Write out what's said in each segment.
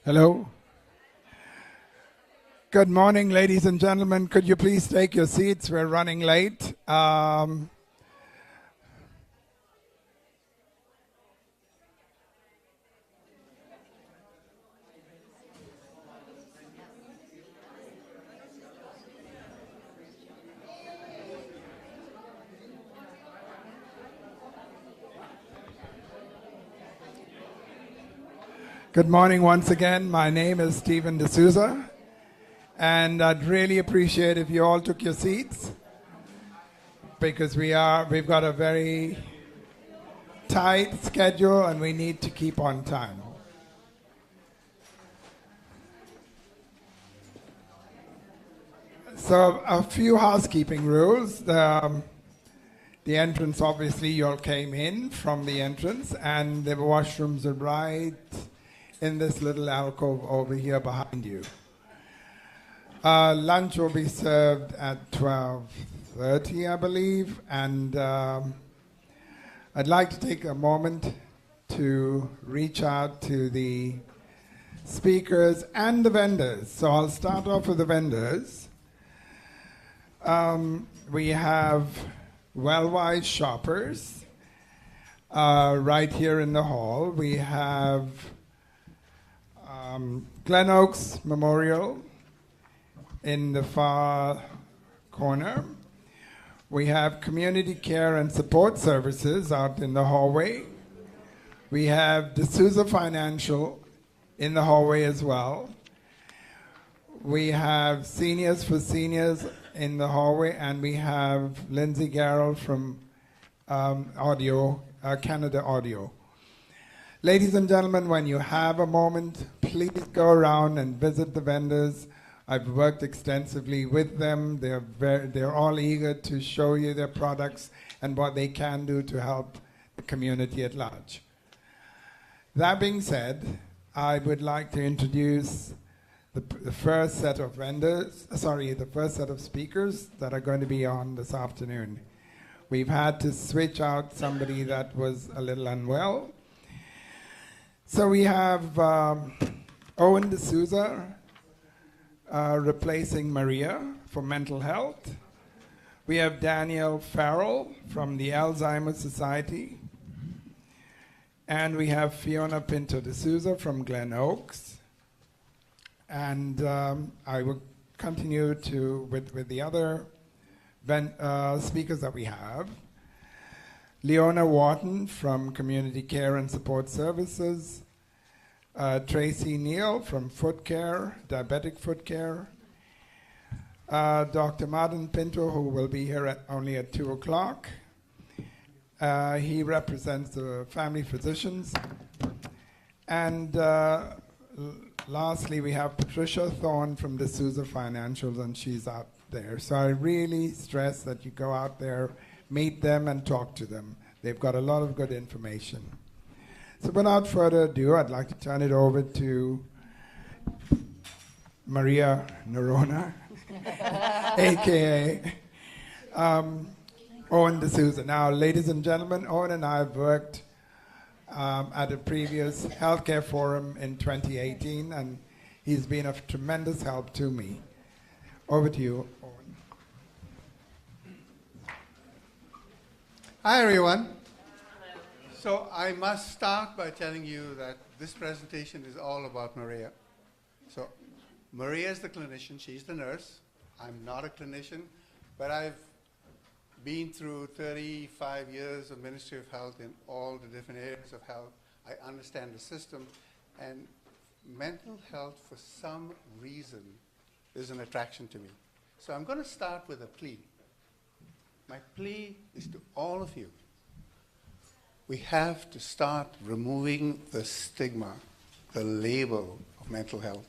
Hello. Good morning, ladies and gentlemen. Could you please take your seats? We're running late. Good morning once again. My name is Owen De Souza, and I'd really appreciate if you all took your seats, because we've got a very tight schedule and we need to keep on time. So a few housekeeping rules. The entrance, obviously, you all came in from the entrance, and the washrooms are right in this little alcove over here behind you. Lunch will be served at 12:30, I believe, and I'd like to take a moment to reach out to the speakers and the vendors. So I'll start off with the vendors. We have well-wise shoppers right here in the hall. We have Glen Oaks Memorial in the far corner. We have Community Care and Support Services out in the hallway. We have De Souza Financial in the hallway as well. We have Seniors for Seniors in the hallway, and we have Lindsay Garrell from Canada Audio. Ladies and gentlemen, when you have a moment, please go around and visit the vendors. I've worked extensively with them. They're all eager to show you their products and what they can do to help the community at large. That being said, I would like to introduce the first set of speakers that are going to be on this afternoon. We've had to switch out somebody that was a little unwell. So we have Owen De Souza replacing Maria for mental health. We have Danielle Farrell from the Alzheimer's Society. And we have Fiona Pinto De Souza from Glen Oaks. And I will continue with the other speakers that we have. Leona Wharton from Community Care and Support Services. Tracy Neal from Footwear, Diabetic Foot Care. Dr. Martin Pinto, who will be here only at 2 o'clock. He represents the family physicians. And lastly, we have Patricia Thorne from De Souza Financials, and she's out there. So I really stress that you go out there, meet them, and talk to them. They've got a lot of good information. So without further ado, I'd like to turn it over to Maria Nerona, a.k.a. Owen De Souza. Now, ladies and gentlemen, Owen and I have worked at a previous healthcare forum in 2018, and he's been of tremendous help to me. Over to you, Owen. Hi, everyone. So I must start by telling you that this presentation is all about Maria. So Maria is the clinician, she's the nurse. I'm not a clinician, but I've been through 35 years of Ministry of Health in all the different areas of health. I understand the system, and mental health, for some reason, is an attraction to me. So I'm going to start with a plea. My plea is to all of you. We have to start removing the stigma, the label of mental health.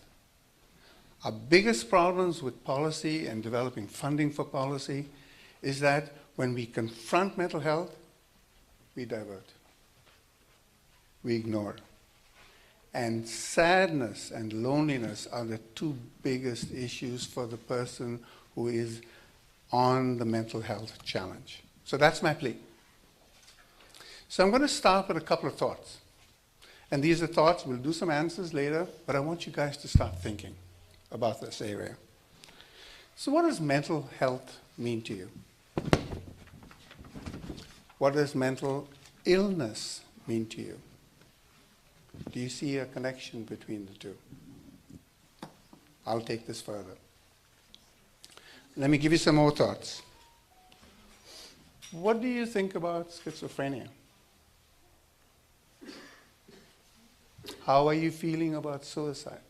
Our biggest problems with policy and developing funding for policy is that when we confront mental health, we divert. We ignore. And sadness and loneliness are the two biggest issues for the person who is on the mental health challenge. So that's my plea. So I'm going to start with a couple of thoughts. And these are thoughts. We'll do some answers later, but I want you guys to start thinking about this area. So what does mental health mean to you? What does mental illness mean to you? Do you see a connection between the two? I'll take this further. Let me give you some more thoughts. What do you think about schizophrenia? How are you feeling about suicide?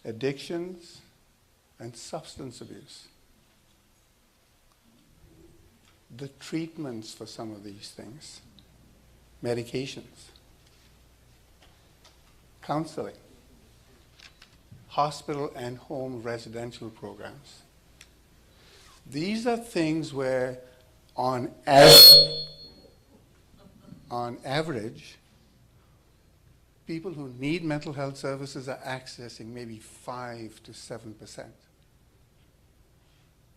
Addictions and substance abuse. The treatments for some of these things. Medications. Counseling. Hospital and home residential programs. These are things where on average, people who need mental health services are accessing maybe 5 to 7%.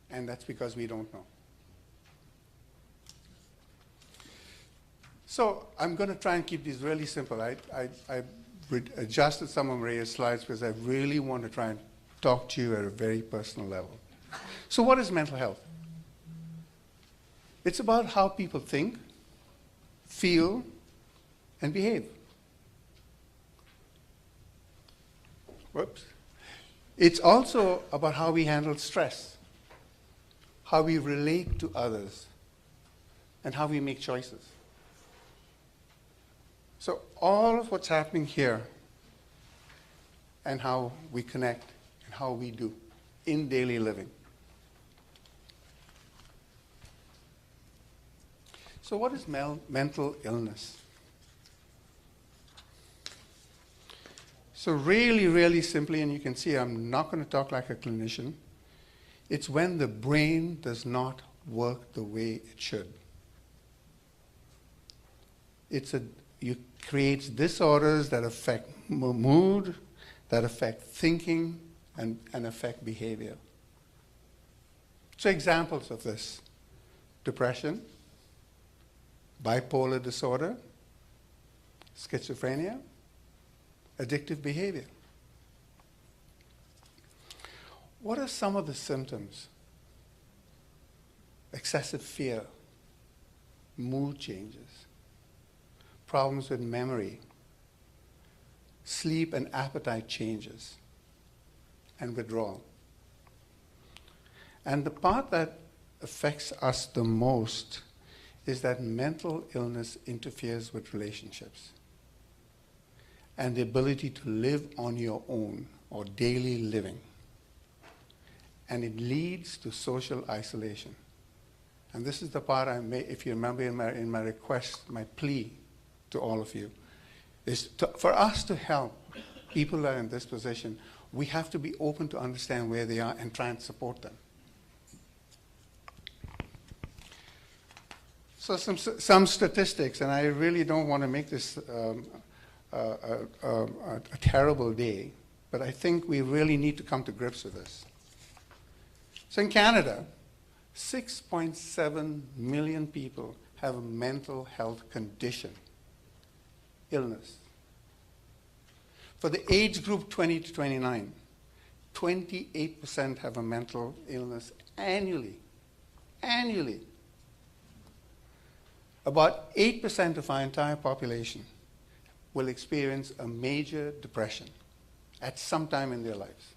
And that's because we don't know. So I'm going to try and keep these really simple. I adjusted some of Maria's slides because I really want to try and talk to you at a very personal level. So what is mental health? It's about how people think, feel, and behave. Whoops. It's also about how we handle stress, how we relate to others, and how we make choices. So all of what's happening here and how we connect and how we do in daily living. So what is mental illness? So really, really simply, and you can see I'm not going to talk like a clinician, it's when the brain does not work the way it should. It creates disorders that affect mood, that affect thinking, and affect behavior. So examples of this: depression, bipolar disorder, schizophrenia, addictive behavior. What are some of the symptoms? Excessive fear, mood changes, problems with memory, sleep and appetite changes, and withdrawal. And the part that affects us the most is that mental illness interferes with relationships and the ability to live on your own or daily living. And it leads to social isolation. And this is the part I made, if you remember in my request, my plea to all of you, is for us to help people that are in this position, we have to be open to understand where they are and try and support them. So some statistics, and I really don't want to make this a terrible day, but I think we really need to come to grips with this. So in Canada, 6.7 million people have a mental health condition, illness. For the age group 20 to 29, 28% have a mental illness annually. Annually. About 8% of our entire population will experience a major depression at some time in their lives.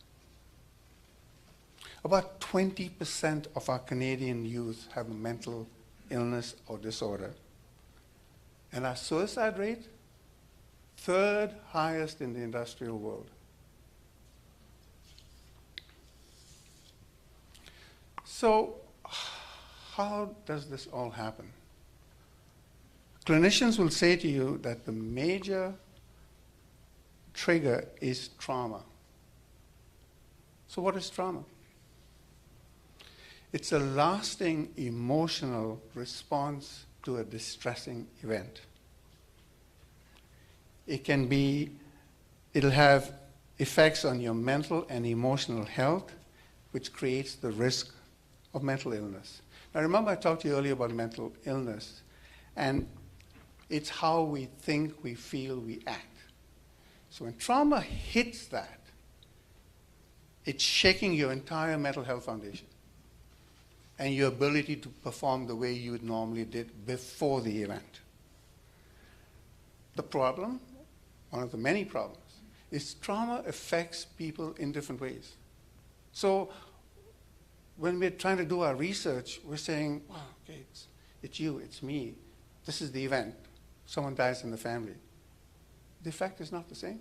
About 20% of our Canadian youth have a mental illness or disorder. And our suicide rate, third highest in the industrial world. So how does this all happen? Clinicians will say to you that the major trigger is trauma. So what is trauma? It's a lasting emotional response to a distressing event. It'll have effects on your mental and emotional health, which creates the risk of mental illness. Now remember I talked to you earlier about mental illness, and It's how we think, we feel, we act. So when trauma hits that, it's shaking your entire mental health foundation and your ability to perform the way you would normally did before the event. The problem, one of the many problems, is trauma affects people in different ways. So when we're trying to do our research, we're saying, well, okay, it's you, it's me. This is the event. Someone dies in the family. The effect is not the same.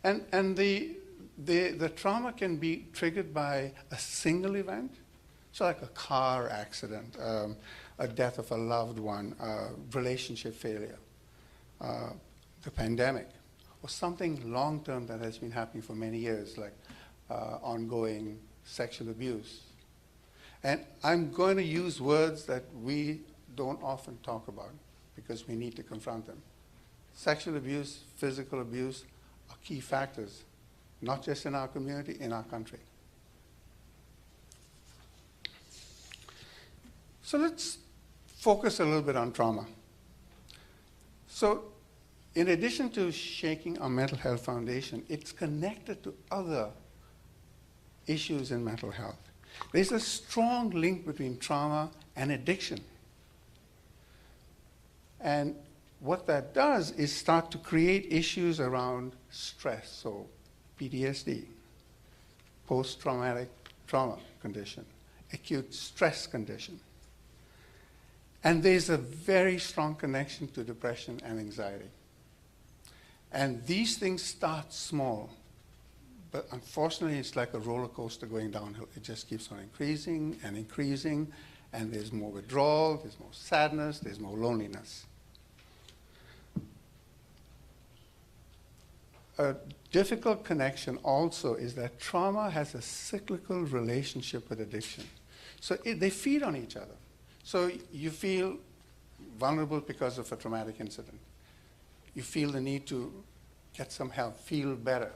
And the trauma can be triggered by a single event. So like a car accident, a death of a loved one, relationship failure, the pandemic, or something long-term that has been happening for many years, like ongoing sexual abuse. And I'm going to use words that we don't often talk about because we need to confront them. Sexual abuse, physical abuse are key factors, not just in our community, in our country. So let's focus a little bit on trauma. So in addition to shaking our mental health foundation, it's connected to other issues in mental health. There's a strong link between trauma and addiction. And what that does is start to create issues around stress, so PTSD, post-traumatic trauma condition, acute stress condition. And there's a very strong connection to depression and anxiety. And these things start small, but unfortunately it's like a roller coaster going downhill. It just keeps on increasing and increasing, and there's more withdrawal, there's more sadness, there's more loneliness. A difficult connection also is that trauma has a cyclical relationship with addiction. So they feed on each other. So you feel vulnerable because of a traumatic incident. You feel the need to get some help, feel better.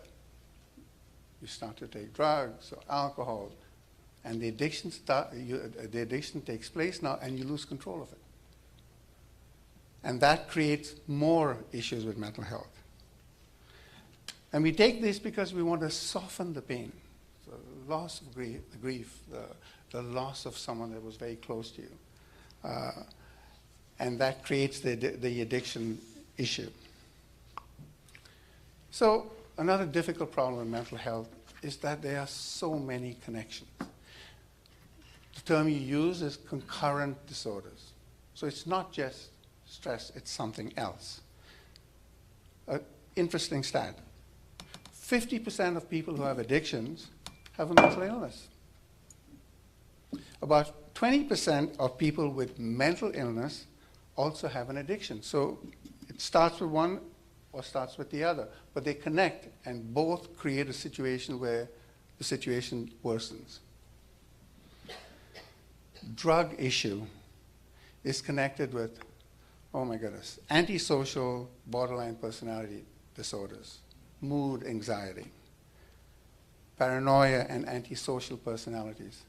You start to take drugs or alcohol, and the addiction takes place now, and you lose control of it. And that creates more issues with mental health. And we take this because we want to soften the pain, the loss of grief, the loss of someone that was very close to you. And that creates the addiction issue. So another difficult problem with mental health is that there are so many connections. The term you use is concurrent disorders. So it's not just stress, it's something else. Interesting stat. 50% of people who have addictions have a mental illness. About 20% of people with mental illness also have an addiction. So it starts with one or starts with the other, but they connect and both create a situation where the situation worsens. Drug issue is connected with, oh my goodness, antisocial borderline personality disorders, mood anxiety, paranoia, and antisocial personalities.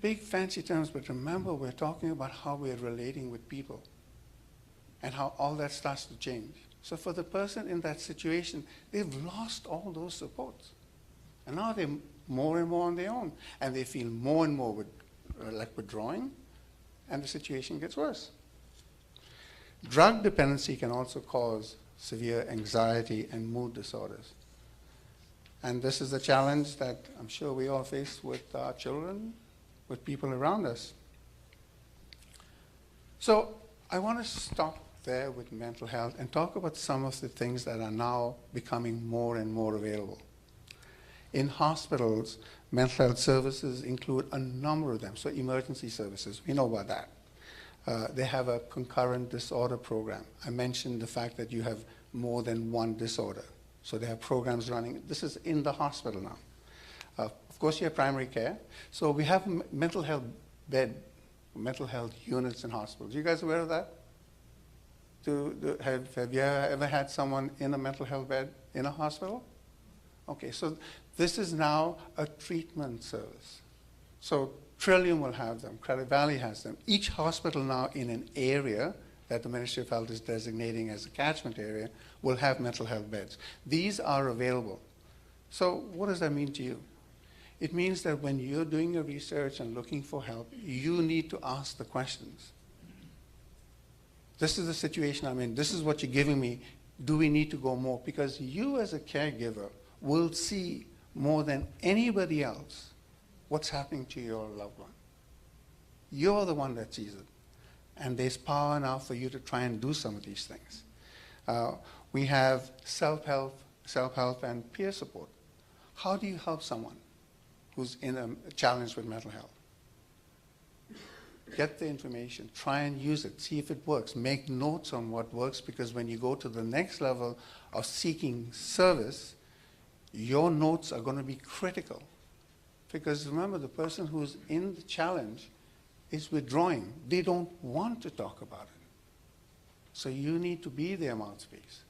Big fancy terms, but remember we're talking about how we're relating with people and how all that starts to change. So for the person in that situation, they've lost all those supports. And now they're more and more on their own. And they feel more and more like withdrawing, and the situation gets worse. Drug dependency can also cause severe anxiety and mood disorders. And this is a challenge that I'm sure we all face with our children, with people around us. So I want to stop there with mental health and talk about some of the things that are now becoming more and more available. In hospitals, mental health services include a number of them. So emergency services, we know about that. They have a concurrent disorder program. I mentioned the fact that you have more than one disorder. So they have programs running. This is in the hospital now. Of course, you have primary care. So we have mental health units in hospitals. You guys aware of that? Have you ever had someone in a mental health bed in a hospital? Okay, so this is now a treatment service. So Trillium will have them. Credit Valley has them. Each hospital now in an area that the Ministry of Health is designating as a catchment area will have mental health beds. These are available. So what does that mean to you? It means that when you're doing your research and looking for help, you need to ask the questions. This is the situation I'm in. This is what you're giving me. Do we need to go more? Because you as a caregiver will see more than anybody else what's happening to your loved one. You're the one that sees it. And there's power now for you to try and do some of these things. We have self-help and peer support. How do you help someone who's in a challenge with mental health? Get the information, try and use it, see if it works. Make notes on what works, because when you go to the next level of seeking service, your notes are going to be critical. Because remember, the person who's in the challenge is withdrawing. They don't want to talk about it. So you need to be their mouthpiece.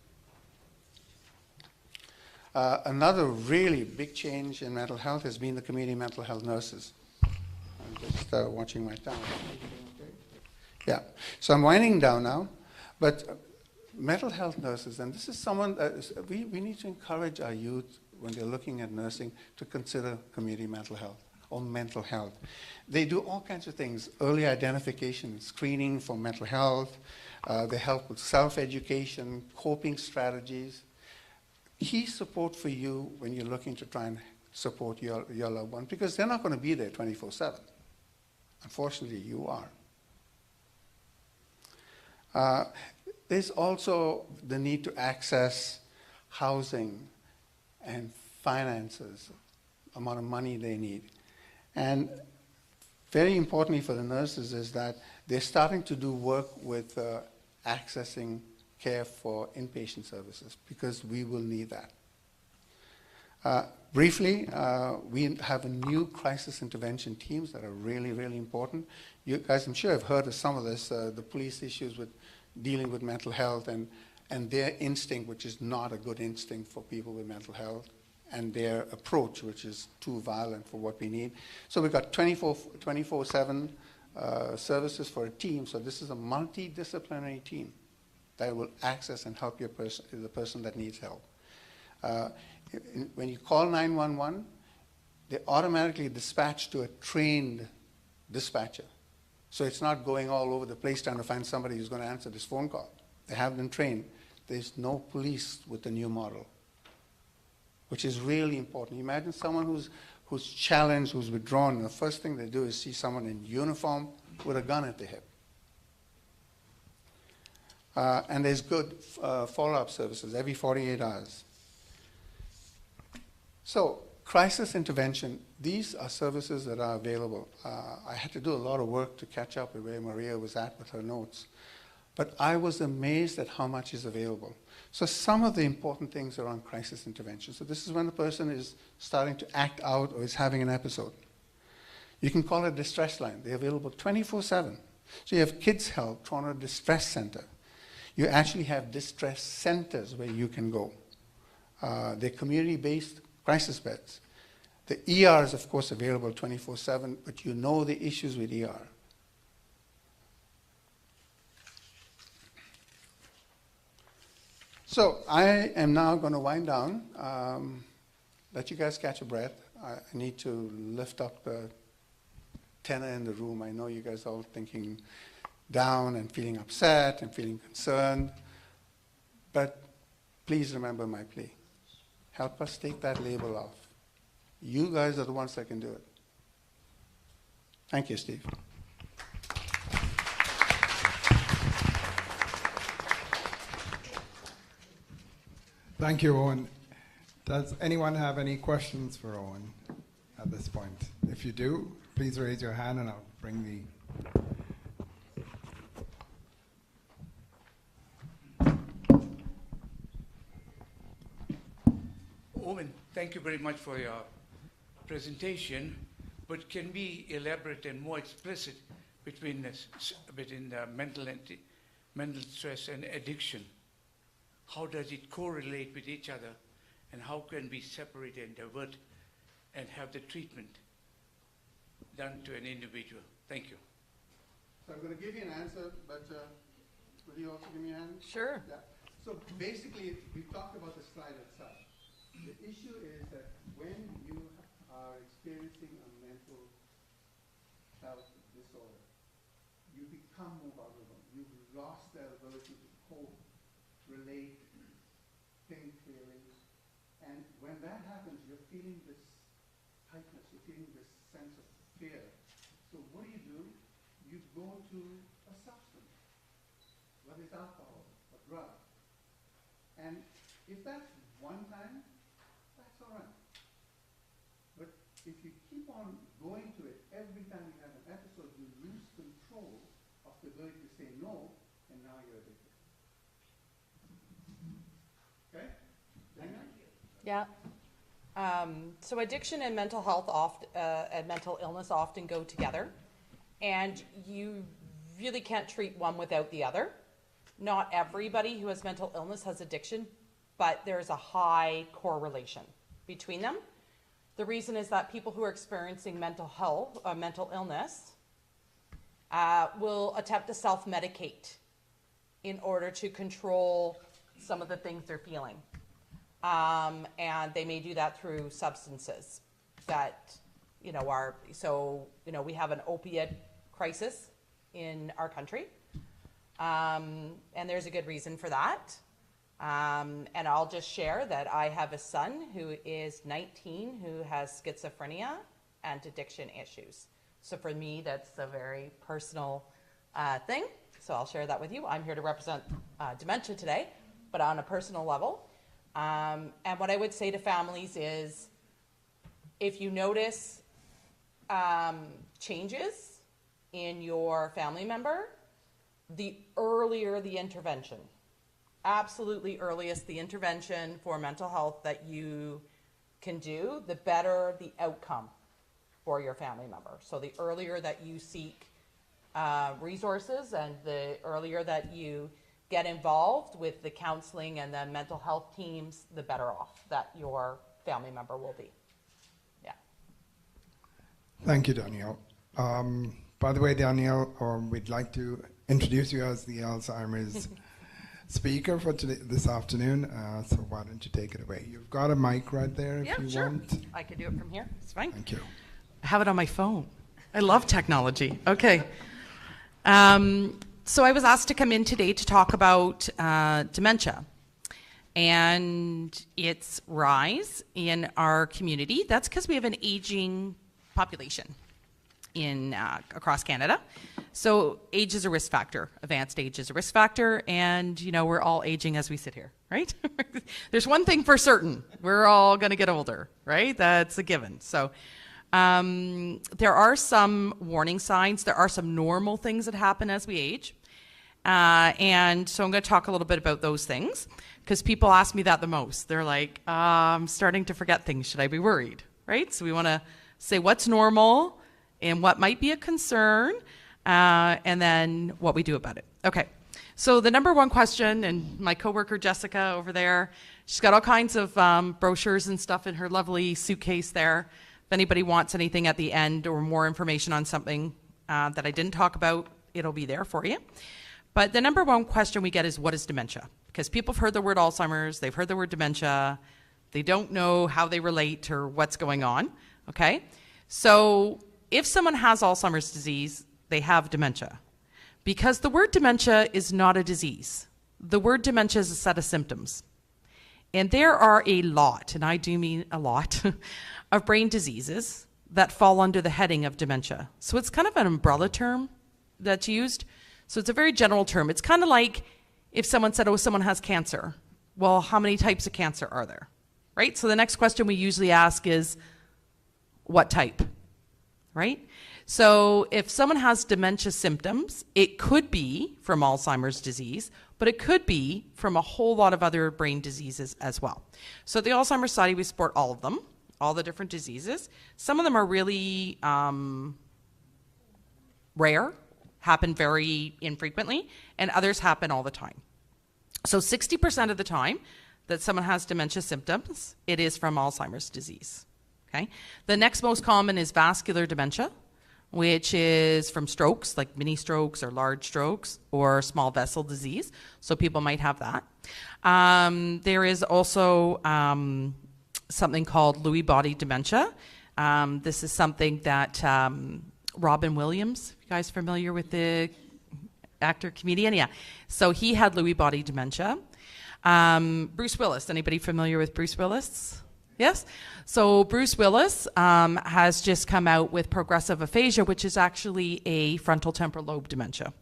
Another really big change in mental health has been the community mental health nurses. I'm just watching my time. Yeah, so I'm winding down now, but mental health nurses, and this is someone that we need to encourage our youth when they're looking at nursing to consider community mental health or mental health. They do all kinds of things: early identification, screening for mental health. They help with self-education, coping strategies. Key support for you when you're looking to try and support your loved one, because they're not going to be there 24/7. Unfortunately, you are. There's also the need to access housing and finances, amount of money they need. And very importantly for the nurses is that they're starting to do work with accessing care for inpatient services, because we will need that. Briefly, we have a new crisis intervention teams that are really, really important. You guys, I'm sure have heard of some of this, the police issues with dealing with mental health and their instinct, which is not a good instinct for people with mental health, and their approach, which is too violent for what we need. So we've got 24/7 services for a team. So this is a multidisciplinary team that will access and help the person that needs help. When you call 911, they automatically dispatch to a trained dispatcher. So it's not going all over the place trying to find somebody who's going to answer this phone call. They have them trained. There's no police with the new model, which is really important. Imagine someone who's challenged, who's withdrawn, and the first thing they do is see someone in uniform with a gun at the hip. And there's good follow-up services every 48 hours. So crisis intervention, these are services that are available. I had to do a lot of work to catch up with where Maria was at with her notes. But I was amazed at how much is available. So some of the important things around crisis intervention. So this is when the person is starting to act out or is having an episode. You can call it a distress line. They're available 24/7. So you have Kids Help, Toronto Distress Center. You actually have distress centers where you can go. They're community-based crisis beds. The ER is, of course, available 24/7, but you know the issues with ER. So I am now going to wind down, let you guys catch a breath. I need to lift up the tenor in the room. I know you guys are all thinking down and feeling upset and feeling concerned, but please remember my plea. Help us take that label off. You guys are the ones that can do it. Thank you, Steve. Thank you, Owen. Does anyone have any questions for Owen at this point? If you do, please raise your hand and I'll bring the... Owen, thank you very much for your presentation, but can we elaborate and more explicit between mental stress and addiction? How does it correlate with each other, and how can we separate and divert and have the treatment? done to an individual. Thank you. So I'm going to give you an answer, but will you also give me a hand? Sure. Yeah. So basically, we've talked about the slide itself. The issue is that when you are experiencing a mental health disorder, you become more vulnerable. You've lost that ability to cope, relate, think clearly. And when that happens, you're feeling this tightness, you're feeling this sense of fear. So what do? You go to a substance, whether it's alcohol or drug. And if that's one time, that's all right. But if you keep on going to it every time you have an episode, you lose control of the ability to say no, and now you're addicted. Okay? Daniel? Yeah. So addiction and mental health and mental illness often go together, and you really can't treat one without the other. Not everybody who has mental illness has addiction, but there's a high correlation between them. The reason is that people who are experiencing mental health or mental illness will attempt to self-medicate in order to control some of the things they're feeling. And they may do that through substances that, are, so, we have an opiate crisis in our country. And there's a good reason for that. And I'll just share that I have a son who is 19 who has schizophrenia and addiction issues. So for me, that's a very personal thing. So I'll share that with you. I'm here to represent dementia today, but on a personal level. And what I would say to families is, if you notice changes in your family member, the earlier the intervention, absolutely earliest the intervention for mental health that you can do, the better the outcome for your family member. So the earlier that you seek resources and the earlier that you get involved with the counseling and the mental health teams, the better off that your family member will be. Yeah. Thank you, Danielle. By the way, Danielle, we'd like to introduce you as the Alzheimer's speaker for this afternoon. So why don't you take it away? You've got a mic right there if you sure. want. I could do it from here. It's fine. Thank you. I have it on my phone. I love technology. Okay. So I was asked to come in today to talk about dementia and its rise in our community. That's because we have an aging population in across Canada. So age is a risk factor. Advanced age is a risk factor, and we're all aging as we sit here, right? There's one thing for certain: we're all going to get older, right? That's a given. So there are some warning signs. There are some normal things that happen as we age. And so I'm going to talk a little bit about those things because people ask me that the most. They're like, I'm starting to forget things. Should I be worried? Right? So we want to say what's normal and what might be a concern, and then what we do about it. Okay. So the number one question, and my coworker Jessica over there, she's got all kinds of brochures and stuff in her lovely suitcase there. If anybody wants anything at the end or more information on something that I didn't talk about, it'll be there for you. But the number one question we get is, what is dementia? Because people have heard the word Alzheimer's, they've heard the word dementia, they don't know how they relate or what's going on, okay? So if someone has Alzheimer's disease, they have dementia. Because the word dementia is not a disease. The word dementia is a set of symptoms. And there are a lot, and I do mean a lot, of brain diseases that fall under the heading of dementia. So it's kind of an umbrella term that's used. So it's a very general term. It's kind of like if someone said, oh, someone has cancer. Well, how many types of cancer are there? Right? So the next question we usually ask is, what type? Right? So if someone has dementia symptoms, it could be from Alzheimer's disease, but it could be from a whole lot of other brain diseases as well. So at the Alzheimer's Society, we support all of them, all the different diseases. Some of them are really rare, happen very infrequently, and others happen all the time. So 60% of the time that someone has dementia symptoms, it is from Alzheimer's disease. Okay? The next most common is vascular dementia. which is from strokes, like mini strokes or large strokes, or small vessel disease. So people might have that. There is also something called Lewy body dementia. This is something that Robin Williams, you guys familiar with the actor, comedian? Yeah. So he had Lewy body dementia. Bruce Willis, anybody familiar with Bruce Willis? Yes? So Bruce Willis has just come out with progressive aphasia, which is actually a frontal temporal lobe dementia,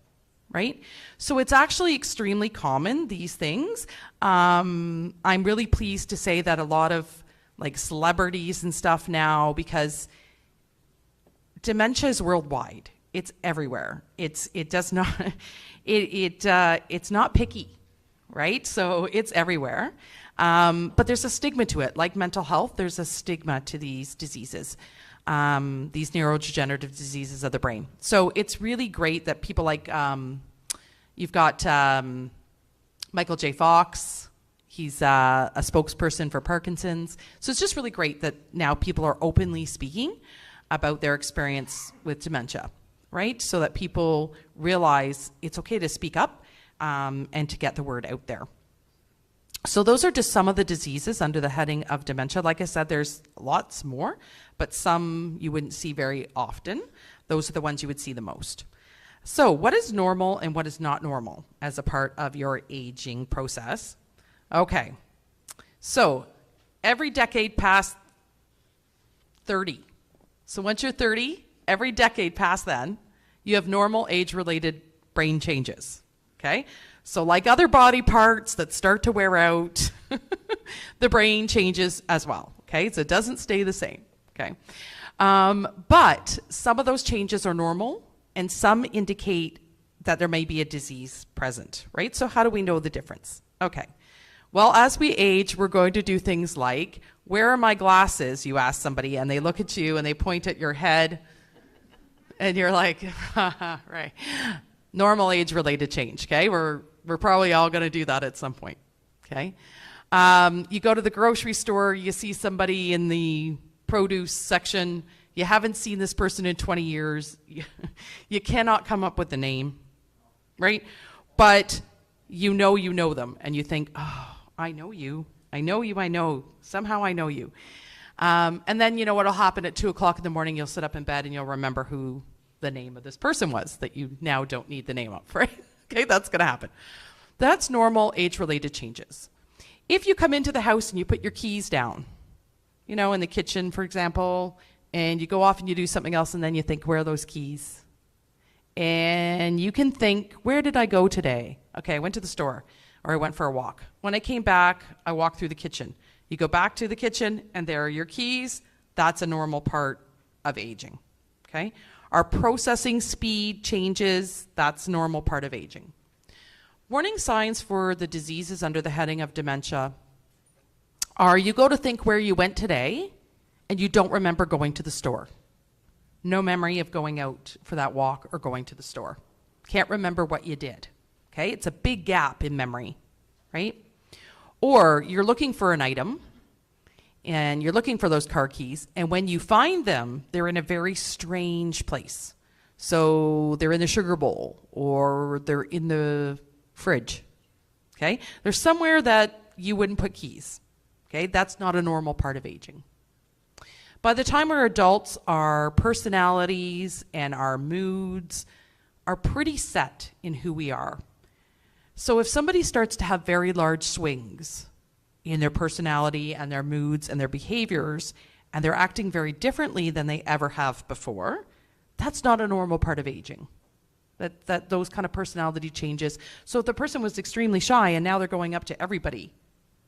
right? So it's actually extremely common, these things. I'm really pleased to say that a lot of like celebrities and stuff now, because dementia is worldwide. It's everywhere. It's not picky, right? So it's everywhere. But there's a stigma to it. Like mental health, there's a stigma to these diseases, these neurodegenerative diseases of the brain. So it's really great that people like, you've got Michael J. Fox. He's a spokesperson for Parkinson's. So it's just really great that now people are openly speaking about their experience with dementia, right? So that people realize it's okay to speak up and to get the word out there. So those are just some of the diseases under the heading of dementia. Like I said, there's lots more, but some you wouldn't see very often. Those are the ones you would see the most. So what is normal and what is not normal as a part of your aging process? Okay, so every decade past 30. So once you're 30, every decade past then, you have normal age-related brain changes, okay? So like other body parts that start to wear out, the brain changes as well, okay? So it doesn't stay the same, okay? But some of those changes are normal and some indicate that there may be a disease present, right? So how do we know the difference? Okay, well, as we age, we're going to do things like, where are my glasses? You ask somebody and they look at you and they point at your head and you're like, right. Normal age-related change, okay? We're probably all going to do that at some point, okay? You go to the grocery store, you see somebody in the produce section, you haven't seen this person in 20 years, you cannot come up with a name, right? But you know them, and you think, oh, I know you, somehow I know you. And then you know what'll happen at 2 o'clock in the morning, you'll sit up in bed and you'll remember who the name of this person was that you now don't need the name of, right? Okay, that's going to happen. That's normal age-related changes. If you come into the house and you put your keys down, you know, in the kitchen, for example, and you go off and you do something else and then you think, where are those keys? And you can think, where did I go today? Okay, I went to the store or I went for a walk. When I came back, I walked through the kitchen. You go back to the kitchen and there are your keys. That's a normal part of aging, okay? Our processing speed changes, that's a normal part of aging. Warning signs for the diseases under the heading of dementia are you go to think where you went today and you don't remember going to the store. No memory of going out for that walk or going to the store. Can't remember what you did, okay? It's a big gap in memory, right? Or you're looking for an item and you're looking for those car keys, and when you find them, they're in a very strange place. So they're in the sugar bowl, or they're in the fridge, okay? They're somewhere that you wouldn't put keys, okay? That's not a normal part of aging. By the time we're adults, our personalities and our moods are pretty set in who we are. So if somebody starts to have very large swings in their personality and their moods and their behaviors, and they're acting very differently than they ever have before, that's not a normal part of aging. That those kind of personality changes. So if the person was extremely shy and now they're going up to everybody,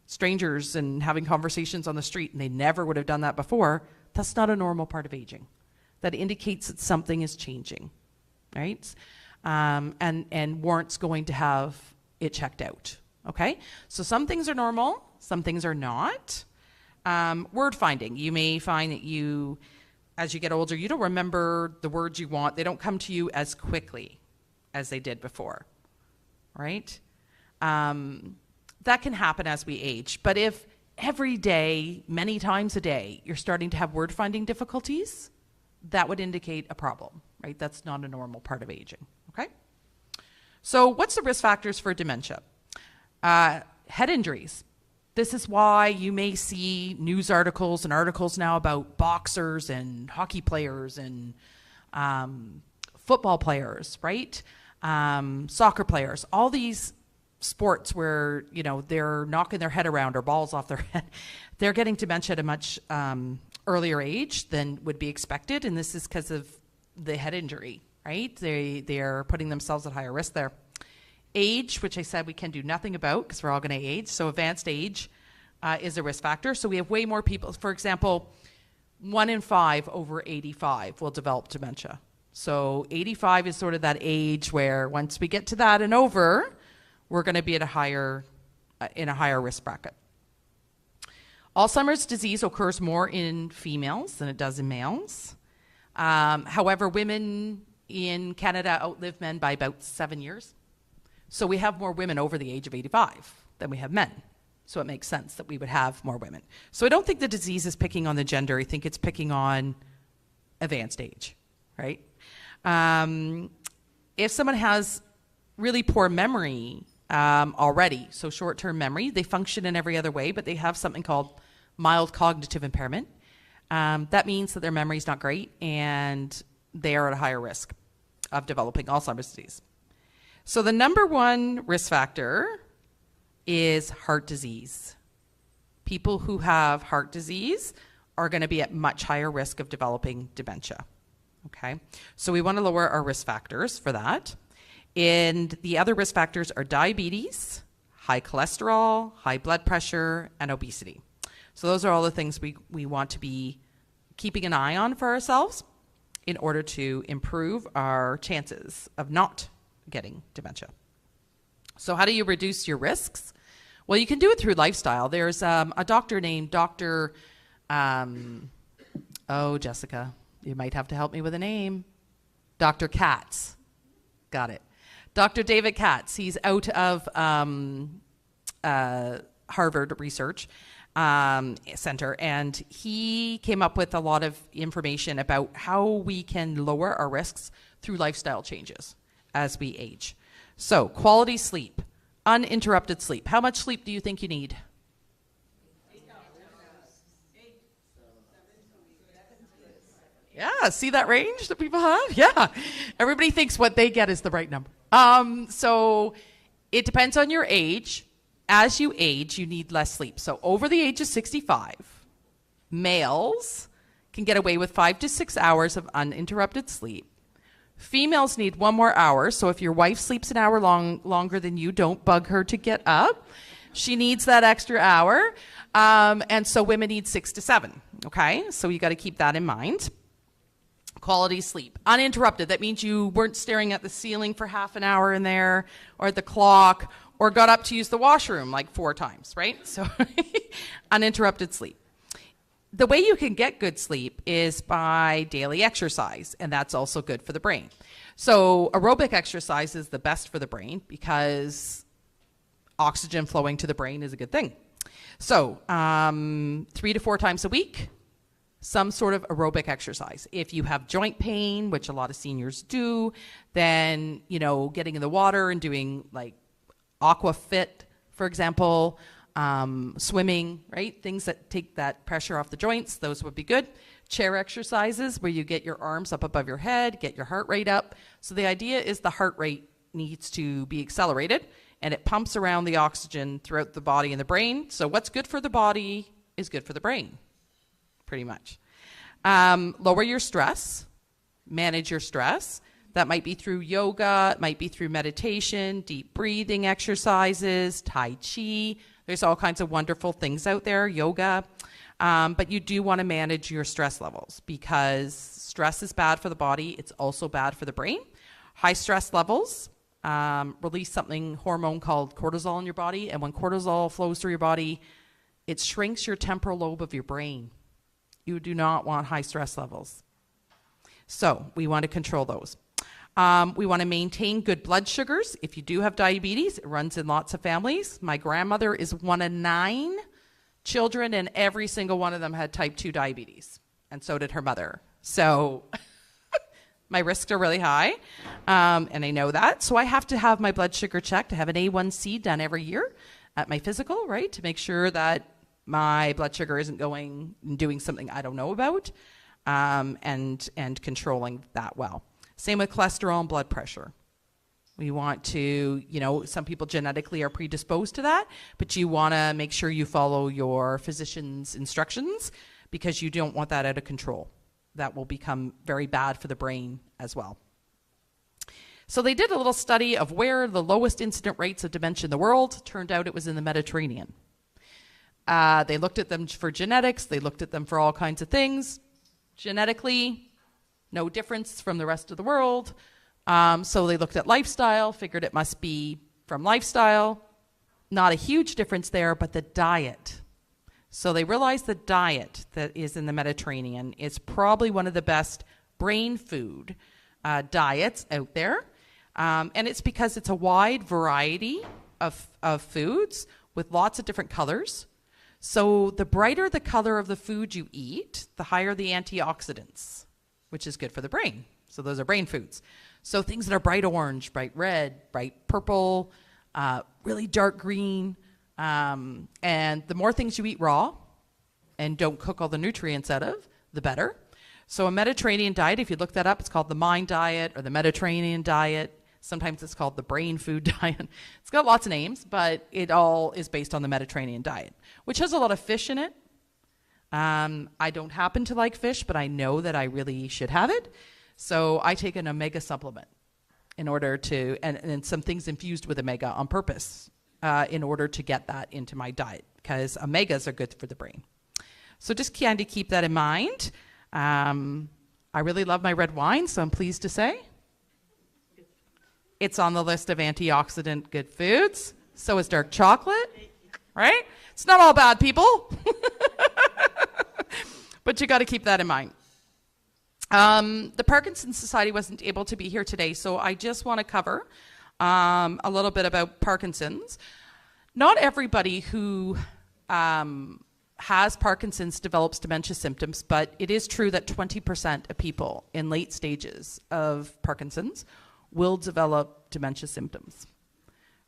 strangers, and having conversations on the street, and they never would have done that before, that's not a normal part of aging. That indicates that something is changing, right? And warrants going to have it checked out, okay? So some things are normal, some things are not. Word finding. You may find that you, as you get older, you don't remember the words you want. They don't come to you as quickly as they did before, right? That can happen as we age. But if every day, many times a day, you're starting to have word finding difficulties, that would indicate a problem, right? That's not a normal part of aging, okay? So what's the risk factors for dementia? Head injuries. This is why you may see news articles and articles now about boxers and hockey players and football players, right? Soccer players, all these sports where, you know, they're knocking their head around or balls off their head, they're getting dementia at a much earlier age than would be expected, and this is because of the head injury, right? They're putting themselves at higher risk there. Age, which I said we can do nothing about because we're all going to age, so advanced age is a risk factor. So we have way more people. For example, 1 in 5 over 85 will develop dementia. So 85 is sort of that age where once we get to that and over, we're going to be at in a higher risk bracket. Alzheimer's disease occurs more in females than it does in males. However, women in Canada outlive men by about 7 years. So we have more women over the age of 85 than we have men. So it makes sense that we would have more women. So I don't think the disease is picking on the gender. I think it's picking on advanced age, right? If someone has really poor memory already, so short-term memory, they function in every other way, but they have something called mild cognitive impairment. That means that their memory is not great and they are at a higher risk of developing Alzheimer's disease. So the number one risk factor is heart disease. People who have heart disease are going to be at much higher risk of developing dementia. Okay, so we want to lower our risk factors for that. And the other risk factors are diabetes, high cholesterol, high blood pressure, and obesity. So those are all the things we want to be keeping an eye on for ourselves in order to improve our chances of not getting dementia. So how do you reduce your risks? Well, you can do it through lifestyle. There's a doctor named Dr. Jessica, you might have to help me with a name. Dr. Katz. Got it. Dr. David Katz. He's out of Harvard Research Center, and he came up with a lot of information about how we can lower our risks through lifestyle changes as we age. So, quality sleep, uninterrupted sleep. How much sleep do you think you need? 8 hours. Yeah, see that range that people have? Yeah. Everybody thinks what they get is the right number. So, it depends on your age. As you age, you need less sleep. So, over the age of 65, males can get away with 5 to 6 hours of uninterrupted sleep. Females need 1 more hour, so if your wife sleeps an hour longer than you, don't bug her to get up. She needs that extra hour. And so women need 6 to 7, okay? So you got to keep that in mind. Quality sleep. Uninterrupted, that means you weren't staring at the ceiling for half an hour in there, or at the clock, or got up to use the washroom like 4 times, right? So uninterrupted sleep. The way you can get good sleep is by daily exercise, and that's also good for the brain. So aerobic exercise is the best for the brain because oxygen flowing to the brain is a good thing. So 3 to 4 times a week, some sort of aerobic exercise. If you have joint pain, which a lot of seniors do, then, you know, getting in the water and doing like aqua fit, for example, swimming, right? Things that take that pressure off the joints, those would be good. Chair exercises where you get your arms up above your head, get your heart rate up. So the idea is the heart rate needs to be accelerated and it pumps around the oxygen throughout the body and the brain. So what's good for the body is good for the brain, pretty much. Lower your stress, manage your stress. That might be through yoga, it might be through meditation, deep breathing exercises, Tai Chi. There's all kinds of wonderful things out there, yoga. But you do want to manage your stress levels because stress is bad for the body. It's also bad for the brain. High stress levels release something, hormone called cortisol in your body. And when cortisol flows through your body, it shrinks your temporal lobe of your brain. You do not want high stress levels. So we want to control those. We want to maintain good blood sugars. If you do have diabetes, it runs in lots of families. My grandmother is 1 of 9 children, and every single one of them had type 2 diabetes, and so did her mother. So My risks are really high, and I know that. So I have to have my blood sugar checked. I have an A1C done every year at my physical, right, to make sure that my blood sugar isn't going and doing something I don't know about, and controlling that well. Same with cholesterol and blood pressure. We want to, some people genetically are predisposed to that, but you want to make sure you follow your physician's instructions because you don't want that out of control. That will become very bad for the brain as well. So they did a little study of where the lowest incident rates of dementia in the world. Turned out it was in the Mediterranean. They looked at them for genetics. They looked at them for all kinds of things. Genetically, no difference from the rest of the world. So they looked at lifestyle, figured it must be from lifestyle. Not a huge difference there, but the diet. So they realized the diet that is in the Mediterranean is probably one of the best brain food diets out there. And it's because it's a wide variety of foods with lots of different colors. So the brighter the color of the food you eat, the higher the antioxidants, which is good for the brain. So those are brain foods. So things that are bright orange, bright red, bright purple, really dark green, and the more things you eat raw and don't cook all the nutrients out of, the better. So a Mediterranean diet, if you look that up, it's called the Mind Diet or the Mediterranean Diet. Sometimes it's called the Brain Food Diet. It's got lots of names, but it all is based on the Mediterranean diet, which has a lot of fish in it. I don't happen to like fish, but I know that I really should have it. So I take an omega supplement in order to, and some things infused with omega on purpose in order to get that into my diet, because omegas are good for the brain. So just kind of keep that in mind. I really love my red wine, so I'm pleased to say it's on the list of antioxidant good foods. So is dark chocolate, right? It's not all bad, people. But you got to keep that in mind. The Parkinson's Society wasn't able to be here today, so I just want to cover a little bit about Parkinson's. Not everybody who has Parkinson's develops dementia symptoms, but it is true that 20% of people in late stages of Parkinson's will develop dementia symptoms,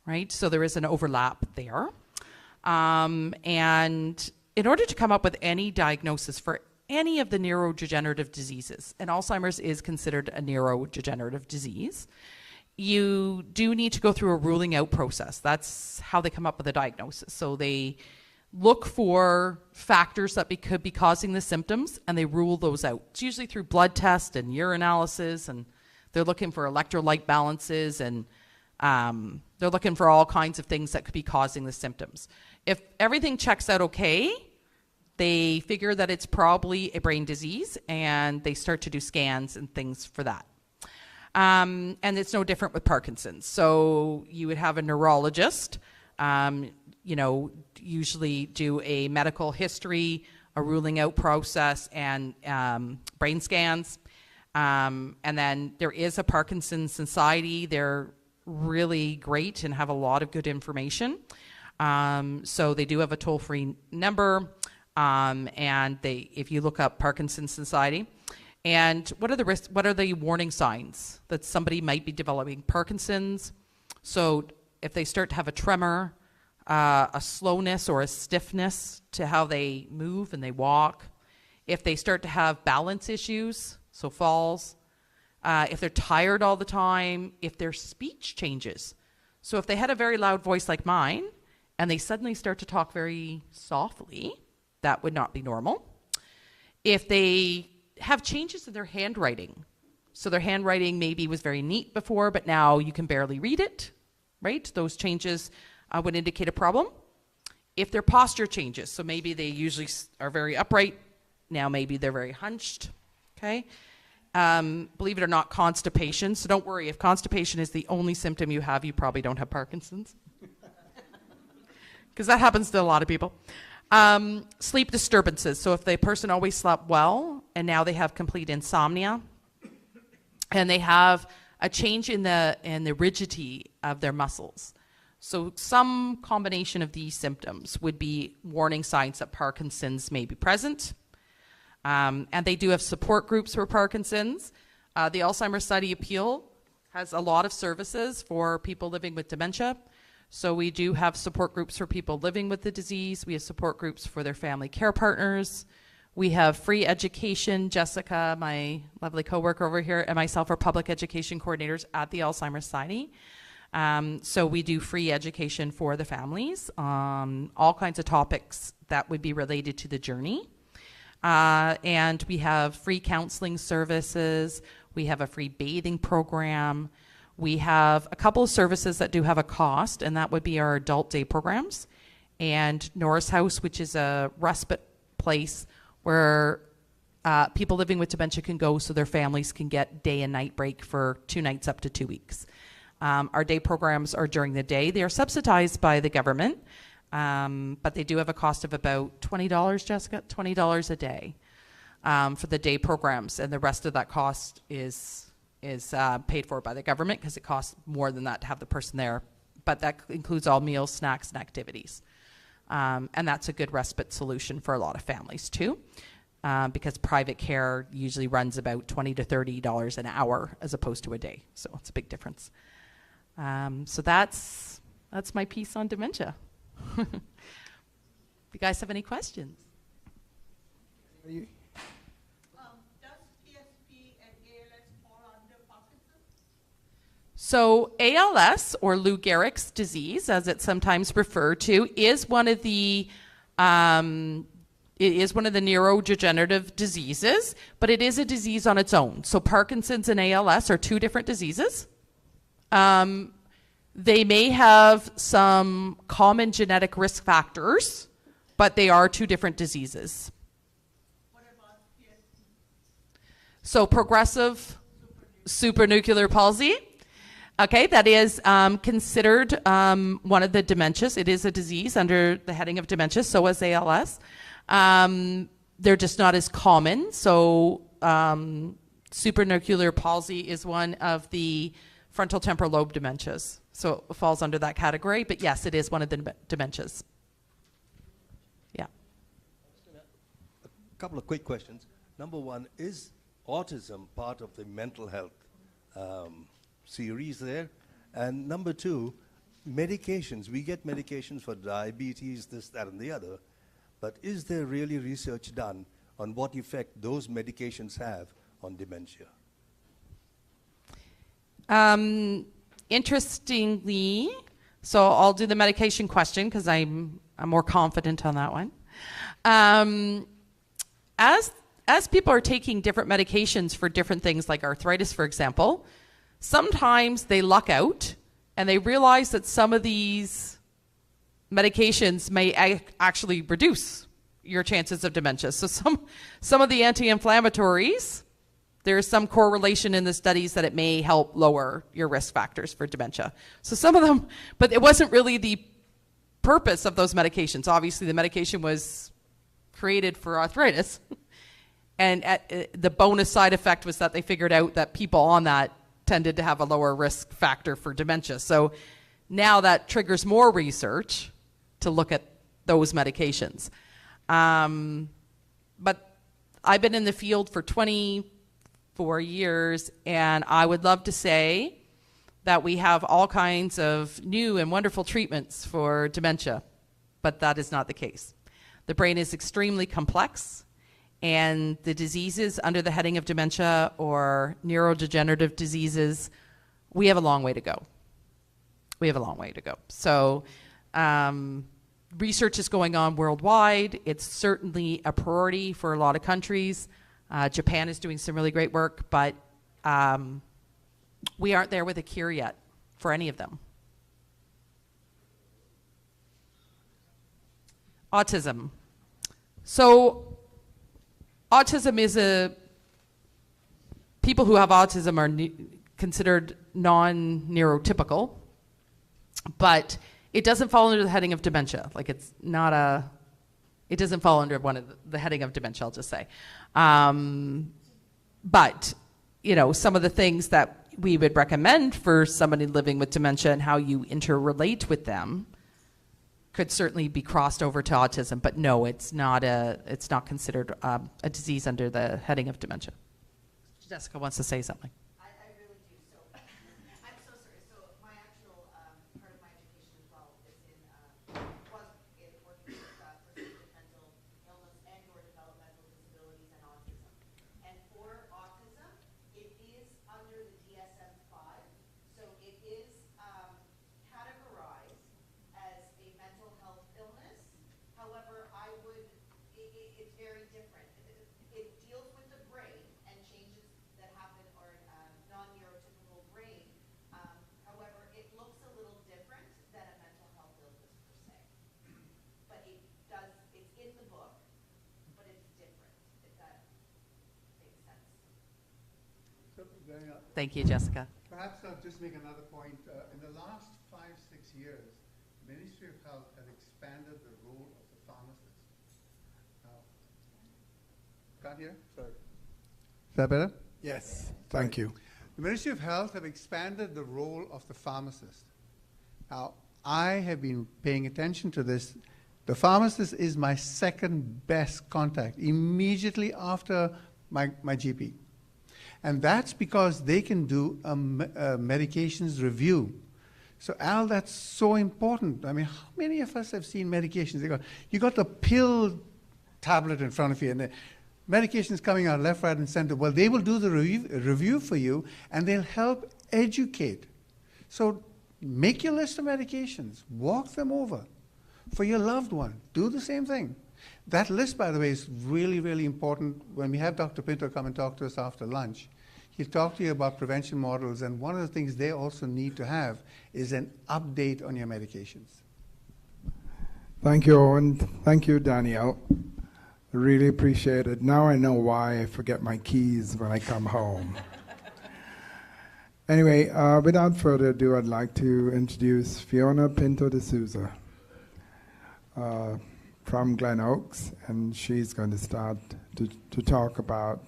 right? So there is an overlap there. And in order to come up with any diagnosis for any of the neurodegenerative diseases, and Alzheimer's is considered a neurodegenerative disease, you do need to go through a ruling out process. That's how they come up with a diagnosis. So they look for factors that could be causing the symptoms, and they rule those out. It's usually through blood test and urinalysis, and they're looking for electrolyte balances, and they're looking for all kinds of things that could be causing the symptoms. If everything checks out okay, they figure that it's probably a brain disease, and they start to do scans and things for that. And it's no different with Parkinson's. So you would have a neurologist, usually do a medical history, a ruling out process, and brain scans. And then there is a Parkinson's Society. They're really great and have a lot of good information. So they do have a toll-free number, and if you look up Parkinson's Society, and what are the risks? What are the warning signs that somebody might be developing Parkinson's? So if they start to have a tremor, a slowness or a stiffness to how they move and they walk, if they start to have balance issues, so falls, if they're tired all the time, if their speech changes. So if they had a very loud voice like mine and they suddenly start to talk very softly, that would not be normal. If they have changes in their handwriting, so their handwriting maybe was very neat before, but now you can barely read it, right? Those changes would indicate a problem. If their posture changes, so maybe they usually are very upright, now maybe they're very hunched, okay? Believe it or not, constipation. So don't worry, if constipation is the only symptom you have, you probably don't have Parkinson's. Because that happens to a lot of people. Sleep disturbances. So if the person always slept well, and now they have complete insomnia, and they have a change in the rigidity of their muscles. So some combination of these symptoms would be warning signs that Parkinson's may be present. And they do have support groups for Parkinson's. The Alzheimer's Society Appeal has a lot of services for people living with dementia. So we do have support groups for people living with the disease. We have support groups for their family care partners. We have free education. Jessica, my lovely coworker over here, and myself are public education coordinators at the Alzheimer's Society. So we do free education for the families on all kinds of topics that would be related to the journey. And we have free counseling services. We have a free bathing program. We have a couple of services that do have a cost, and that would be our adult day programs and Norris House, which is a respite place where people living with dementia can go so their families can get day and night break for 2 nights up to 2 weeks. Our day programs are during the day. They are subsidized by the government, but they do have a cost of about $20, Jessica, $20 a day for the day programs, and the rest of that cost is paid for by the government because it costs more than that to have the person there. But that includes all meals, snacks, and activities. And that's a good respite solution for a lot of families too, because private care usually runs about $20 to $30 an hour as opposed to a day. So it's a big difference. So that's my piece on dementia. You guys have any questions? Does PSP and ALS fall under Parkinson's? So ALS, or Lou Gehrig's disease, as it's sometimes referred to, is one of the neurodegenerative diseases, but it is a disease on its own. So Parkinson's and ALS are 2 different diseases. They may have some common genetic risk factors, but they are 2 different diseases. What about PSP? So progressive supranuclear palsy. Okay, that is considered one of the dementias. It is a disease under the heading of dementia, so is ALS. They're just not as common. So supranuclear palsy is one of the frontal temporal lobe dementias. So it falls under that category, but yes, it is one of the dementias. Yeah. A couple of quick questions. Number one, is autism part of the mental health series there? And number two, medications. We get medications for diabetes, this, that, and the other, but is there really research done on what effect those medications have on dementia? Interestingly, so I'll do the medication question because I'm more confident on that one. As people are taking different medications for different things like arthritis, for example, sometimes they luck out and they realize that some of these medications may actually reduce your chances of dementia. So some of the anti-inflammatories, there's some correlation in the studies that it may help lower your risk factors for dementia. So some of them, but it wasn't really the purpose of those medications. Obviously, the medication was created for arthritis. And the bonus side effect was that they figured out that people on that tended to have a lower risk factor for dementia. So now that triggers more research to look at those medications. But I've been in the field for 24 years, and I would love to say that we have all kinds of new and wonderful treatments for dementia, but that is not the case. The brain is extremely complex, and the diseases under the heading of dementia or neurodegenerative diseases, we have a long way to go. We have a long way to go. So research is going on worldwide. It's certainly a priority for a lot of countries. Japan is doing some really great work, but we aren't there with a cure yet for any of them. Autism. So autism is people who have autism are considered non-neurotypical, but it doesn't fall under the heading of dementia. Like it doesn't fall under one of the heading of dementia, I'll just say. But, you know, some of the things that we would recommend for somebody living with dementia and how you interrelate with them could certainly be crossed over to autism, but no, it's not considered a disease under the heading of dementia. Jessica wants to say something. I really do. So I'm so sorry. So my actual part of my education as well is was in working with persons with mental illness and or developmental disabilities and autism. And for autism, it is under the DSM-5. So it is categorized as a mental health illness. However, it's very different. It deals with the brain and changes that happen, or non-neurotypical brain. However, it looks a little different than a mental health illness per se. But it's in the book, but it's different, if that makes sense. So, Daniel, Thank you, Jessica. perhaps I'll just make another point. In the last 5-6 years, Ministry of Health has expanded the role of the pharmacist. Can't hear? Sorry. Is that better? Yes, thank you. The Ministry of Health have expanded the role of the pharmacist. Now, I have been paying attention to this. The pharmacist is my second best contact, immediately after my GP. And that's because they can do a medications review. So, Al, that's so important. I mean, how many of us have seen medications? You got the pill tablet in front of you, and the medications coming out left, right, and center. Well, they will do the review for you, and they'll help educate. So make your list of medications. Walk them over for your loved one. Do the same thing. That list, by the way, is really, really important. When we have Dr. Pinto come and talk to us after lunch, he'll talk to you about prevention models, and one of the things they also need to have is an update on your medications. Thank you, Owen. Thank you, Danielle. I really appreciate it. Now I know why I forget my keys when I come home. Anyway, without further ado, I'd like to introduce Fiona Pinto De Souza from Glen Oaks, and she's going to start to talk about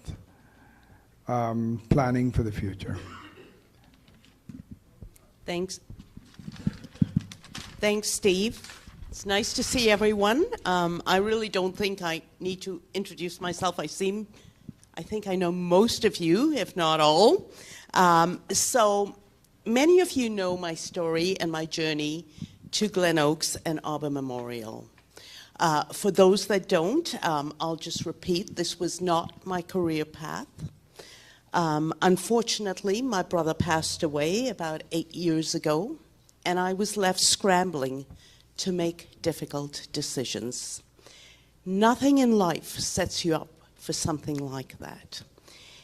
planning for the future. Thanks. Thanks, Steve. It's nice to see everyone. I really don't think I need to introduce myself. I think I know most of you, if not all. So many of you know my story and my journey to Glen Oaks and Auburn Memorial. For those that don't, I'll just repeat, this was not my career path. Unfortunately, my brother passed away about 8 years ago, and I was left scrambling to make difficult decisions. Nothing in life sets you up for something like that.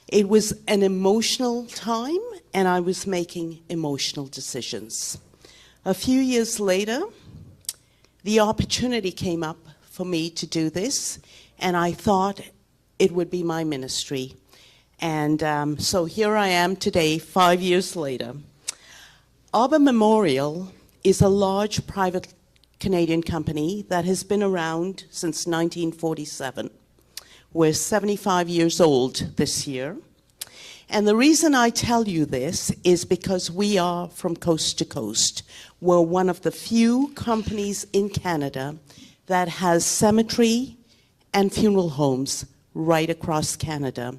It was an emotional time, and I was making emotional decisions. A few years later, the opportunity came up for me to do this, and I thought it would be my ministry. And so here I am today, 5 years later. Auburn Memorial is a large private Canadian company that has been around since 1947. We're 75 years old this year. And the reason I tell you this is because we are from coast to coast. We're one of the few companies in Canada that has cemetery and funeral homes right across Canada.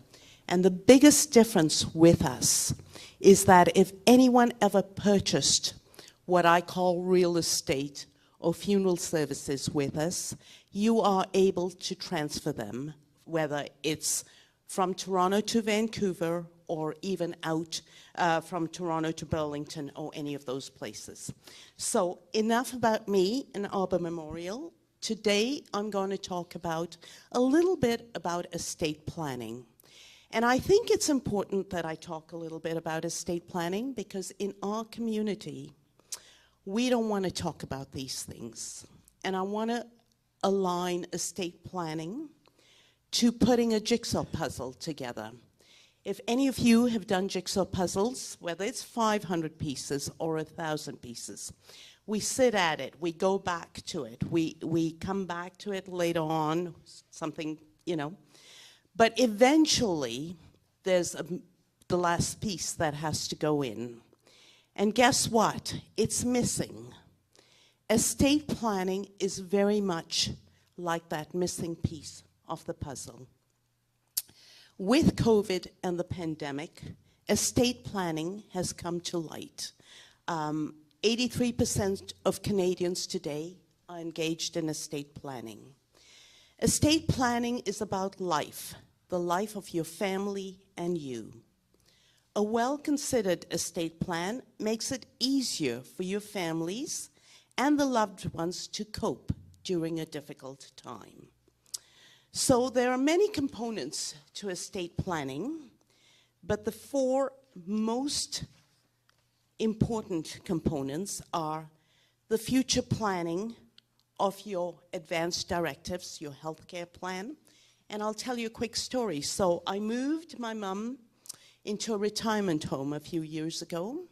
And the biggest difference with us is that if anyone ever purchased what I call real estate or funeral services with us, you are able to transfer them, whether it's from Toronto to Vancouver or even out from Toronto to Burlington or any of those places. So enough about me and Auburn Memorial. Today I'm going to talk about a little bit about estate planning. And I think it's important that I talk a little bit about estate planning because in our community, we don't want to talk about these things. And I want to align estate planning to putting a jigsaw puzzle together. If any of you have done jigsaw puzzles, whether it's 500 pieces or 1,000 pieces, we sit at it, we go back to it, we come back to it later on, something, you know. But eventually, there's the last piece that has to go in. And guess what? It's missing. Estate planning is very much like that missing piece of the puzzle. With COVID and the pandemic, estate planning has come to light. 83% of Canadians today are engaged in estate planning. Estate planning is about life, the life of your family and you. A well-considered estate plan makes it easier for your families and the loved ones to cope during a difficult time. So there are many components to estate planning, but the four most important components are the future planning of your advanced directives, your healthcare plan. And I'll tell you a quick story. So I moved my mom into a retirement home a few years ago.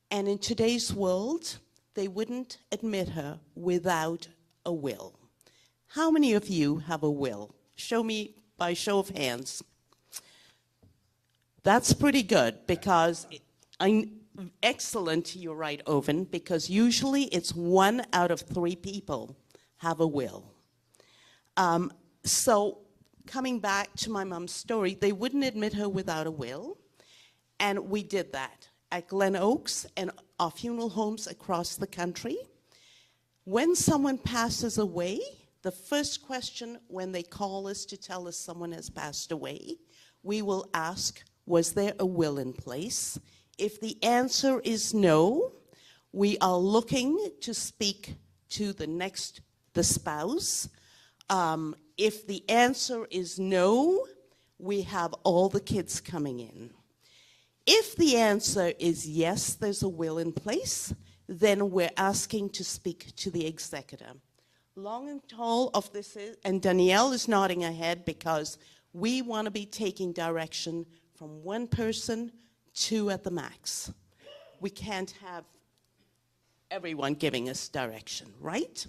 And in today's world, they wouldn't admit her without a will. How many of you have a will? Show me by show of hands. That's pretty good because excellent, you're right, Owen, because usually it's 1 out of 3 people have a will. So coming back to my mom's story, they wouldn't admit her without a will, and we did that at Glen Oaks and our funeral homes across the country. When someone passes away, the first question when they call us to tell us someone has passed away, we will ask, was there a will in place? If the answer is no, we are looking to speak to the spouse. If the answer is no, we have all the kids coming in. If the answer is yes, there's a will in place, then we're asking to speak to the executor. Long and tall of this is, and Danielle is nodding her head because we want to be taking direction from one person, 2 at the max. We can't have everyone giving us direction, right?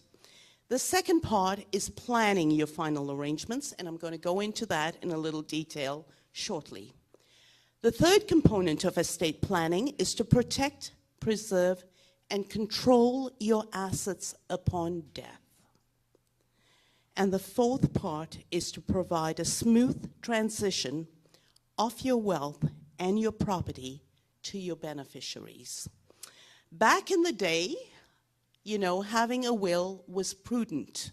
The second part is planning your final arrangements, and I'm going to go into that in a little detail shortly. The third component of estate planning is to protect, preserve, and control your assets upon death. And the fourth part is to provide a smooth transition of your wealth and your property to your beneficiaries. Back in the day, you know, having a will was prudent.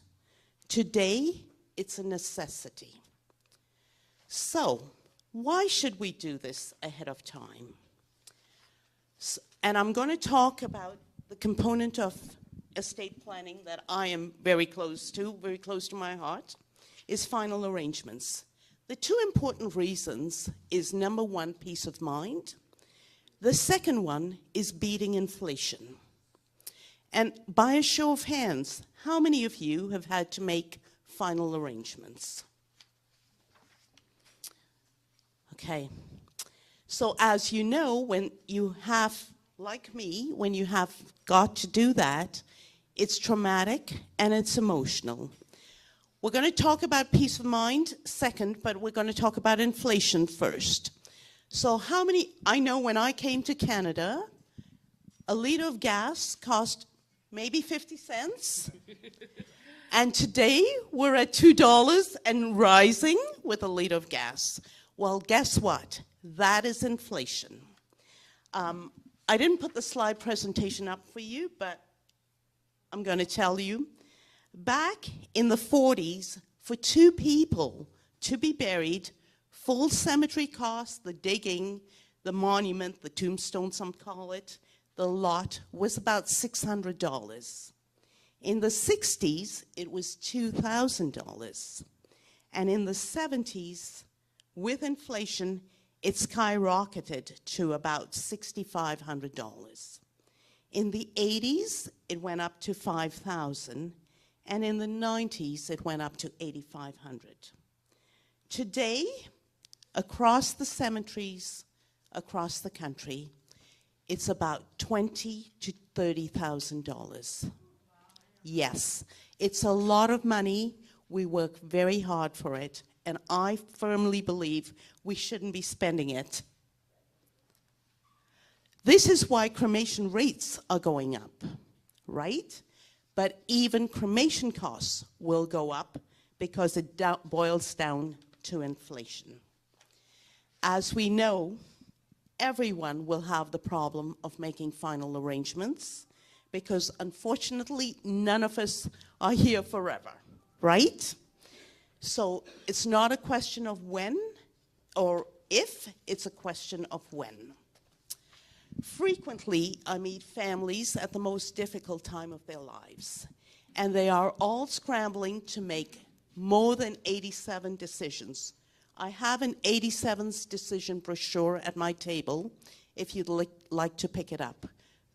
Today, it's a necessity. So, why should we do this ahead of time? And I'm going to talk about the component of estate planning that I am very close to my heart, is final arrangements. The 2 important reasons is, number 1, peace of mind. The second one is beating inflation. And by a show of hands, how many of you have had to make final arrangements? Okay. So as you know, when you have, like me, when you have got to do that, it's traumatic and it's emotional. We're going to talk about peace of mind second, but we're going to talk about inflation first. So how many, I know when I came to Canada, a liter of gas cost maybe 50 cents. And today we're at $2 and rising with a liter of gas. Well, guess what? That is inflation. I didn't put the slide presentation up for you, but I'm going to tell you. Back in the 40s, for 2 people to be buried, full cemetery costs, the digging, the monument, the tombstone, some call it, the lot, was about $600. In the 60s, it was $2,000. And in the 70s, with inflation, it skyrocketed to about $6,500. In the 80s, it went up to $5,000, and in the 90s, it went up to $8,500. Today, across the cemeteries, across the country, it's about $20,000 to $30,000. Yes, it's a lot of money. We work very hard for it, and I firmly believe we shouldn't be spending it. This is why cremation rates are going up, right? But even cremation costs will go up because it boils down to inflation. As we know, everyone will have the problem of making final arrangements because unfortunately, none of us are here forever, right? So it's not a question of when or if, it's a question of when. Frequently, I meet families at the most difficult time of their lives, and they are all scrambling to make more than 87 decisions. I have an 87's decision brochure at my table if you'd like to pick it up.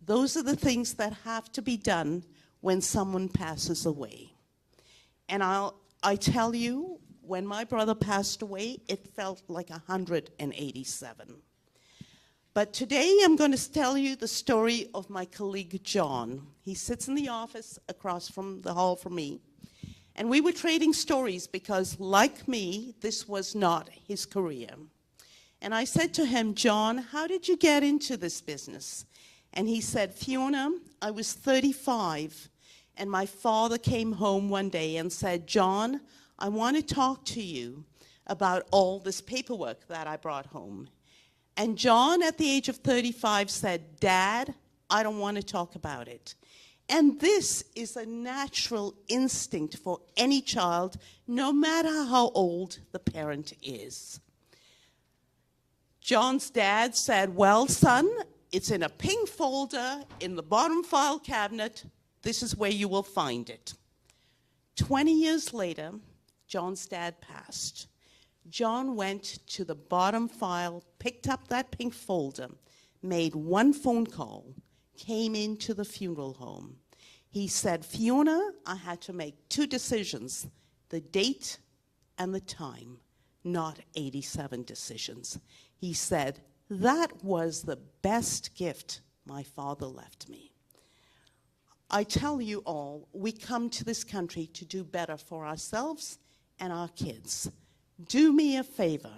Those are the things that have to be done when someone passes away. And I tell you, when my brother passed away, it felt like 187. But today I'm going to tell you the story of my colleague John. He sits in the office across from the hall from me. And we were trading stories because, like me, this was not his career. And I said to him, John, how did you get into this business? And he said, Fiona, I was 35, and my father came home one day and said, John, I want to talk to you about all this paperwork that I brought home. And John, at the age of 35, said, Dad, I don't want to talk about it. And this is a natural instinct for any child, no matter how old the parent is. John's dad said, well, son, it's in a pink folder in the bottom file cabinet. This is where you will find it. 20 years later, John's dad passed. John went to the bottom file, picked up that pink folder, made one phone call, came into the funeral home. He said, Fiona, I had to make two decisions, the date and the time, not 87 decisions. He said, that was the best gift my father left me. I tell you all, we come to this country to do better for ourselves and our kids. Do me a favor.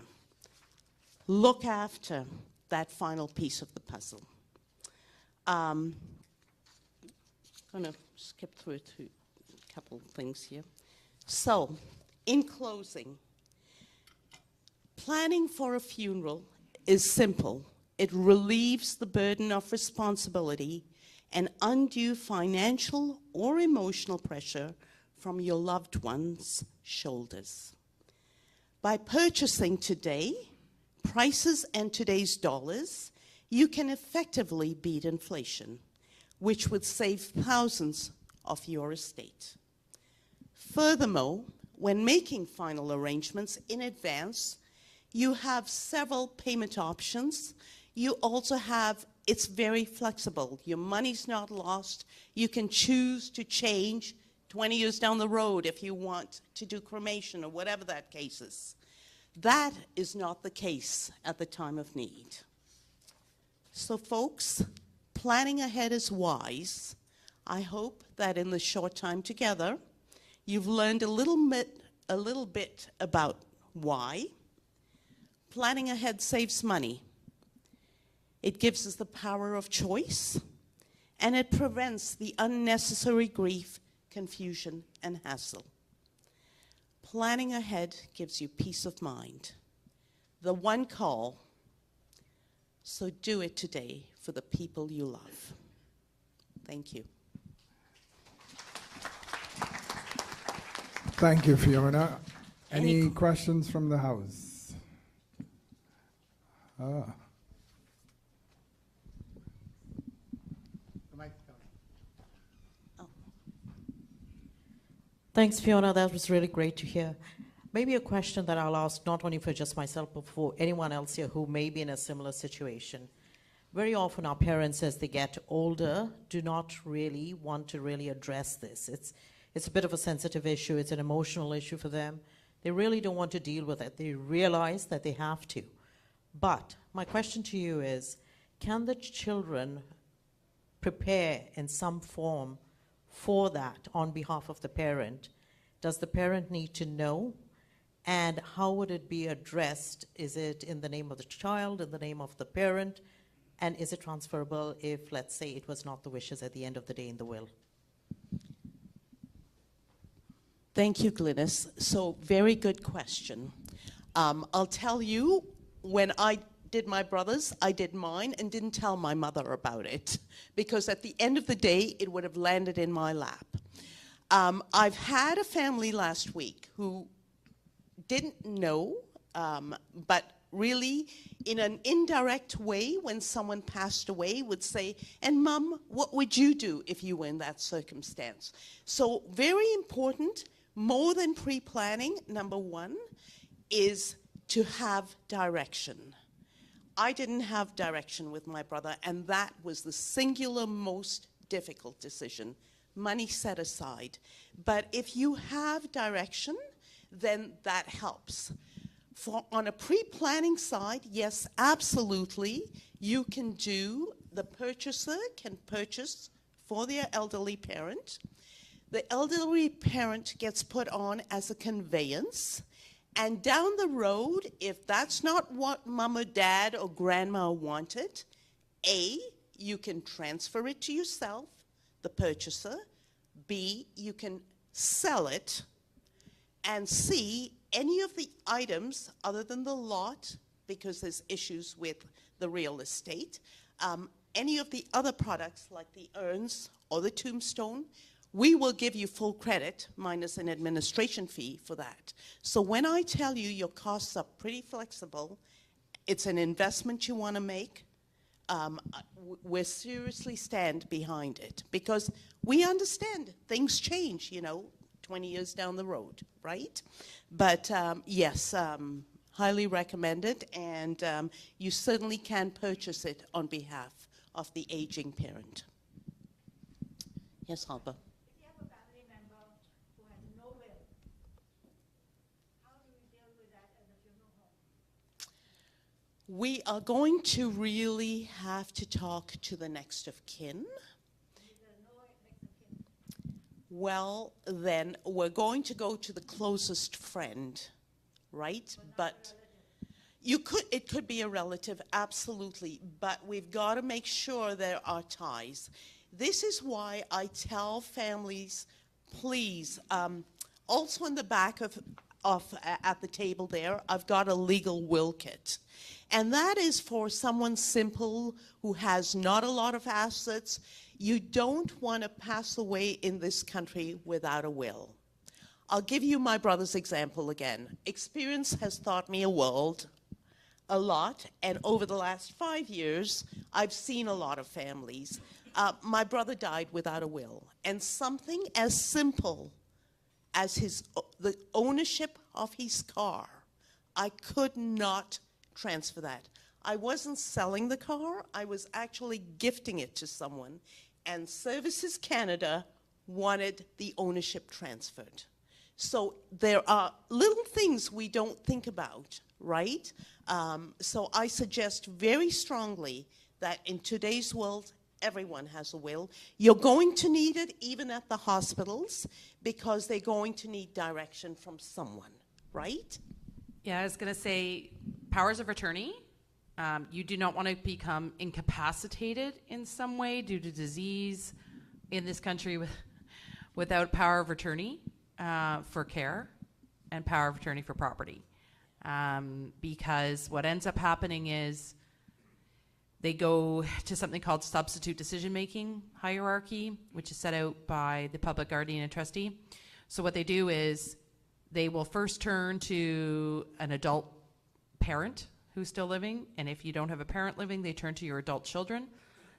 Look after that final piece of the puzzle. I'm going to skip through a couple of things here. So, in closing, planning for a funeral is simple. It relieves the burden of responsibility and undue financial or emotional pressure from your loved one's shoulders. By purchasing today, prices and today's dollars, you can effectively beat inflation, which would save thousands of your estate. Furthermore, when making final arrangements in advance, you have several payment options. You also have, it's very flexible. Your money's not lost. You can choose to change 20 years down the road if you want to do cremation or whatever that case is. That is not the case at the time of need. So folks, planning ahead is wise. I hope that in the short time together, you've learned a little bit about why. Planning ahead saves money. It gives us the power of choice, and it prevents the unnecessary grief, confusion, and hassle. Planning ahead gives you peace of mind. The one call, so do it today for the people you love. Thank you. Thank you, Fiona. Any questions from the House? The mic. Thanks, Fiona. That was really great to hear. Maybe a question that I'll ask not only for just myself, but for anyone else here who may be in a similar situation. Very often our parents, as they get older, do not really want to really address this. It's a bit of a sensitive issue. It's an emotional issue for them. They really don't want to deal with it. They realize that they have to. But my question to you is, can the children prepare in some form for that on behalf of the parent? Does the parent need to know? And how would it be addressed? Is it in the name of the child, in the name of the parent? And is it transferable if, let's say, it was not the wishes at the end of the day in the will? Thank you, Glynis. So, very good question. I'll tell you, When I did my brother's, I did mine and didn't tell my mother about it because at the end of the day, it would have landed in my lap. I've had a family last week who didn't know, but really in an indirect way when someone passed away would say, and Mom, what would you do if you were in that circumstance? So very important, more than pre-planning, number one, is to have direction. I didn't have direction with my brother, and that was the singular most difficult decision. Money set aside. But if you have direction, then that helps. On a pre-planning side, yes, absolutely, you can do, the purchaser can purchase for their elderly parent. The elderly parent gets put on as a conveyance, and down the road, if that's not what mom or dad or grandma wanted, A, you can transfer it to yourself, the purchaser. B, you can sell it. And C, any of the items other than the lot, because there's issues with the real estate, any of the other products like the urns or the tombstone, we will give you full credit minus an administration fee for that. So when I tell you your costs are pretty flexible, it's an investment you want to make, we seriously stand behind it because we understand things change, 20 years down the road, right? But yes, highly recommended, and you certainly can purchase it on behalf of the aging parent. Yes, Harper. If you have a family member who has no will, how do we deal with that at the funeral home? We are going to really have to talk to the next of kin. If there's no next of kin? Well, then we're going to go to the closest friend, right? But it could be a relative, absolutely. But we've got to make sure there are ties. This is why I tell families, please, also in the back of at the table there, I've got a legal will kit. And that is for someone simple who has not a lot of assets. You don't want to pass away in this country without a will. I'll give you my brother's example again. Experience has taught me a lot, and over the last 5 years, I've seen a lot of families. My brother died without a will, and something as simple as the ownership of his car, I could not transfer that. I wasn't selling the car, I was actually gifting it to someone, and Services Canada wanted the ownership transferred. So there are little things we don't think about, right? So I suggest very strongly that in today's world, everyone has a will. You're going to need it even at the hospitals because they're going to need direction from someone, right? Yeah, I was going to say powers of attorney. You do not want to become incapacitated in some way due to disease in this country without power of attorney for care and power of attorney for property. Because what ends up happening is they go to something called substitute decision-making hierarchy, which is set out by the public guardian and trustee. So what they do is they will first turn to an adult parent who's still living, and if you don't have a parent living, they turn to your adult children,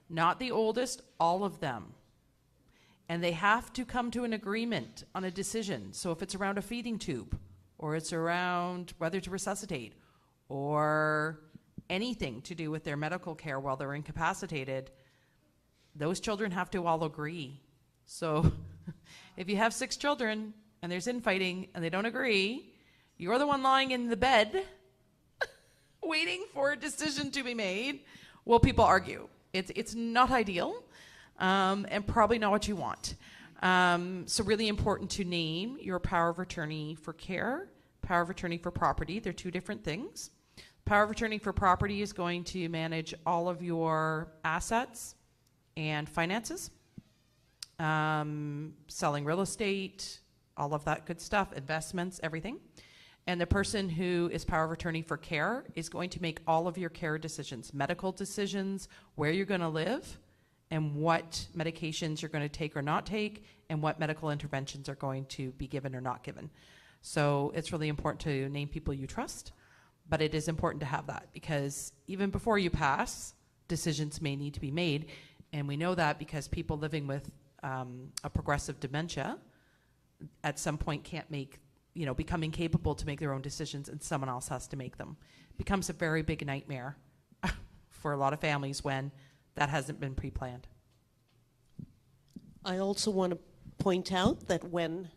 not the oldest, all of them. And they have to come to an agreement on a decision. So if it's around a feeding tube, or it's around whether to resuscitate, or anything to do with their medical care while they're incapacitated, those children have to all agree. So if you have 6 children and there's infighting and they don't agree, you're the one lying in the bed waiting for a decision to be made. Well, people argue. It's not ideal and probably not what you want. So really important to name your power of attorney for care, power of attorney for property. They're 2 different things. Power of attorney for property is going to manage all of your assets and finances, selling real estate, all of that good stuff, investments, everything. And the person who is power of attorney for care is going to make all of your care decisions, medical decisions, where you're going to live, and what medications you're going to take or not take, and what medical interventions are going to be given or not given. So it's really important to name people you trust, but it is important to have that, because even before you pass, decisions may need to be made. And we know that because people living with a progressive dementia at some point can't make, become incapable to make their own decisions, and someone else has to make them. It becomes a very big nightmare for a lot of families when that hasn't been pre-planned. I also want to point out that when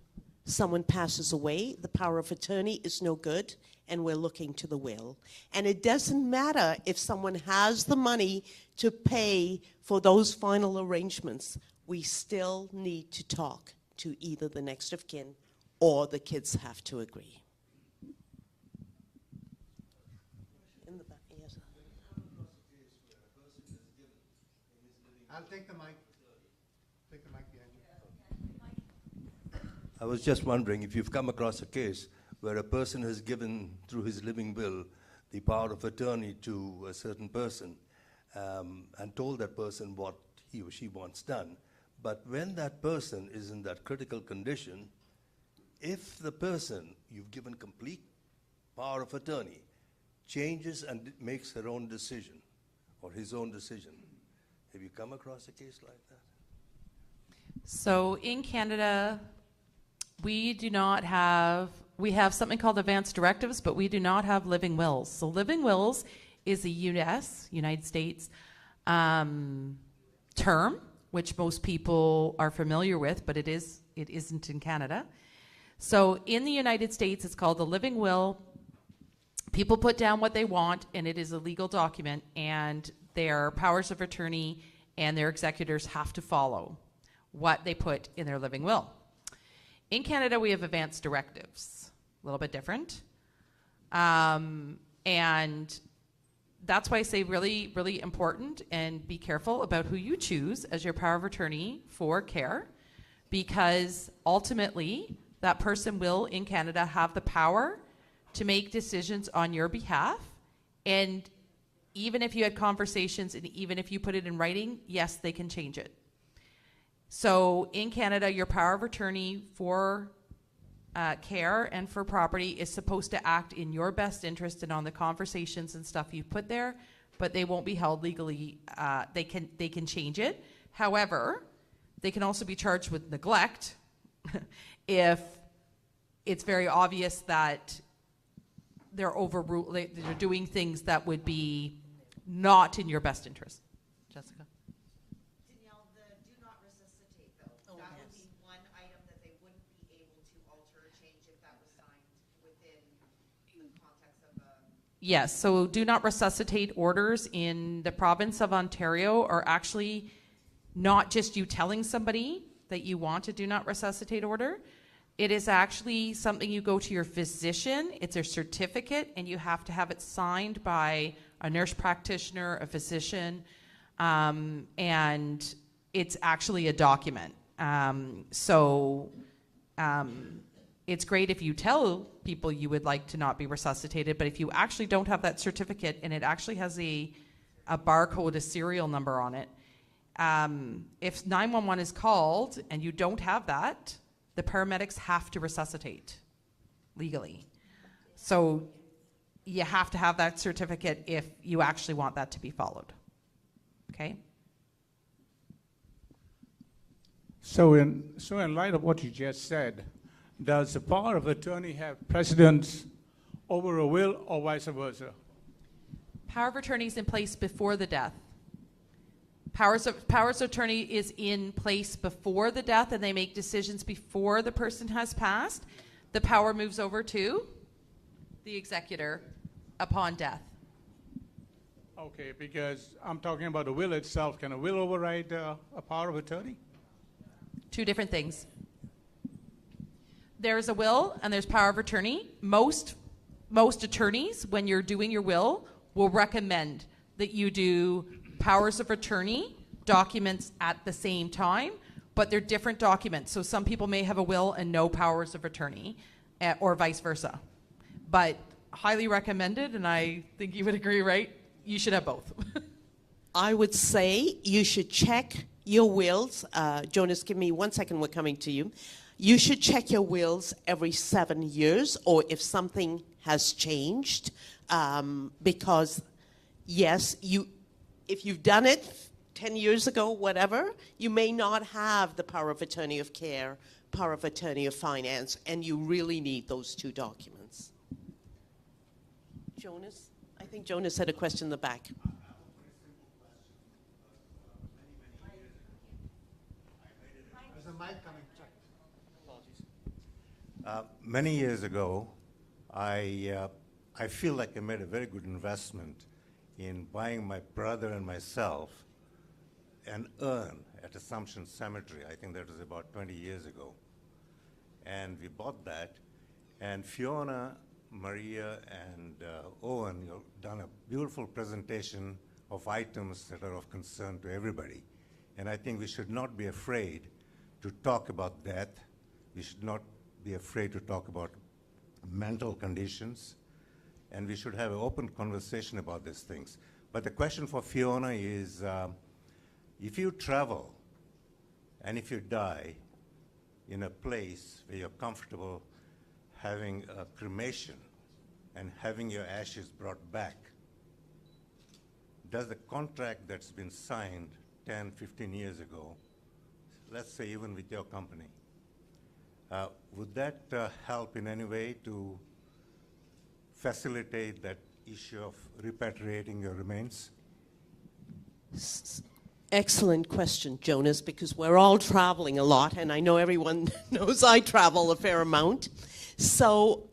someone passes away, the power of attorney is no good, and we're looking to the will. And it doesn't matter if someone has the money to pay for those final arrangements. We still need to talk to either the next of kin or the kids have to agree. In the back, yes. I'll take the mic. Take the mic behind you. I was just wondering if you've come across a case where a person has given, through his living will, the power of attorney to a certain person and told that person what he or she wants done. But when that person is in that critical condition, if the person you've given complete power of attorney changes and makes her own decision or his own decision, have you come across a case like that? So in Canada, we have something called advanced directives, but we do not have living wills. So living wills is a United States term, which most people are familiar with, but it isn't in Canada. So in the United States, it's called the living will. People put down what they want, and it is a legal document, and their powers of attorney and their executors have to follow what they put in their living will. In Canada, we have advanced directives, a little bit different. And that's why I say really, really important, and be careful about who you choose as your power of attorney for care, because ultimately that person will, in Canada, have the power to make decisions on your behalf. And even if you had conversations and even if you put it in writing, yes, they can change it. So in Canada, your power of attorney for care and for property is supposed to act in your best interest and on the conversations and stuff you put there, but they won't be held legally. They can change it. However, they can also be charged with neglect if it's very obvious that they're doing things that would be not in your best interest. Jessica? Danielle, the do not resuscitate, though, that would be one item that they wouldn't be able to alter or change if that was signed within the context of a... Yes, so do not resuscitate orders in the province of Ontario are actually not just you telling somebody that you want a do not resuscitate order. It is actually something you go to your physician. It's a certificate, and you have to have it signed by a nurse practitioner, a physician, and it's actually a document. It's great if you tell people you would like to not be resuscitated, but if you actually don't have that certificate and it actually has a barcode, a serial number on it, if 911 is called and you don't have that, the paramedics have to resuscitate legally. So you have to have that certificate if you actually want that to be followed. Okay? So in light of what you just said, does the power of attorney have precedence over a will or vice versa? Power of attorney is in place before the death. Powers of attorney is in place before the death, and they make decisions before the person has passed. The power moves over to the executor upon death. Okay, because I'm talking about the will itself. Can a will override a power of attorney? Two different things. There's a will and there's power of attorney. Most attorneys, when you're doing your will recommend that you do powers of attorney documents at the same time, but they're different documents. So some people may have a will and no powers of attorney, or vice versa. but highly recommended, and I think you would agree, right? You should have both. I would say you should check your wills. Jonas, give me 1 second, we're coming to you. You should check your wills every 7 years, or if something has changed, because yes, if you've done it 10 years ago, whatever, you may not have the power of attorney of care, power of attorney of finance, and you really need those two documents. Jonas? I think Jonas had a question in the back. There's a mic coming. Many years ago, I feel like I made a very good investment in buying my brother and myself an urn at Assumption Cemetery. I think that was about 20 years ago. And we bought that, and Fiona, Maria, and Owen, you've done a beautiful presentation of items that are of concern to everybody. And I think we should not be afraid to talk about death. We should not be afraid to talk about mental conditions, and we should have an open conversation about these things. But the question for Fiona is, if you travel and if you die in a place where you're comfortable having a cremation and having your ashes brought back, does the contract that's been signed 10, 15 years ago, let's say even with your company, would that help in any way to facilitate that issue of repatriating your remains? Excellent question, Jonas, because we're all traveling a lot, and I know everyone knows I travel a fair amount. So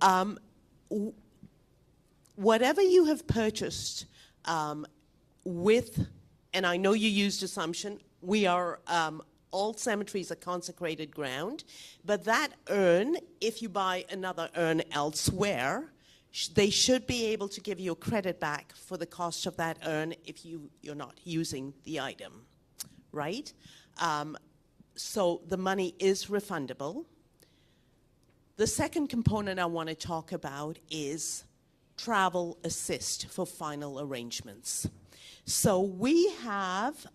whatever you have purchased with, and I know you used Assumption, we are, all cemeteries are consecrated ground, but that urn, if you buy another urn elsewhere, they should be able to give you a credit back for the cost of that urn if you're not using the item, right? So the money is refundable. The second component I want to talk about is travel assist for final arrangements. So we have,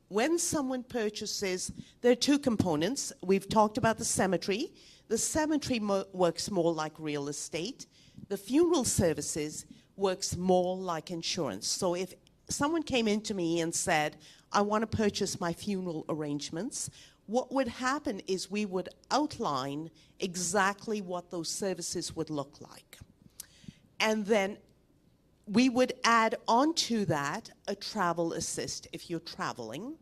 when someone purchases, there are two components. We've talked about the cemetery. The cemetery works more like real estate. The funeral services works more like insurance. So if someone came into me and said, I want to purchase my funeral arrangements, what would happen is we would outline exactly what those services would look like. And then we would add onto that a travel assist if you're traveling,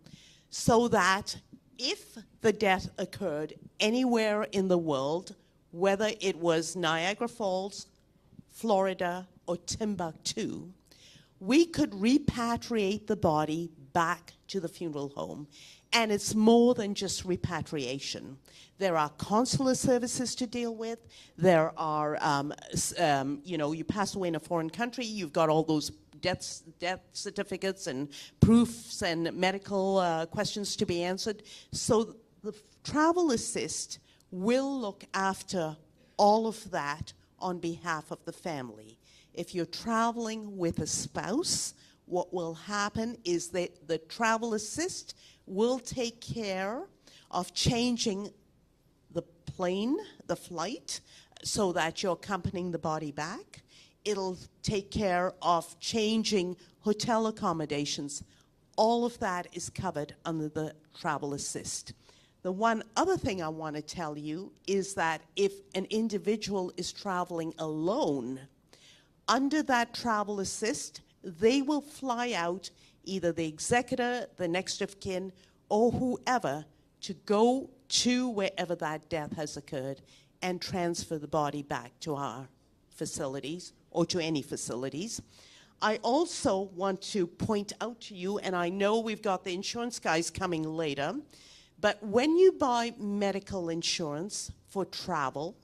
so that if the death occurred anywhere in the world, whether it was Niagara Falls, Florida, or Timbuktu, we could repatriate the body back to the funeral home. And it's more than just repatriation. There are consular services to deal with. There are, you pass away in a foreign country, you've got all those death certificates and proofs and medical questions to be answered. So the travel assist will look after all of that on behalf of the family. If you're traveling with a spouse, what will happen is that the travel assist will take care of changing the plane, the flight, so that you're accompanying the body back. It'll take care of changing hotel accommodations. All of that is covered under the travel assist. The one other thing I want to tell you is that if an individual is traveling alone, under that travel assist, they will fly out either the executor, the next of kin, or whoever to go to wherever that death has occurred and transfer the body back to our facilities or to any facilities. I also want to point out to you, and I know we've got the insurance guys coming later, but when you buy medical insurance for travel,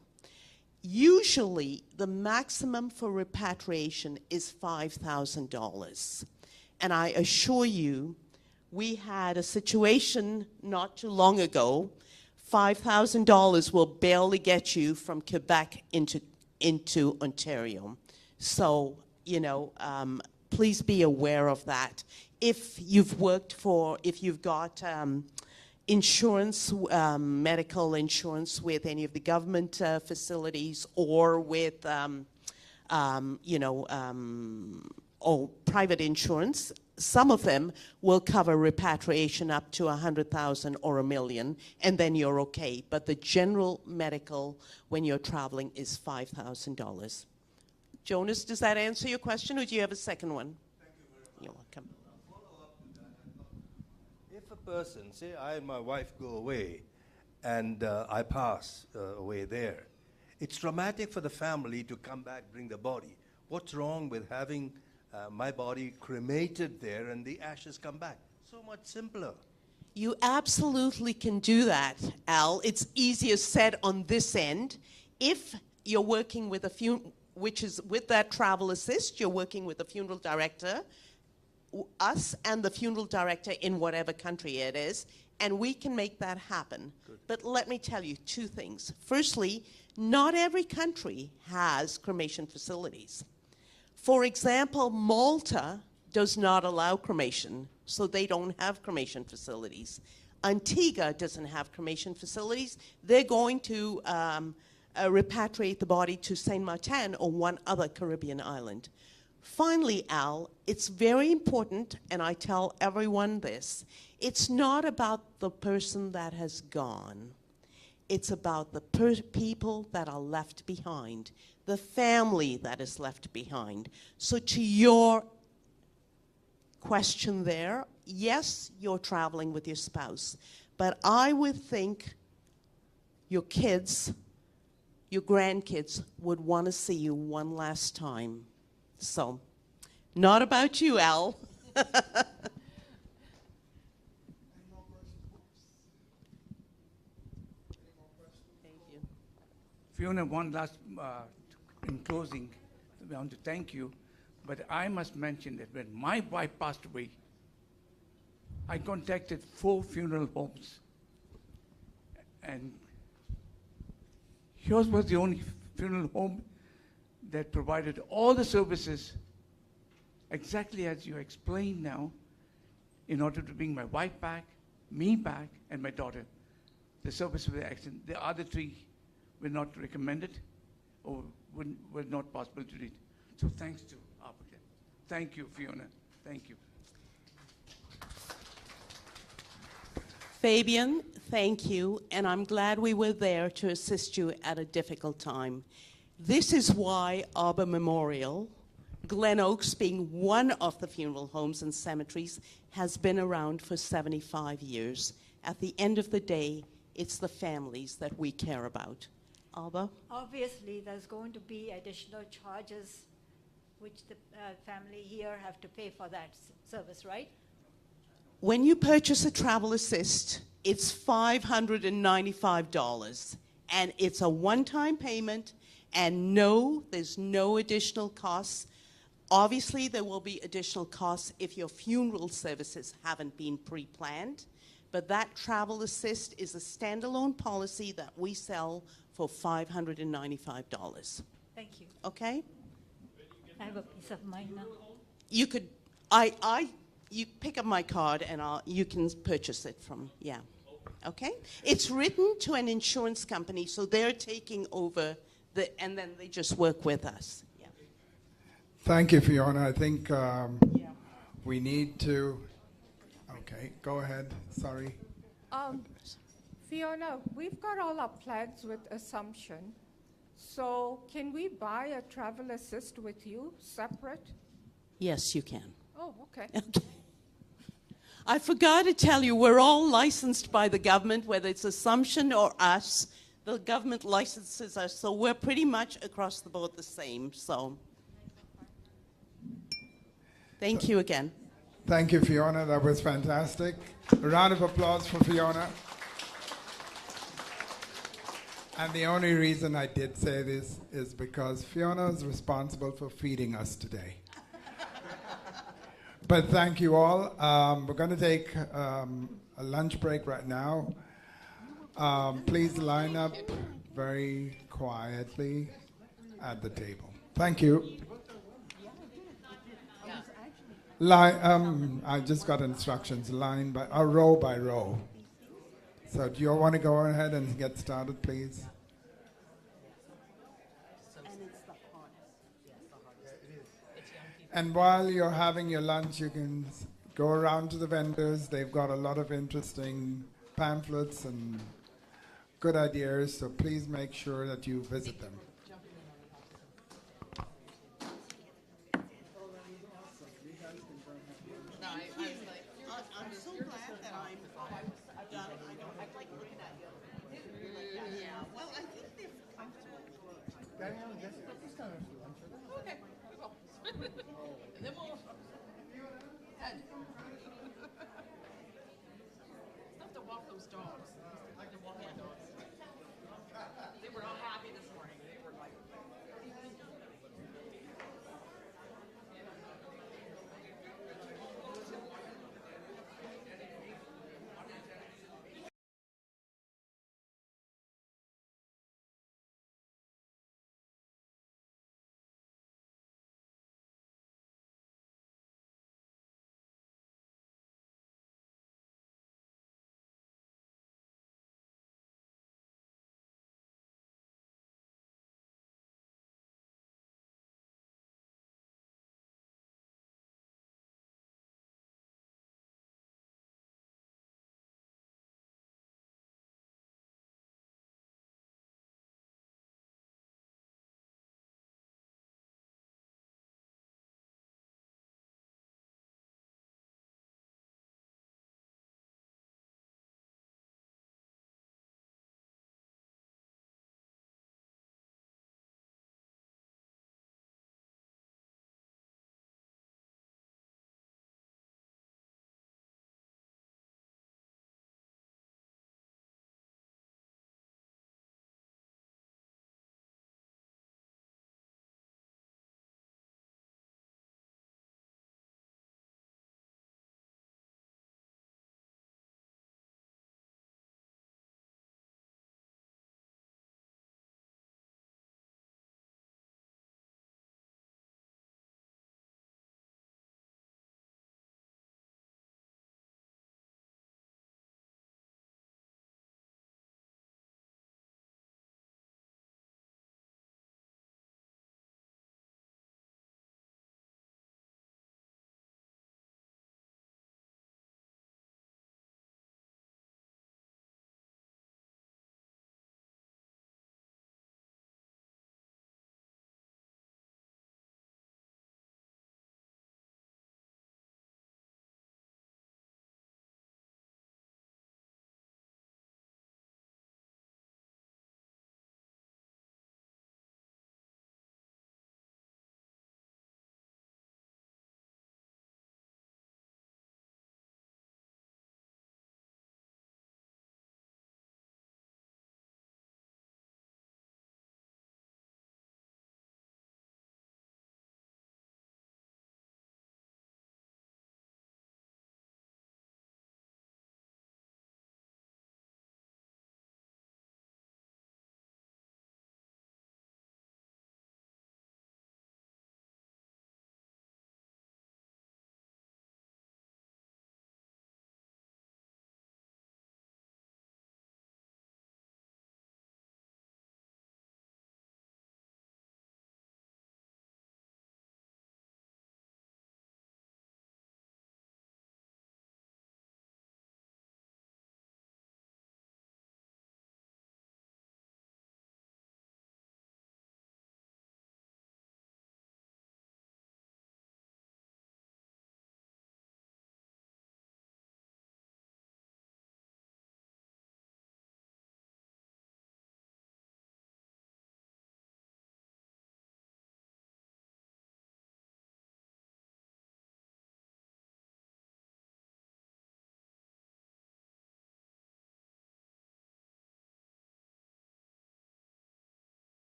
usually the maximum for repatriation is $5,000. And I assure you, we had a situation not too long ago, $5,000 will barely get you from Quebec into into Ontario. So, please be aware of that. If you've got insurance, medical insurance with any of the government facilities or with, or private insurance, some of them will cover repatriation up to 100,000 or $1 million, and then you're okay. But the general medical, when you're traveling, is $5,000. Jonas, does that answer your question, or do you have a second one? Thank you very much. You're welcome. Follow up to that. If a person, say I and my wife go away, and I pass away there, it's traumatic for the family to come back, bring the body. What's wrong with having my body cremated there and the ashes come back? So much simpler. You absolutely can do that, Al. It's easier said on this end. If you're working with which is with that travel assist, you're working with a funeral director, us and the funeral director in whatever country it is, and we can make that happen. Good. But let me tell you two things. Firstly, not every country has cremation facilities. For example, Malta does not allow cremation, so they don't have cremation facilities. Antigua doesn't have cremation facilities. They're going to repatriate the body to Saint Martin or one other Caribbean island. Finally, Al, it's very important, and I tell everyone this, it's not about the person that has gone. It's about the people that are left behind, the family that is left behind. So to your question there, yes, you're traveling with your spouse, but I would think your kids, your grandkids would want to see you one last time. So, not about you, Al. Fiona, one last, in closing, I want to thank you, but I must mention that when my wife passed away, I contacted 4 funeral homes, and yours was the only funeral home that provided all the services exactly as you explained now, in order to bring my wife back, me back, and my daughter. The services were excellent. The other 3 were not recommended or were not possible to read. So thanks to Auburn. Thank you, Fiona. Thank you. Fabian, thank you, and I'm glad we were there to assist you at a difficult time. This is why Auburn Memorial, Glen Oaks being one of the funeral homes and cemeteries, has been around for 75 years. At the end of the day, it's the families that we care about. Alba? Obviously, there's going to be additional charges which the family here have to pay for that service, right? When you purchase a travel assist, it's $595, and it's a one-time payment, and no, there's no additional costs. Obviously, there will be additional costs if your funeral services haven't been pre-planned, but that travel assist is a standalone policy that we sell for $595. Thank you. Okay? I have a peace of mind now. You could, you pick up my card and you can purchase it from, yeah. Okay? It's written to an insurance company, so they're taking over and then they just work with us. Yeah. Thank you, Fiona. I think we need to, okay, go ahead. Sorry. Fiona, we've got all our plans with Assumption. So can we buy a travel assist with you, separate? Yes, you can. Oh, okay. Okay. I forgot to tell you, we're all licensed by the government, whether it's Assumption or us. The government licenses us, so we're pretty much across the board the same. So, thank you again. Thank you, Fiona. That was fantastic. A round of applause for Fiona. And the only reason I did say this is because Fiona is responsible for feeding us today. But thank you all. We're going to take a lunch break right now. Please line up very quietly. at the table. Thank you. I just got instructions, row by row. So do you want to go ahead and get started, please? And while you're having your lunch, you can go around to the vendors. They've got a lot of interesting pamphlets and good ideas, so please make sure that you visit them. I'm so glad that I'm done. I like looking at you. Yeah, well, I think they're comfortable. Okay, we will. And then we'll. Ed. Have to walk those dogs. I have to walk my dogs. They were not happy this morning. They were like.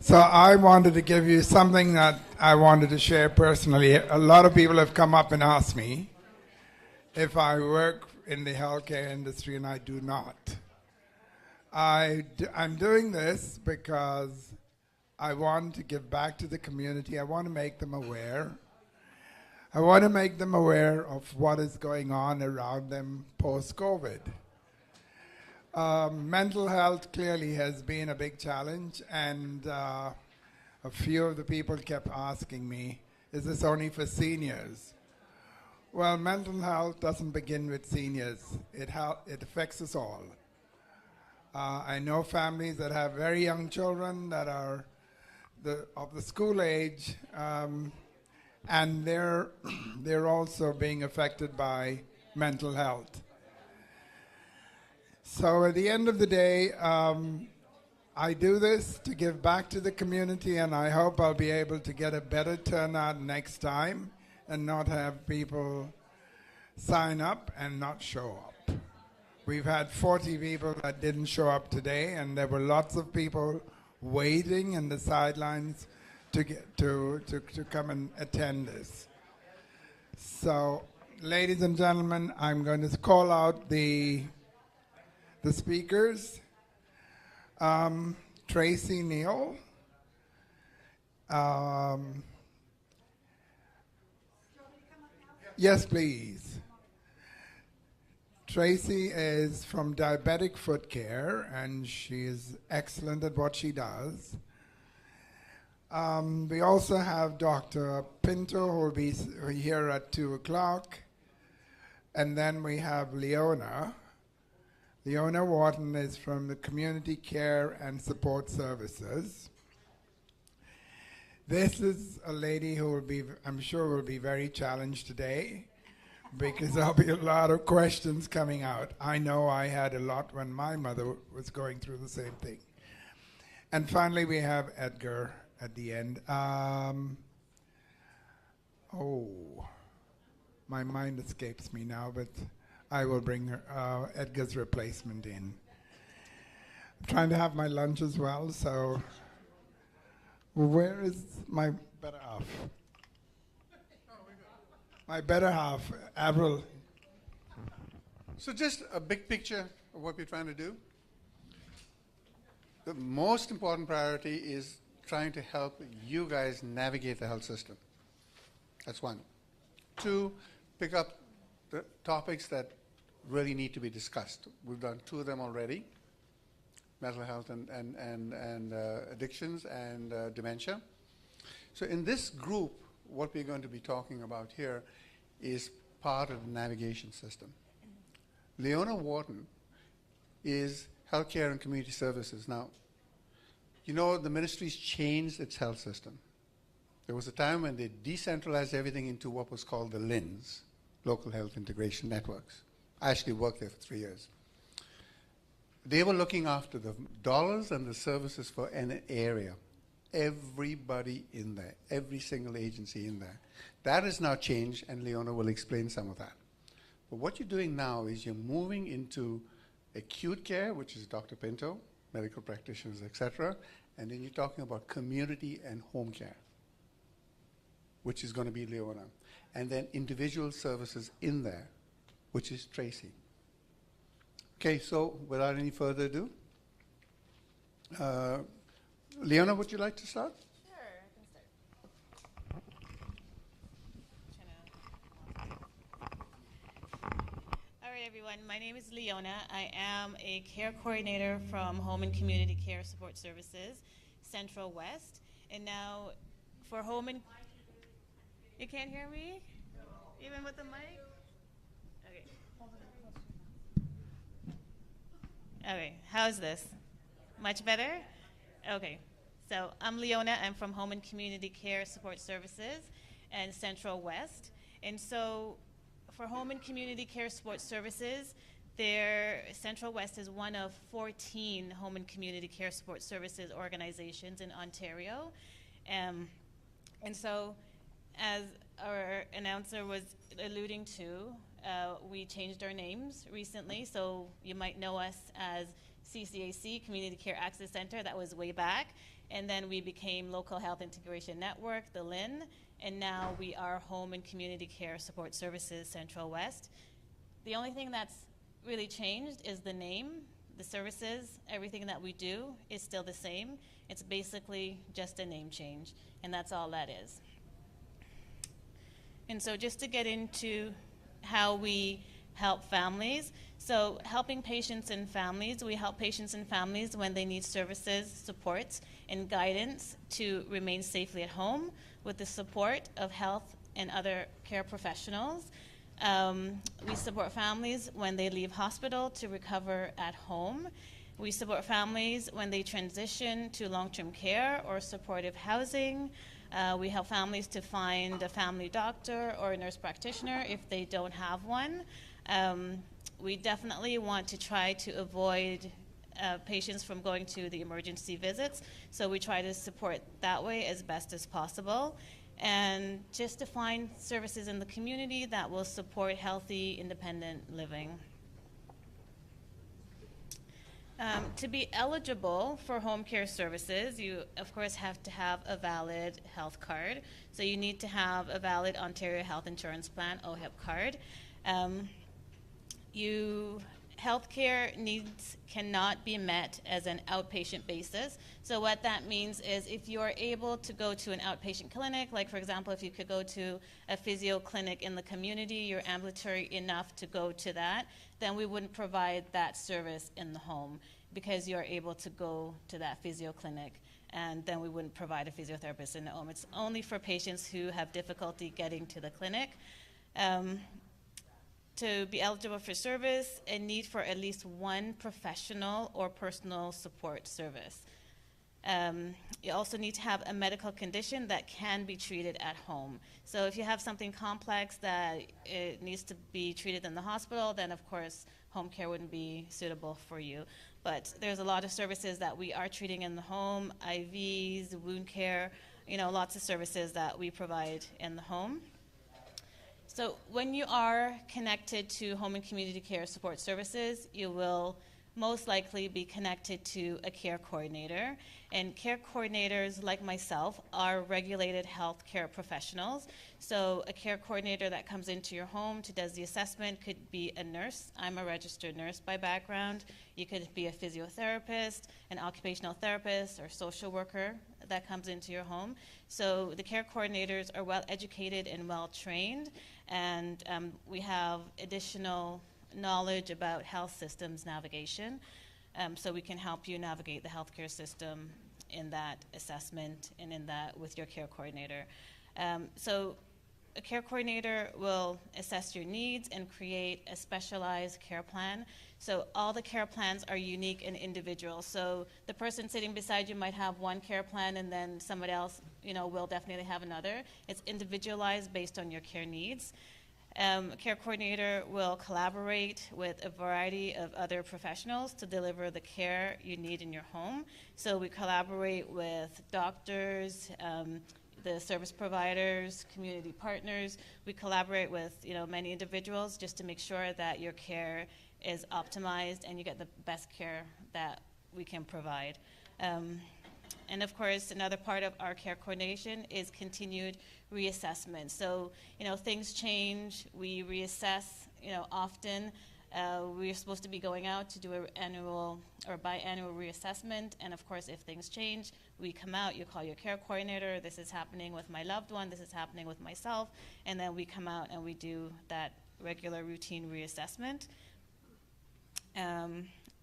So I wanted to give you something that I wanted to share personally. A lot of people have come up and asked me if I work in the healthcare industry, and I do not. I'm doing this because I want to give back to the community. I want to make them aware. I want to make them aware of what is going on around them post-COVID. Mental health clearly has been a big challenge, and a few of the people kept asking me, is this only for seniors? Well, mental health doesn't begin with seniors. It affects us all. I know families that have very young children that are of the school age, and they're also being affected by mental health. So at the end of the day, I do this to give back to the community, and I hope I'll be able to get a better turnout next time and not have people sign up and not show up. We've had 40 people that didn't show up today, and there were lots of people waiting in the sidelines to come and attend this. So, ladies and gentlemen, I'm going to call out the speakers. Tracy Neal. Yes, please. Tracy is from Diabetic Foot Care, and she is excellent at what she does. We also have Dr. Pinto, who will be here at 2 o'clock. And then we have Leona. Leona Wharton is from the Community Care and Support Services. This is a lady who will be, I'm sure, will be very challenged today, because there'll be a lot of questions coming out. I know I had a lot when my mother was going through the same thing. And finally, we have Edgar at the end. My mind escapes me now, but I will bring Edgar's replacement in. I'm trying to have my lunch as well, so where is my better half? My better half, Avril. So just a big picture of what we're trying to do. The most important priority is trying to help you guys navigate the health system. That's one. 2, pick up the topics that really need to be discussed. We've done 2 of them already, mental health and addictions and dementia. So in this group, what we're going to be talking about here is part of the navigation system. Leona Wharton is healthcare and community services. Now, you know, the ministry's changed its health system. There was a time when they decentralized everything into what was called the LHINs, Local Health Integration Networks. I actually worked there for 3 years. They were looking after the dollars and the services for an area. Everybody in there, every single agency in there. That has now changed, and Leona will explain some of that. But what you're doing now is you're moving into acute care, which is Dr. Pinto, medical practitioners, etc., and then you're talking about community and home care, which is going to be Leona, and then individual services in there, which is Tracy. Okay, so without any further ado, Leona, would you like to start? Sure, I can start. All right, everyone. My name is Leona. I am a care coordinator from Home and Community Care Support Services, Central West. And now for home and... You can't hear me? Even with the mic? Okay. Okay, how's this? Much better? Okay. So I'm Leona. I'm from Home and Community Care Support Services and Central West. And so for Home and Community Care Support Services, Central West is one of 14 Home and Community Care Support Services organizations in Ontario. And so as our announcer was alluding to, we changed our names recently, so you might know us as CCAC, Community Care Access Center, that was way back. And then we became Local Health Integration Network, the LIN, and now we are Home and Community Care Support Services Central West. The only thing that's really changed is the name. The services, everything that we do is still the same. It's basically just a name change, and that's all that is. And so just to get into how we help families. So helping patients and families, we help patients and families when they need services, supports, and guidance to remain safely at home with the support of health and other care professionals. We support families when they leave hospital to recover at home. We support families when they transition to long-term care or supportive housing. We help families to find a family doctor or a nurse practitioner if they don't have one. We definitely want to try to avoid patients from going to the emergency visits, so we try to support that way as best as possible. And just to find services in the community that will support healthy, independent living. To be eligible for home care services, you of course have to have a valid health card. So you need to have a valid Ontario Health Insurance Plan, OHIP card. Healthcare needs cannot be met as an outpatient basis. So what that means is if you're able to go to an outpatient clinic, like for example, if you could go to a physio clinic in the community, you're ambulatory enough to go to that, then we wouldn't provide that service in the home because you're able to go to that physio clinic, and then we wouldn't provide a physiotherapist in the home. It's only for patients who have difficulty getting to the clinic. To be eligible for service, a need for at least one professional or personal support service. You also need to have a medical condition that can be treated at home. So if you have something complex that it needs to be treated in the hospital, then of course home care wouldn't be suitable for you. But there's a lot of services that we are treating in the home, IVs, wound care, lots of services that we provide in the home. So when you are connected to home and community care support services, you will most likely be connected to a care coordinator. And care coordinators, like myself, are regulated healthcare professionals. So a care coordinator that comes into your home to does the assessment could be a nurse. I'm a registered nurse by background. You could be a physiotherapist, an occupational therapist, or social worker that comes into your home. So the care coordinators are well educated and well trained, and we have additional knowledge about health systems navigation, so we can help you navigate the healthcare system in that assessment and in that with your care coordinator. So a care coordinator will assess your needs and create a specialized care plan. So all the care plans are unique and individual. So the person sitting beside you might have one care plan, and then somebody else, will definitely have another. It's individualized based on your care needs. A care coordinator will collaborate with a variety of other professionals to deliver the care you need in your home. So we collaborate with doctors, the service providers, community partners. We collaborate with many individuals just to make sure that your care is optimized and you get the best care that we can provide. And of course, another part of our care coordination is continued reassessment. So, things change, we reassess, often. We're supposed to be going out to do an annual or biannual reassessment, and of course, if things change, we come out, you call your care coordinator, this is happening with my loved one, this is happening with myself, and then we come out and we do that regular routine reassessment.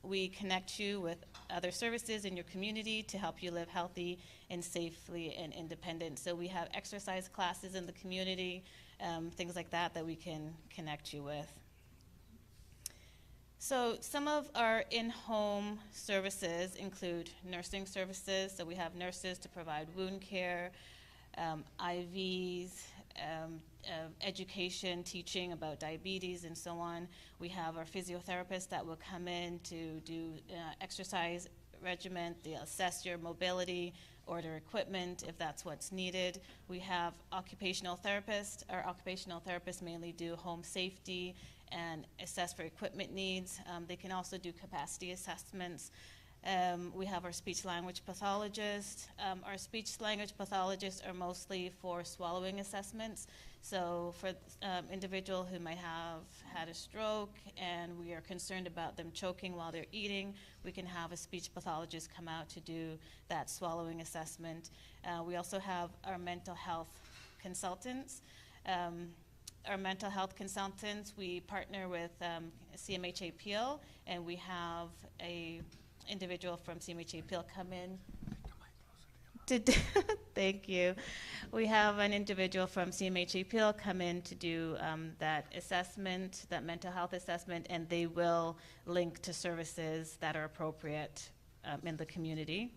We connect you with other services in your community to help you live healthy and safely and independent. So we have exercise classes in the community, things like that we can connect you with. So some of our in-home services include nursing services. So we have nurses to provide wound care, IVs, education, teaching about diabetes and so on. We have our physiotherapists that will come in to do exercise regimen. They'll assess your mobility, order equipment if that's what's needed. We have occupational therapists. Our occupational therapists mainly do home safety and assess for equipment needs. They can also do capacity assessments. We have our speech-language pathologist. Our speech-language pathologists are mostly for swallowing assessments. So for individual who might have had a stroke and we are concerned about them choking while they're eating, we can have a speech pathologist come out to do that swallowing assessment. We also have our mental health consultants. Our mental health consultants, we partner with CMHA Peel, and we have a individual from CMHA Peel come in. Thank you. We have an individual from CMHA Peel come in to do that assessment, that mental health assessment, and they will link to services that are appropriate in the community.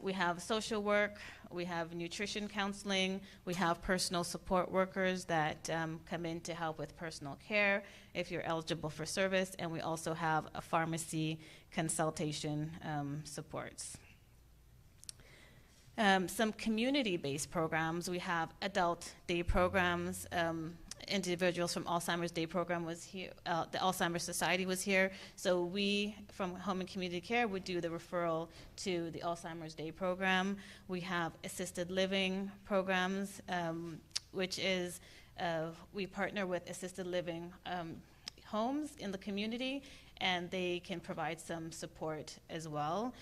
We have social work, we have nutrition counseling, we have personal support workers that come in to help with personal care if you're eligible for service, and we also have a pharmacy consultation supports. Some community-based programs, we have adult day programs. Individuals from Alzheimer's Day Program was here, the Alzheimer's Society was here, so we from Home and Community Care would do the referral to the Alzheimer's Day Program. We have assisted living programs, which is we partner with assisted living homes in the community, and they can provide some support as well.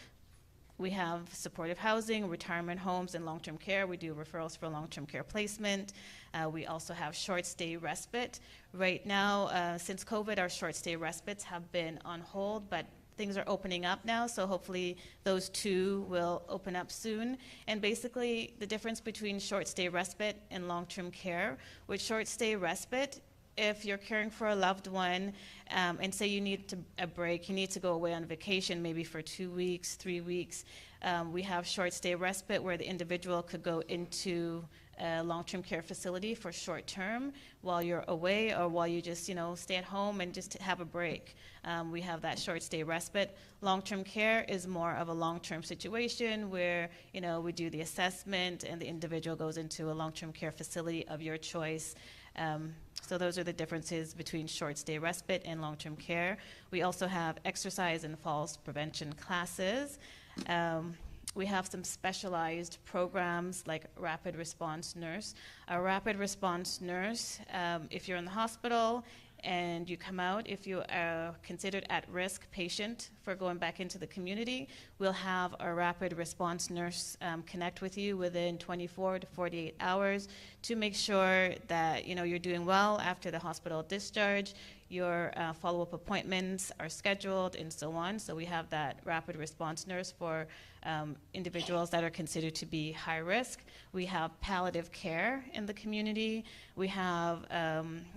We have supportive housing, retirement homes, and long-term care. We do referrals for long-term care placement. We also have short-stay respite. Right now, since COVID, our short-stay respites have been on hold, but things are opening up now, so hopefully those two will open up soon. And basically, the difference between short-stay respite and long-term care, with short-stay respite, if you're caring for a loved one and say you need a break, you need to go away on vacation maybe for 2 weeks, 3 weeks, we have short stay respite where the individual could go into a long-term care facility for short term while you're away, or while you just stay at home and just have a break. We have that short stay respite. Long-term care is more of a long-term situation where we do the assessment and the individual goes into a long-term care facility of your choice. So those are the differences between short stay respite and long-term care. We also have exercise and falls prevention classes. We have some specialized programs like rapid response nurse. A rapid response nurse, if you're in the hospital and you come out, if you are considered at-risk patient for going back into the community, we'll have a rapid response nurse connect with you within 24 to 48 hours to make sure that you're doing well after the hospital discharge. Your follow-up appointments are scheduled and so on. So we have that rapid response nurse for individuals that are considered to be high risk. We have palliative care in the community. We have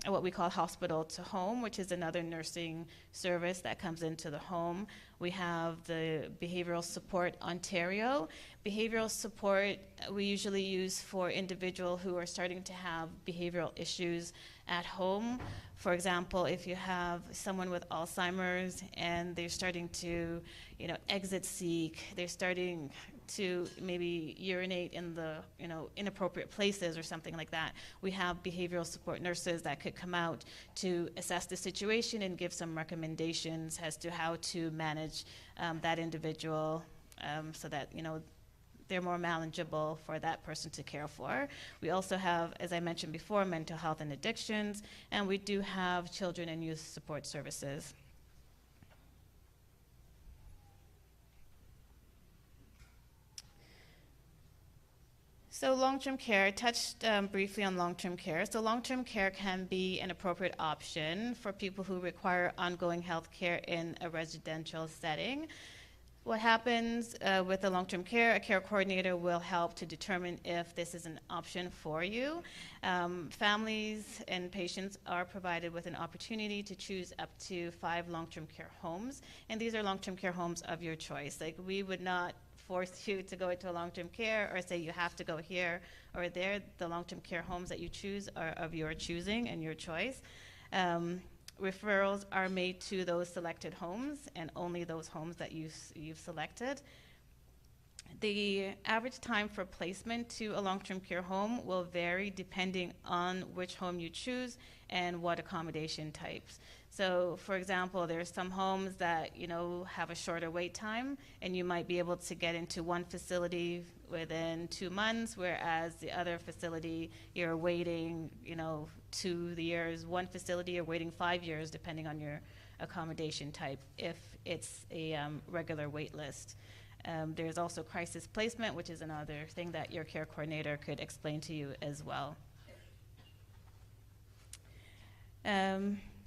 what we call hospital to home, which is another nursing service that comes into the home. We have the Behavioral Support Ontario. Behavioral support we usually use for individuals who are starting to have behavioral issues at home. For example, if you have someone with Alzheimer's and they're starting to, exit seek, they're starting to maybe urinate in the, inappropriate places or something like that, we have behavioral support nurses that could come out to assess the situation and give some recommendations as to how to manage that individual so that, they're more manageable for that person to care for. We also have, as I mentioned before, mental health and addictions, and we do have children and youth support services. So long-term care, I touched briefly on long-term care. So long-term care can be an appropriate option for people who require ongoing health care in a residential setting. What happens with the long-term care, a care coordinator will help to determine if this is an option for you. Families and patients are provided with an opportunity to choose up to 5 long-term care homes, and these are long-term care homes of your choice. Like, we would not force you to go into a long-term care or say you have to go here or there. The long-term care homes that you choose are of your choosing and your choice. Referrals are made to those selected homes and only those homes that you've selected. The average time for placement to a long-term care home will vary depending on which home you choose and what accommodation types. So, for example, there are some homes that, have a shorter wait time, and you might be able to get into one facility within 2 months, whereas the other facility, you're waiting, 2 years. One facility, you're waiting 5 years, depending on your accommodation type, if it's a regular wait list. There's also crisis placement, which is another thing that your care coordinator could explain to you as well.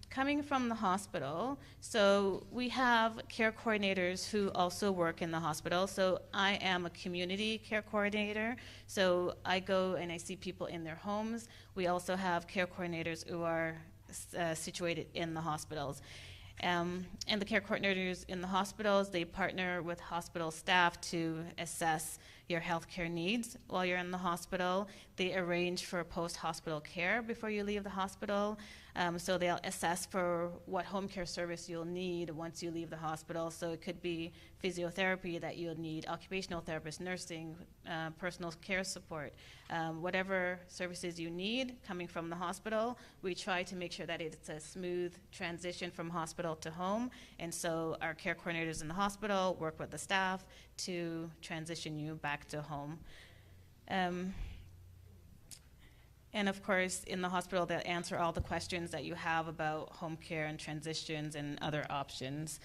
Coming from the hospital, so we have care coordinators who also work in the hospital. So I am a community care coordinator, so I go and I see people in their homes. We also have care coordinators who are situated in the hospitals. And the care coordinators in the hospitals, they partner with hospital staff to assess your healthcare needs while you're in the hospital. They arrange for post-hospital care before you leave the hospital. So they'll assess for what home care service you'll need once you leave the hospital. So it could be physiotherapy that you'll need, occupational therapist, nursing, personal care support, whatever services you need coming from the hospital. We try to make sure that it's a smooth transition from hospital to home. And so our care coordinators in the hospital work with the staff to transition you back to home. And of course, in the hospital, they'll answer all the questions that you have about home care and transitions and other options.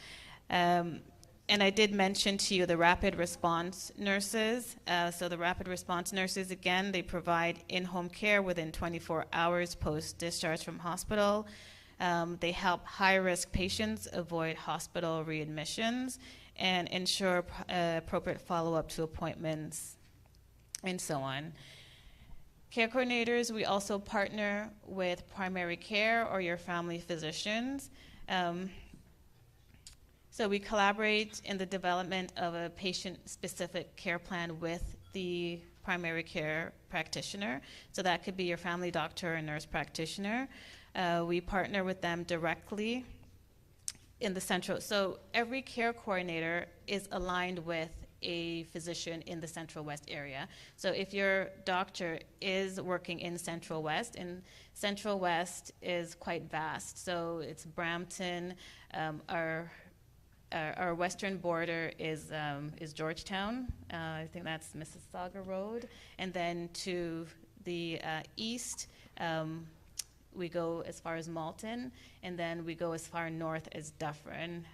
And I did mention to you the rapid response nurses. So the rapid response nurses, again, they provide in-home care within 24 hours post-discharge from hospital. They help high-risk patients avoid hospital readmissions and ensure appropriate follow-up to appointments and so on. Care coordinators, we also partner with primary care or your family physicians. So we collaborate in the development of a patient-specific care plan with the primary care practitioner. So that could be your family doctor or nurse practitioner. We partner with them directly in the central. So every care coordinator is aligned with a physician in the Central West area. So if your doctor is working in Central West, and Central West is quite vast, so it's Brampton, our western border is Georgetown, I think that's Mississauga Road, and then to the east, we go as far as Malton, and then we go as far north as Dufferin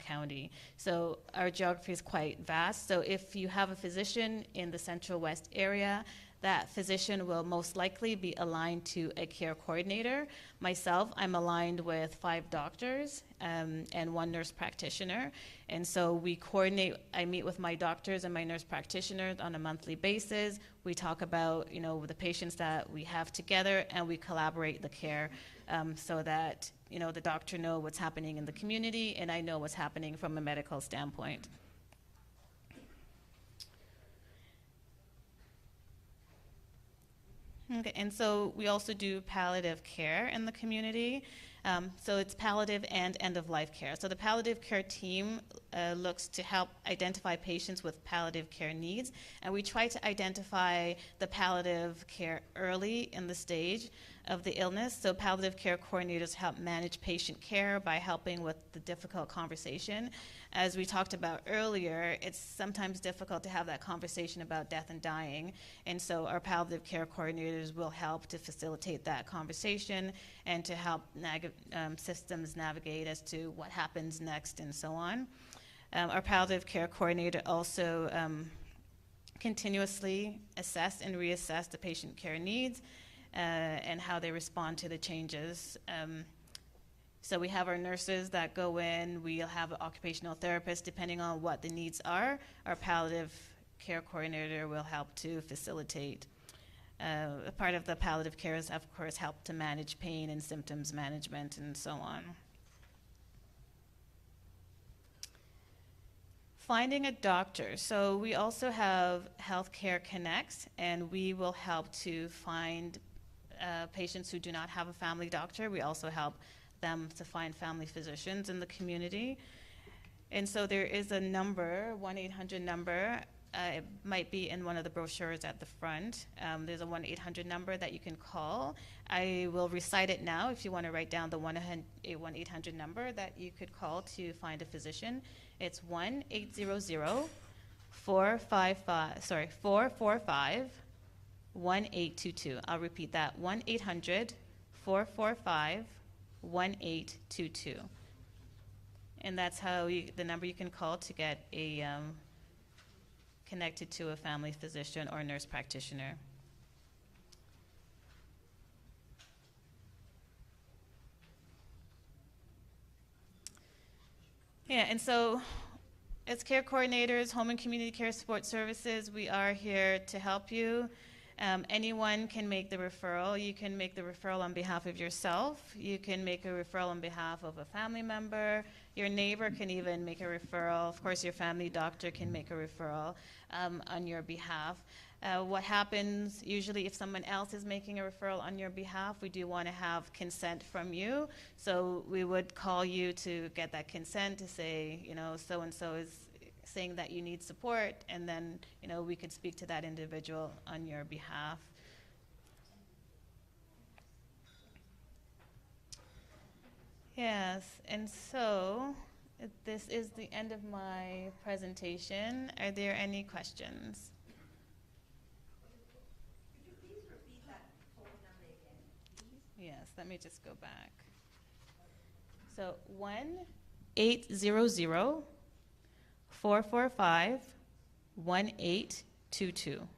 County. So our geography is quite vast. So if you have a physician in the Central West area, that physician will most likely be aligned to a care coordinator. Myself, I'm aligned with 5 doctors and 1 nurse practitioner. And so we coordinate, I meet with my doctors and my nurse practitioners on a monthly basis. We talk about, the patients that we have together, and we collaborate the care so that, the doctor knows what's happening in the community, and I know what's happening from a medical standpoint. Okay, and so we also do palliative care in the community. So it's palliative and end-of-life care. So the palliative care team looks to help identify patients with palliative care needs, and we try to identify the palliative care early in the stage of the illness. So palliative care coordinators help manage patient care by helping with the difficult conversation. As we talked about earlier, it's sometimes difficult to have that conversation about death and dying, and so our palliative care coordinators will help to facilitate that conversation and to help systems navigate as to what happens next and so on. Our palliative care coordinator also continuously assess and reassess the patient care needs and how they respond to the changes. So we have our nurses that go in, we'll have an occupational therapist depending on what the needs are. Our palliative care coordinator will help to facilitate. A part of the palliative care is, of course, help to manage pain and symptoms management and so on. Finding a doctor. So we also have Healthcare Connects, and we will help to find patients who do not have a family doctor. We also help them to find family physicians in the community. And so there is a number, 1-800 number, it might be in one of the brochures at the front. There's a 1-800 number that you can call. I will recite it now if you want to write down the 1-800 number that you could call to find a physician. It's 1-800-445-1822. I'll repeat that, 1-800-445-1822. And that's how the number you can call to get a connected to a family physician or a nurse practitioner. Yeah, and so as care coordinators, home and community care support services, we are here to help you. Anyone can make the referral. You can make the referral on behalf of yourself. You can make a referral on behalf of a family member. Your neighbor can even make a referral. Of course, your family doctor can make a referral on your behalf. What happens usually if someone else is making a referral on your behalf, we do want to have consent from you. So we would call you to get that consent to say, you know, so-and-so is saying that you need support, and then, you know, we could speak to that individual on your behalf. Yes, and so this is the end of my presentation. Are there any questions? Could you please repeat that phone number again, please? Yes, let me just go back. So 1-800-445-1822.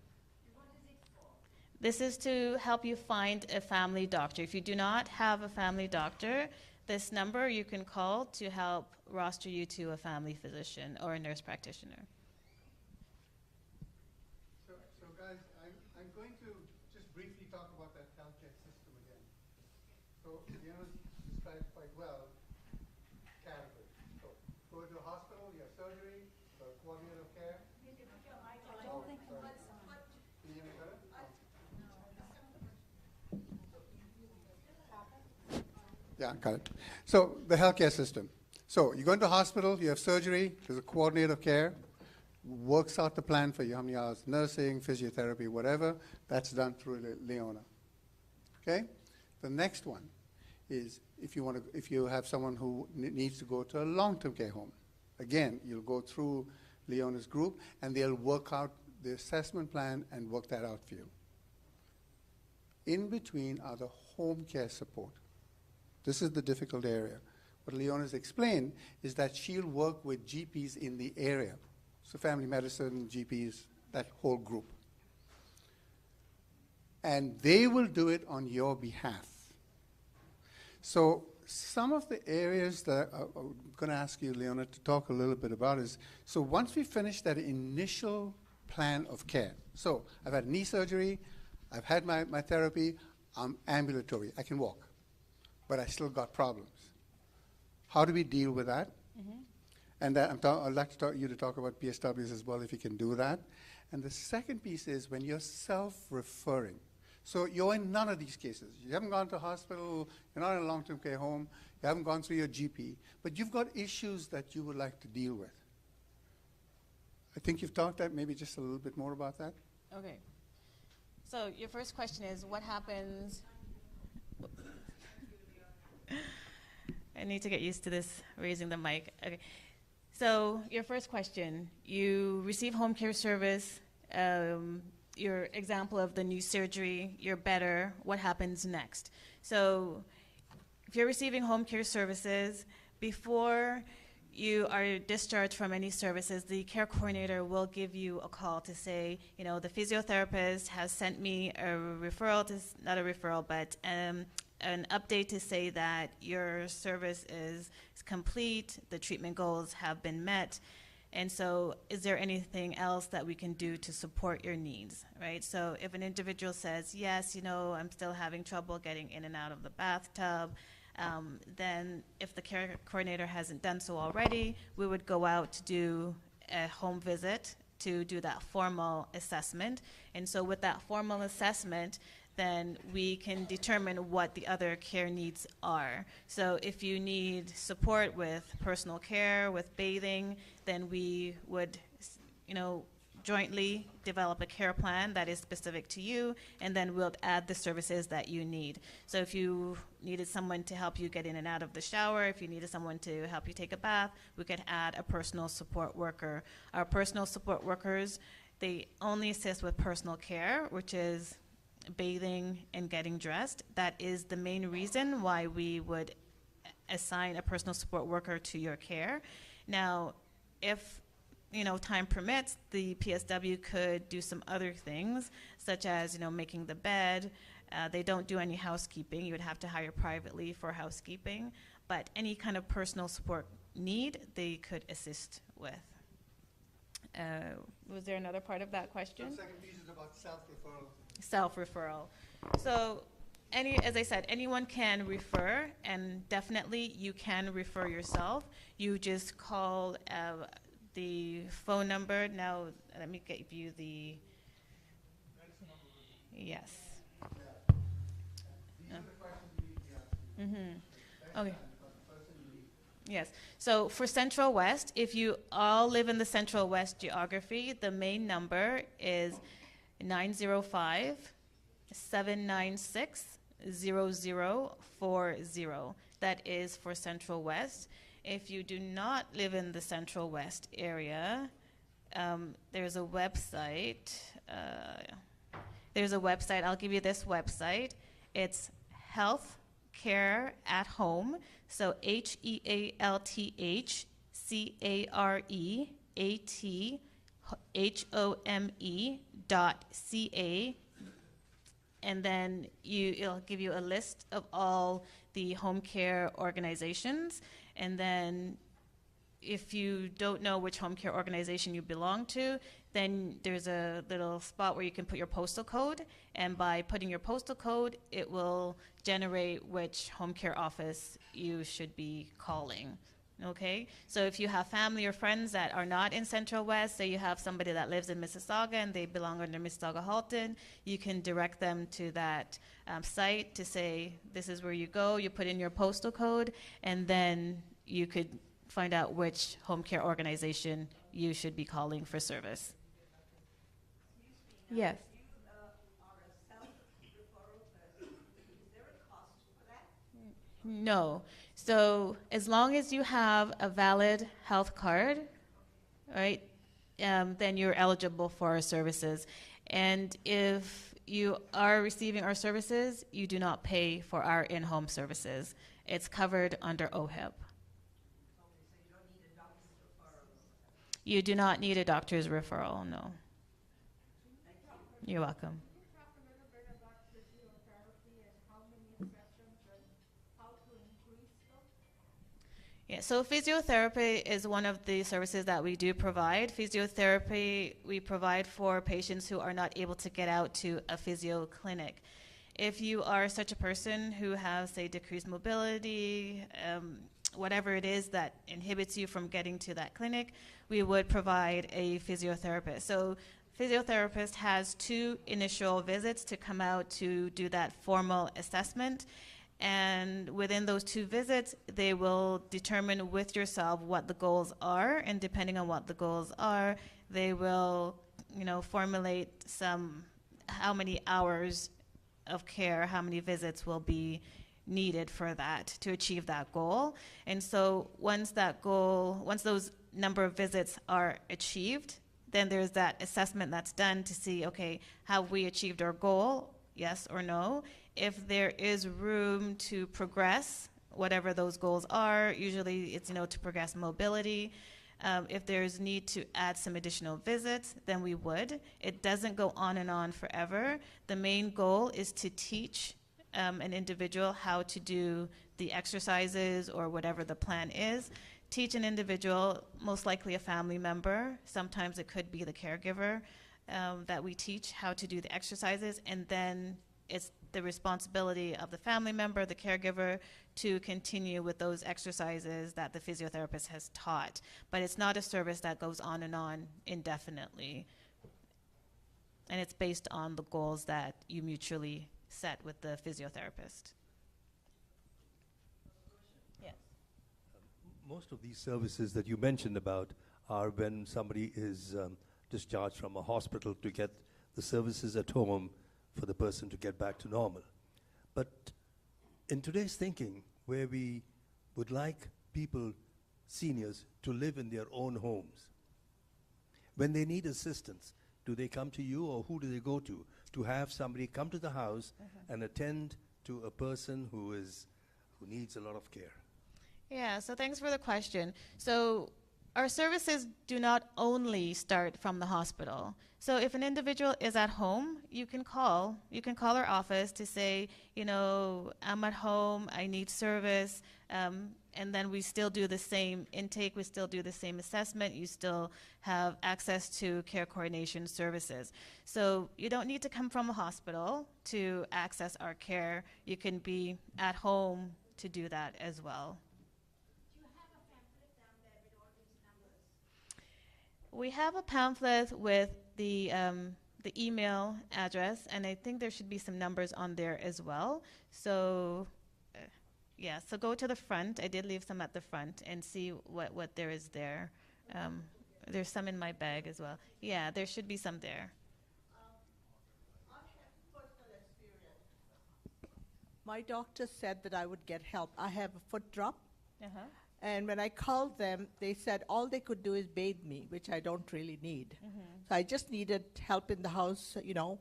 This is to help you find a family doctor. If you do not have a family doctor, this number you can call to help roster you to a family physician or a nurse practitioner. So guys, I'm going to just briefly talk about that healthcare system again. So Leona described quite well categories. So go to a hospital, you have surgery, you have coordinator of care. Oh, sorry. Can you hear me better? Yeah, got it. So the healthcare system. So you go into a hospital, you have surgery, there's a coordinator of care, works out the plan for you, how many hours nursing, physiotherapy, whatever. That's done through Leona. Okay? The next one is if you have someone who needs to go to a long-term care home. Again, you'll go through Leona's group, and they'll work out the assessment plan and work that out for you. In between are the home care support. This is the difficult area. What Leona's explained is that she'll work with GPs in the area. So family medicine, GPs, that whole group. And they will do it on your behalf. So some of the areas that I'm going to ask you, Leona, to talk a little bit about is, so once we finish that initial plan of care, so I've had knee surgery, I've had my therapy, I'm ambulatory, I can walk, but I still got problems. How do we deal with that? Mm-hmm. And I'd like you to talk about PSWs as well, if you can do that. And the second piece is when you're self-referring. So you're in none of these cases. You haven't gone to a hospital, you're not in a long-term care home, you haven't gone through your GP, but you've got issues that you would like to deal with. I think you've talked that, maybe just a little bit more about that. Okay. So your first question is, what happens? I need to get used to this, raising the mic. Okay. So your first question, you receive home care service, your example of the knee surgery, you're better, what happens next? So if you're receiving home care services, before you are discharged from any services, the care coordinator will give you a call to say, you know, the physiotherapist has sent me a referral, not a referral, but an update to say that your service is complete, the treatment goals have been met, and so is there anything else that we can do to support your needs, right? So if an individual says, yes, you know, I'm still having trouble getting in and out of the bathtub, then if the care coordinator hasn't done so already, we would go out to do a home visit to do that formal assessment. And so with that formal assessment, then we can determine what the other care needs are. So if you need support with personal care, with bathing, then we would, you know, jointly develop a care plan that is specific to you, and then we'll add the services that you need. So if you needed someone to help you get in and out of the shower, if you needed someone to help you take a bath, we could add a personal support worker. Our personal support workers, they only assist with personal care, which is bathing and getting dressed. That is the main reason why we would assign a personal support worker to your care. Now, if time permits, the PSW could do some other things, such as making the bed. They don't do any housekeeping. You would have to hire privately for housekeeping, but any kind of personal support need, they could assist with. Was there another part of that question? The second piece is about self-referral. Self-referral. So, as I said, anyone can refer, and definitely you can refer yourself. You just call the phone number. Now, let me give you the. Yes. Okay. Yes. So for Central West, if you all live in the Central West geography, the main number is 905-796-0040. That is for Central West. If you do not live in the Central West area, there's a website. I'll give you this website. It's Healthcare at Home. So HealthCareAthome.ca, and then it'll give you a list of all the home care organizations. And then if you don't know which home care organization you belong to, then there's a little spot where you can put your postal code, and by putting your postal code, it will generate which home care office you should be calling. Okay, so if you have family or friends that are not in Central West, say you have somebody that lives in Mississauga and they belong under Mississauga-Halton, you can direct them to that site to say, this is where you go, you put in your postal code, and then you could find out which home care organization you should be calling for service. Yes. No. So as long as you have a valid health card, right, then you're eligible for our services. And if you are receiving our services, you do not pay for our in-home services. It's covered under OHIP. You do not need a doctor's referral, no. You're welcome. Yeah, so physiotherapy is one of the services that we do provide. Physiotherapy we provide for patients who are not able to get out to a physio clinic. If you are such a person who has, say, decreased mobility, whatever it is that inhibits you from getting to that clinic, we would provide a physiotherapist. So physiotherapist has 2 initial visits to come out to do that formal assessment. And within those 2 visits, they will determine with yourself what the goals are, and depending on what the goals are, they will, formulate how many hours of care, how many visits will be needed for that to achieve that goal. And so once those number of visits are achieved, then there's that assessment that's done to see, okay, have we achieved our goal, yes or no? If there is room to progress, whatever those goals are, usually it's, to progress mobility. If there's need to add some additional visits, then we would. It doesn't go on and on forever. The main goal is to teach an individual how to do the exercises or whatever the plan is. Teach an individual, most likely a family member, sometimes it could be the caregiver, that we teach how to do the exercises, and then it's the responsibility of the family member, the caregiver, to continue with those exercises that the physiotherapist has taught. But it's not a service that goes on and on indefinitely. And it's based on the goals that you mutually set with the physiotherapist. Yes. Most of these services that you mentioned about are when somebody is discharged from a hospital to get the services at home for the person to get back to normal. But in today's thinking, where we would like people, seniors, to live in their own homes, when they need assistance, do they come to you, or who do they go to have somebody come to the house and attend to a person who needs a lot of care? Yeah, so thanks for the question. So our services do not only start from the hospital. So if an individual is at home, you can call our office to say, you know, I'm at home, I need service, and then we still do the same intake, we still do the same assessment, you still have access to care coordination services. So you don't need to come from a hospital to access our care. You can be at home to do that as well. We have a pamphlet with the email address, and I think there should be some numbers on there as well. So, yeah, so go to the front. I did leave some at the front and see what there is there. There's some in my bag as well. Yeah, there should be some there. I have personal experience. My doctor said that I would get help. I have a foot drop. And when I called them, they said all they could do is bathe me, which I don't really need. So I just needed help in the house, you know,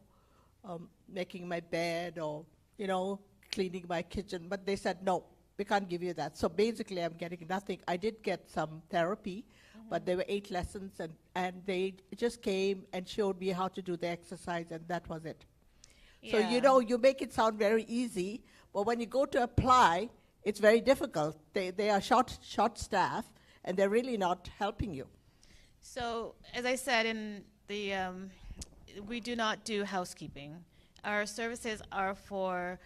making my bed or, you know, cleaning my kitchen. But they said, no, we can't give you that. So basically, I'm getting nothing. I did get some therapy, but there were 8 lessons, and they just came and showed me how to do the exercise, and that was it. Yeah. So, you know, you make it sound very easy, but when you go to apply, it's very difficult. They are short staff, and they're really not helping you. So, as I said, we do not do housekeeping. Our services are for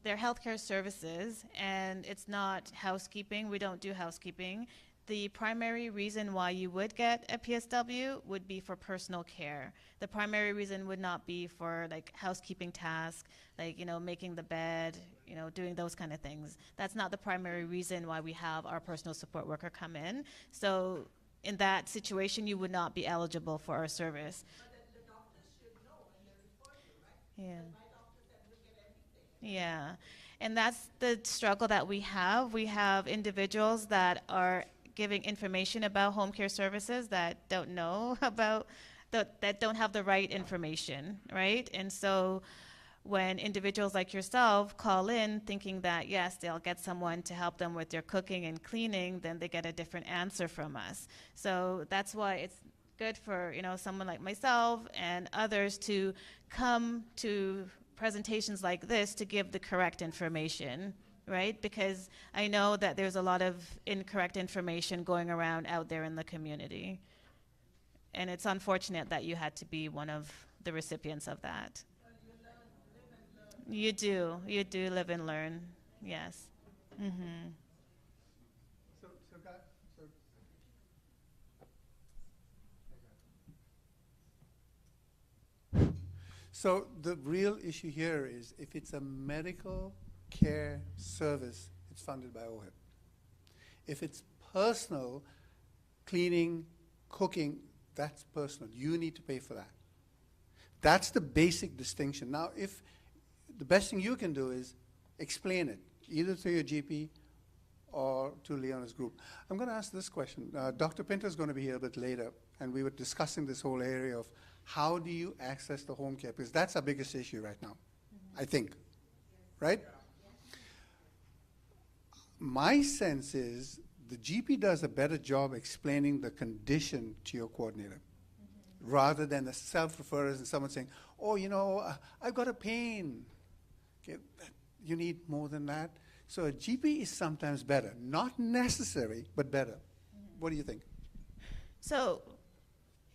they're healthcare services, and it's not housekeeping. We don't do housekeeping. The primary reason why you would get a PSW would be for personal care. The primary reason would not be for like housekeeping tasks, like, you know, making the bed, you know, doing those kind of things. That's not the primary reason why we have our personal support worker come in. So in that situation, you would not be eligible for our service. But the doctors should know when they report you, right? Yeah. And my doctor said look at everything. Yeah, and that's the struggle that we have. We have individuals that are giving information about home care services that don't know about, that don't have the right information, right? And so when individuals like yourself call in thinking that, yes, they'll get someone to help them with their cooking and cleaning, then they get a different answer from us. So that's why it's good for, you know, someone like myself and others to come to presentations like this to give the correct information, right? Because I know that there's a lot of incorrect information going around out there in the community. And it's unfortunate that you had to be one of the recipients of that. You do live and learn, yes. Mm-hmm. So the real issue here is if it's a medical care service, it's funded by OHIP. If it's personal, cleaning, cooking, that's personal. You need to pay for that. That's the basic distinction. Now, if the best thing you can do is explain it, either to your GP or to Leona's group. I'm going to ask this question. Dr. Pinto is going to be here a bit later, and we were discussing this whole area of how do you access the home care, because that's our biggest issue right now, I think, right? My sense is the GP does a better job explaining the condition to your coordinator, rather than the self-referrers and someone saying, oh, you know, I've got a pain. Okay, you need more than that. So a GP is sometimes better. Not necessary, but better. What do you think? So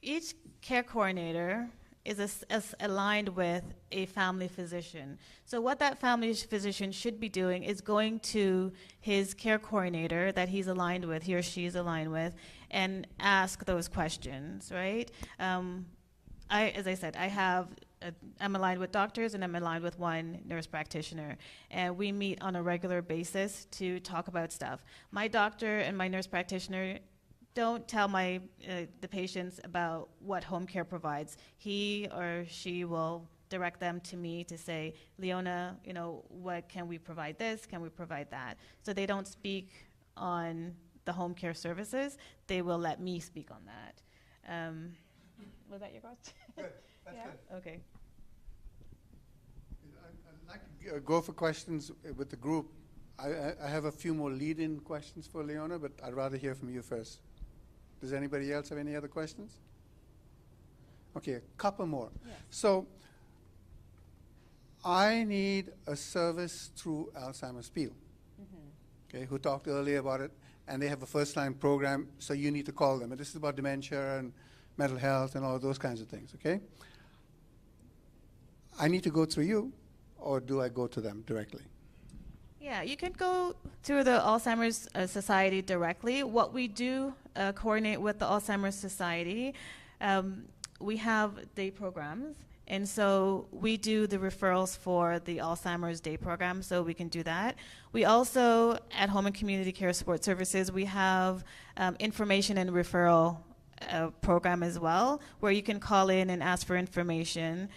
each care coordinator is aligned with a family physician. So what that family physician should be doing is going to his care coordinator that he's aligned with, he or she is aligned with, and ask those questions, right? As I said, I'm aligned with doctors and I'm aligned with one nurse practitioner, and we meet on a regular basis to talk about stuff. My doctor and my nurse practitioner don't tell the patients about what home care provides. He or she will direct them to me to say, Leona, what can we provide this? Can we provide that? So they don't speak on the home care services. They will let me speak on that. Was that your question? Good. That's good. Okay. I'd like to go for questions with the group. I have a few more lead-in questions for Leona, but I'd rather hear from you first. Does anybody else have any other questions? Okay, a couple more. Yes. So I need a service through Alzheimer's Peel, okay, who talked earlier about it, and they have a first-line program, so you need to call them. And this is about dementia and mental health and all those kinds of things, okay? I need to go through you, or do I go to them directly? Yeah, you can go through the Alzheimer's Society directly. What we do coordinate with the Alzheimer's Society, we have day programs, and so we do the referrals for the Alzheimer's Day program, so we can do that. We also, at Home and Community Care Support Services, we have information and referral program as well, where you can call in and ask for information.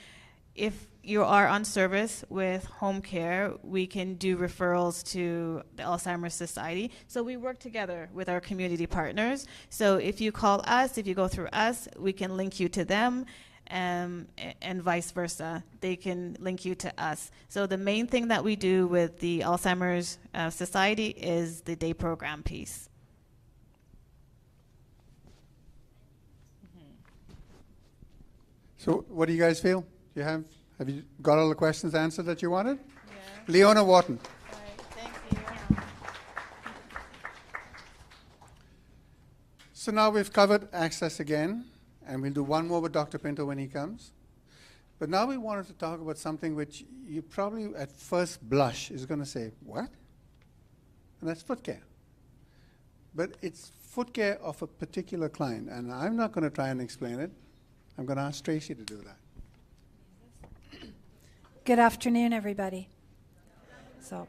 If you are on service with home care, we can do referrals to the Alzheimer's Society. So we work together with our community partners. So if you call us, if you go through us, we can link you to them, and vice versa. They can link you to us. So the main thing that we do with the Alzheimer's Society is the day program piece. So what do you guys feel? Have you got all the questions answered that you wanted? Yeah. Leona Wharton. All right, thank you. So now we've covered access again, and we'll do one more with Dr. Pinto when he comes. But now we wanted to talk about something which you probably at first blush is going to say, what? And that's foot care. But it's foot care of a particular client, and I'm not going to try and explain it. I'm going to ask Tracy to do that. Good afternoon, everybody. So,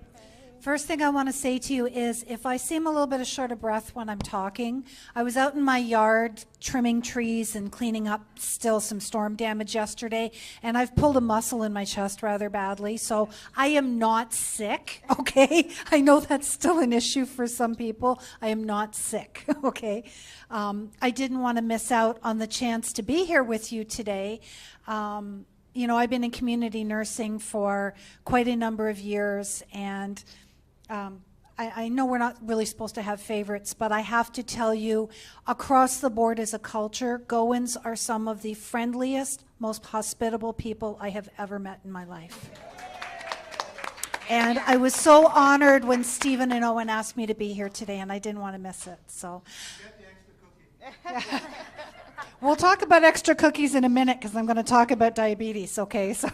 first thing I want to say to you is if I seem a little bit short of breath when I'm talking, I was out in my yard trimming trees and cleaning up still some storm damage yesterday, and I've pulled a muscle in my chest rather badly, so I am not sick, okay? I know that's still an issue for some people. I am not sick, okay? I didn't want to miss out on the chance to be here with you today. I've been in community nursing for quite a number of years, and I know we're not really supposed to have favorites, but I have to tell you, across the board as a culture, Goans are some of the friendliest, most hospitable people I have ever met in my life. And I was so honored when Stephen and Owen asked me to be here today, and I didn't want to miss it. So. We'll talk about extra cookies in a minute because I'm going to talk about diabetes, okay? So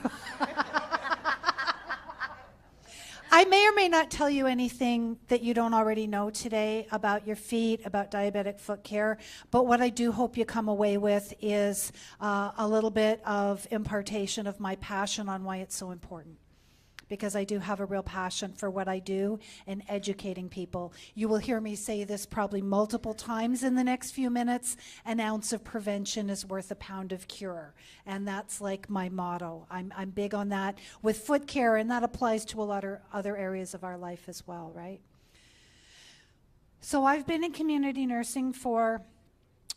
I may or may not tell you anything that you don't already know today about your feet, about diabetic foot care, but what I do hope you come away with is a little bit of impartation of my passion on why it's so important. Because I do have a real passion for what I do and educating people. You will hear me say this probably multiple times in the next few minutes. An ounce of prevention is worth a pound of cure. And that's like my motto. I'm big on that with foot care, and that applies to a lot of other areas of our life as well, right? So I've been in community nursing for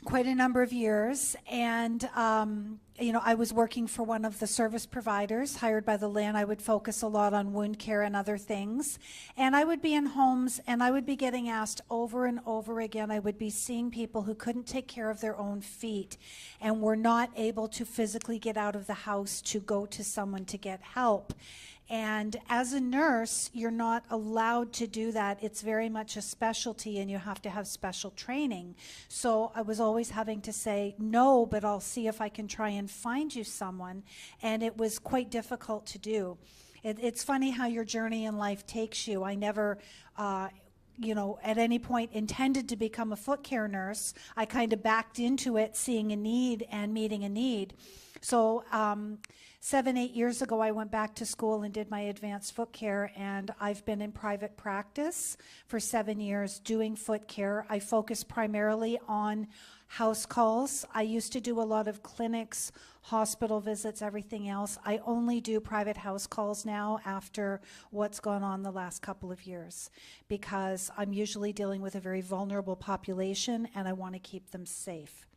quite a number of years, and I was working for one of the service providers hired by the LHIN. I would focus a lot on wound care and other things, and I would be in homes and I would be getting asked over and over again. I would be seeing people who couldn't take care of their own feet and were not able to physically get out of the house to go to someone to get help. And as a nurse, you're not allowed to do that. It's very much a specialty, and you have to have special training. So I was always having to say, no, but I'll see if I can try and find you someone. And it was quite difficult to do. It's funny how your journey in life takes you. I never at any point intended to become a foot care nurse. I kind of backed into it, seeing a need and meeting a need. So 7-8 years ago, I went back to school and did my advanced foot care, and I've been in private practice for 7 years doing foot care. I focus primarily on house calls. I used to do a lot of clinics, hospital visits, everything else. I only do private house calls now after what's gone on the last couple of years, because I'm usually dealing with a very vulnerable population and I want to keep them safe.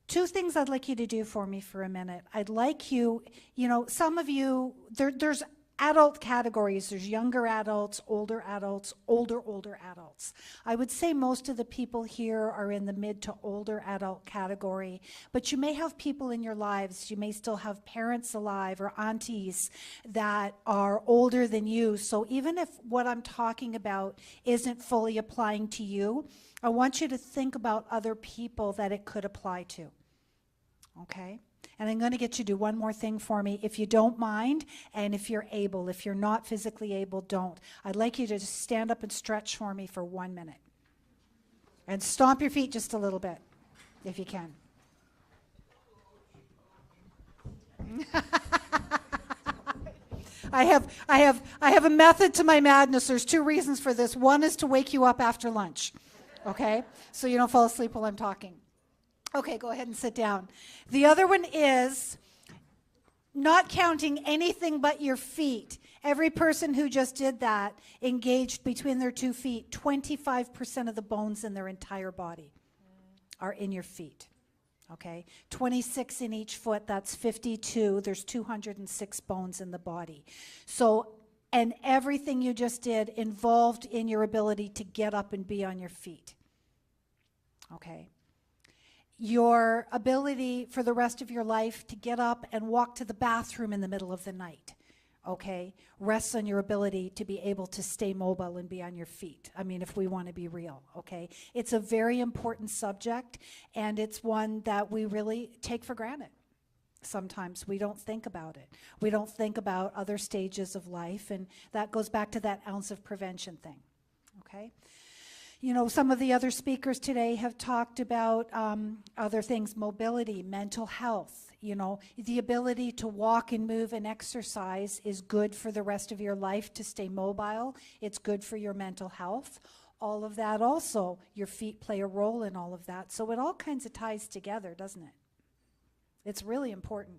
2 things I'd like you to do for me for a minute. I'd like you, some of you, there's adult categories. There's younger adults, older adults, older adults. I would say most of the people here are in the mid to older adult category, but you may have people in your lives, you may still have parents alive or aunties that are older than you. So even if what I'm talking about isn't fully applying to you, I want you to think about other people that it could apply to. Okay? And I'm going to get you to do one more thing for me, if you don't mind, and if you're able. If you're not physically able, don't. I'd like you to just stand up and stretch for me for 1 minute. And stomp your feet just a little bit, if you can. I have a method to my madness. There's 2 reasons for this. One is to wake you up after lunch, okay? So you don't fall asleep while I'm talking. Okay, go ahead and sit down. The other one is not counting anything but your feet. Every person who just did that engaged between their 2 feet. 25% of the bones in their entire body are in your feet. Okay, 26 in each foot, that's 52. There's 206 bones in the body. So, and everything you just did involved in your ability to get up and be on your feet. Okay. Your ability for the rest of your life to get up and walk to the bathroom in the middle of the night, okay, rests on your ability to be able to stay mobile and be on your feet. I mean, if we want to be real, okay? It's a very important subject, and it's one that we really take for granted. Sometimes we don't think about it. We don't think about other stages of life, and that goes back to that ounce of prevention thing, okay? Some of the other speakers today have talked about other things, mobility, mental health. The ability to walk and move and exercise is good for the rest of your life to stay mobile. It's good for your mental health. All of that also, your feet play a role in all of that. So it all kinds of ties together, doesn't it? It's really important.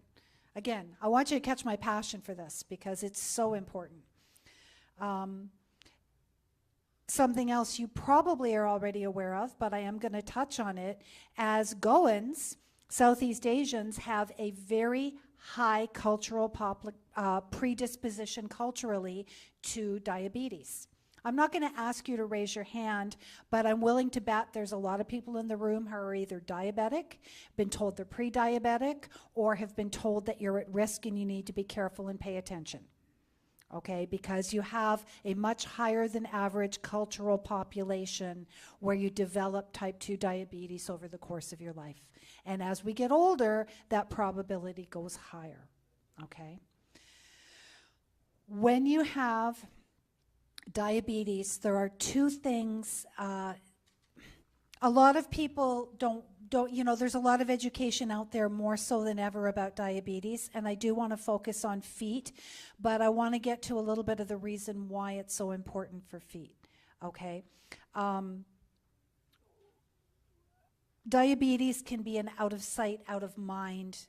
Again, I want you to catch my passion for this because it's so important. Something else you probably are already aware of, but I am going to touch on it, as Goans, Southeast Asians, have a very high cultural predisposition culturally to diabetes. I'm not going to ask you to raise your hand, but I'm willing to bet there's a lot of people in the room who are either diabetic, been told they're pre-diabetic, or have been told that you're at risk and you need to be careful and pay attention. Okay, because you have a much higher than average cultural population where you develop type 2 diabetes over the course of your life. And as we get older, that probability goes higher, okay? When you have diabetes, there are 2 things. A lot of people don't, there's a lot of education out there, more so than ever, about diabetes, and I do want to focus on feet, but I want to get to a little bit of the reason why it's so important for feet, okay? Diabetes can be an out of sight, out of mind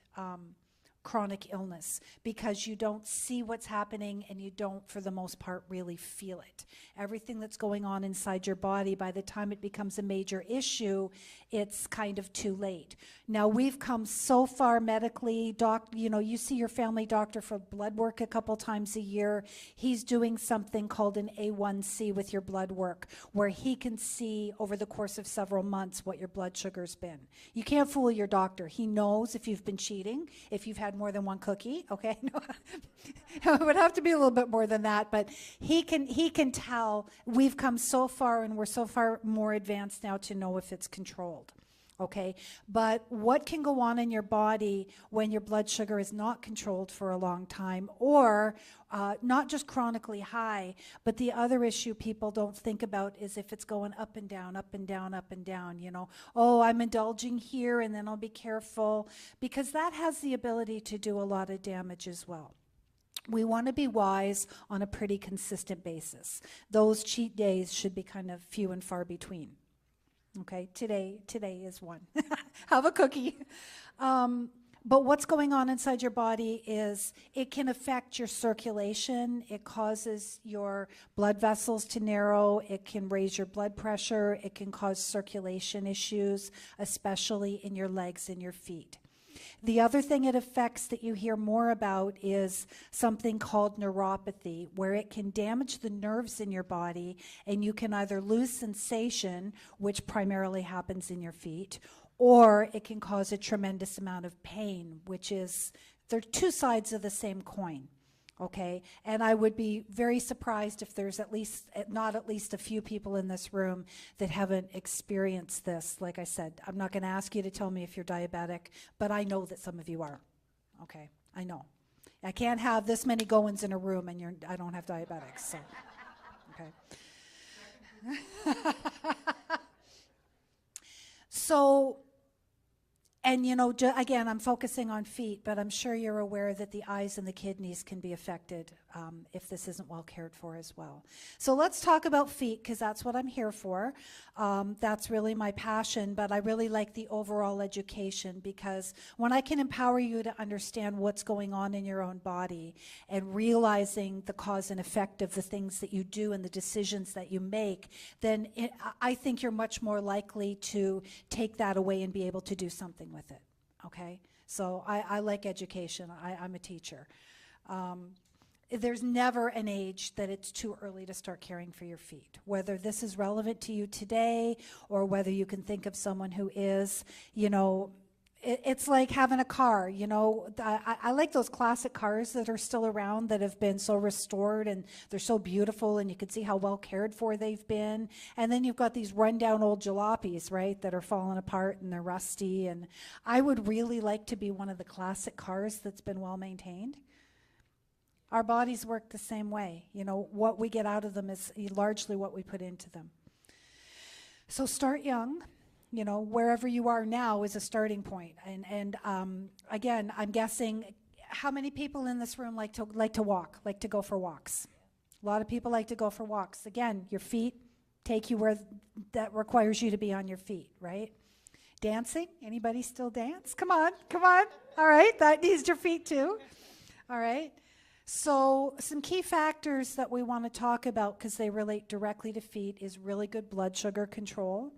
chronic illness because you don't see what's happening and you don't, for the most part, really feel it. Everything that's going on inside your body, by the time it becomes a major issue, it's kind of too late. Now, we've come so far medically. You see your family doctor for blood work a couple times a year. He's doing something called an A1C with your blood work, where he can see over the course of several months what your blood sugar's been. You can't fool your doctor. He knows if you've been cheating, if you've had more than one cookie, okay? No, it would have to be a little bit more than that, but he can tell. We've come so far, and we're so far more advanced now to know if it's controlled. Okay, but what can go on in your body when your blood sugar is not controlled for a long time, or not just chronically high, but the other issue people don't think about is if it's going up and down, up and down, up and down, you know, oh, I'm indulging here and then I'll be careful, because that has the ability to do a lot of damage as well. We want to be wise on a pretty consistent basis. Those cheat days should be kind of few and far between. Okay, today is one. Have a cookie. But what's going on inside your body is it can affect your circulation. It causes your blood vessels to narrow. It can raise your blood pressure. It can cause circulation issues, especially in your legs and your feet. The other thing it affects that you hear more about is something called neuropathy, where it can damage the nerves in your body, and you can either lose sensation, which primarily happens in your feet, or it can cause a tremendous amount of pain, which is, they're two sides of the same coin. Okay, and I would be very surprised if there's not at least a few people in this room that haven't experienced this. Like I said, I'm not going to ask you to tell me if you're diabetic, but I know that some of you are. Okay, I know. I can't have this many goings in a room and I don't have diabetics, so, okay. So, and you know, again, I'm focusing on feet, but I'm sure you're aware that the eyes and the kidneys can be affected if this isn't well cared for as well. So let's talk about feet, because that's what I'm here for. That's really my passion, but I really like the overall education, because when I can empower you to understand what's going on in your own body and realizing the cause and effect of the things that you do and the decisions that you make, then I think you're much more likely to take that away and be able to do something with it, okay? So I like education. I'm a teacher. There's never an age that it's too early to start caring for your feet. Whether this is relevant to you today or whether you can think of someone who is, you know, it's like having a car, you know. I like those classic cars that are still around that have been so restored and they're so beautiful and you can see how well cared for they've been. And then you've got these rundown old jalopies, right, that are falling apart and they're rusty. And I would really like to be one of the classic cars that's been well maintained. Our bodies work the same way. You know, what we get out of them is largely what we put into them. So start young. You know, wherever you are now is a starting point. And again, I'm guessing, how many people in this room like to walk, like to go for walks? A lot of people like to go for walks. Again, your feet take you where that requires you to be on your feet, right? Dancing? Anybody still dance? Come on, come on. All right, that needs your feet too. All right. So some key factors that we want to talk about, because they relate directly to feet, is really good blood sugar control.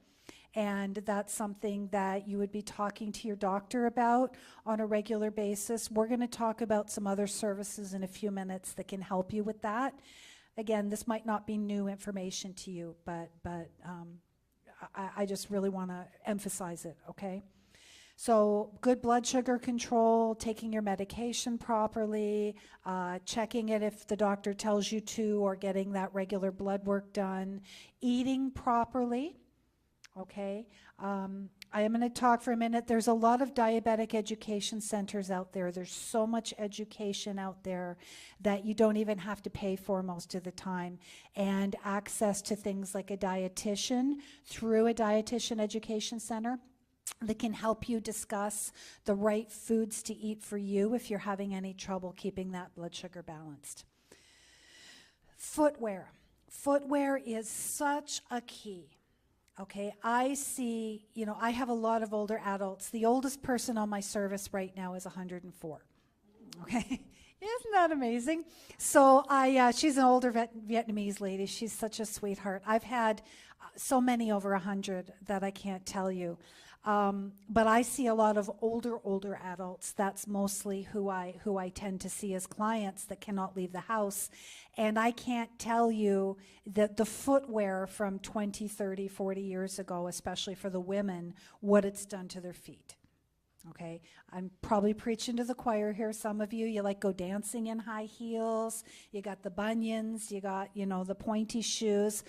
And that's something that you would be talking to your doctor about on a regular basis. We're going to talk about some other services in a few minutes that can help you with that. Again, this might not be new information to you, but I just really want to emphasize it, okay? So good blood sugar control, taking your medication properly, checking it if the doctor tells you to, or getting that regular blood work done, eating properly. Okay, I am going to talk for a minute. There's a lot of diabetic education centers out there. There's so much education out there that you don't even have to pay for most of the time. And access to things like a dietitian through a dietitian education center that can help you discuss the right foods to eat for you if you're having any trouble keeping that blood sugar balanced. Footwear. Footwear is such a key. Okay, I see, you know, I have a lot of older adults. The oldest person on my service right now is 104. Okay, isn't that amazing? So she's an older Vietnamese lady. She's such a sweetheart. I've had so many over 100 that I can't tell you. But I see a lot of older adults. That's mostly who I tend to see as clients that cannot leave the house. And I can't tell you that the footwear from 20, 30, 40 years ago, especially for the women, what it's done to their feet. Okay, I'm probably preaching to the choir here. Some of you like go dancing in high heels. You got the bunions. You got, you know, the pointy shoes.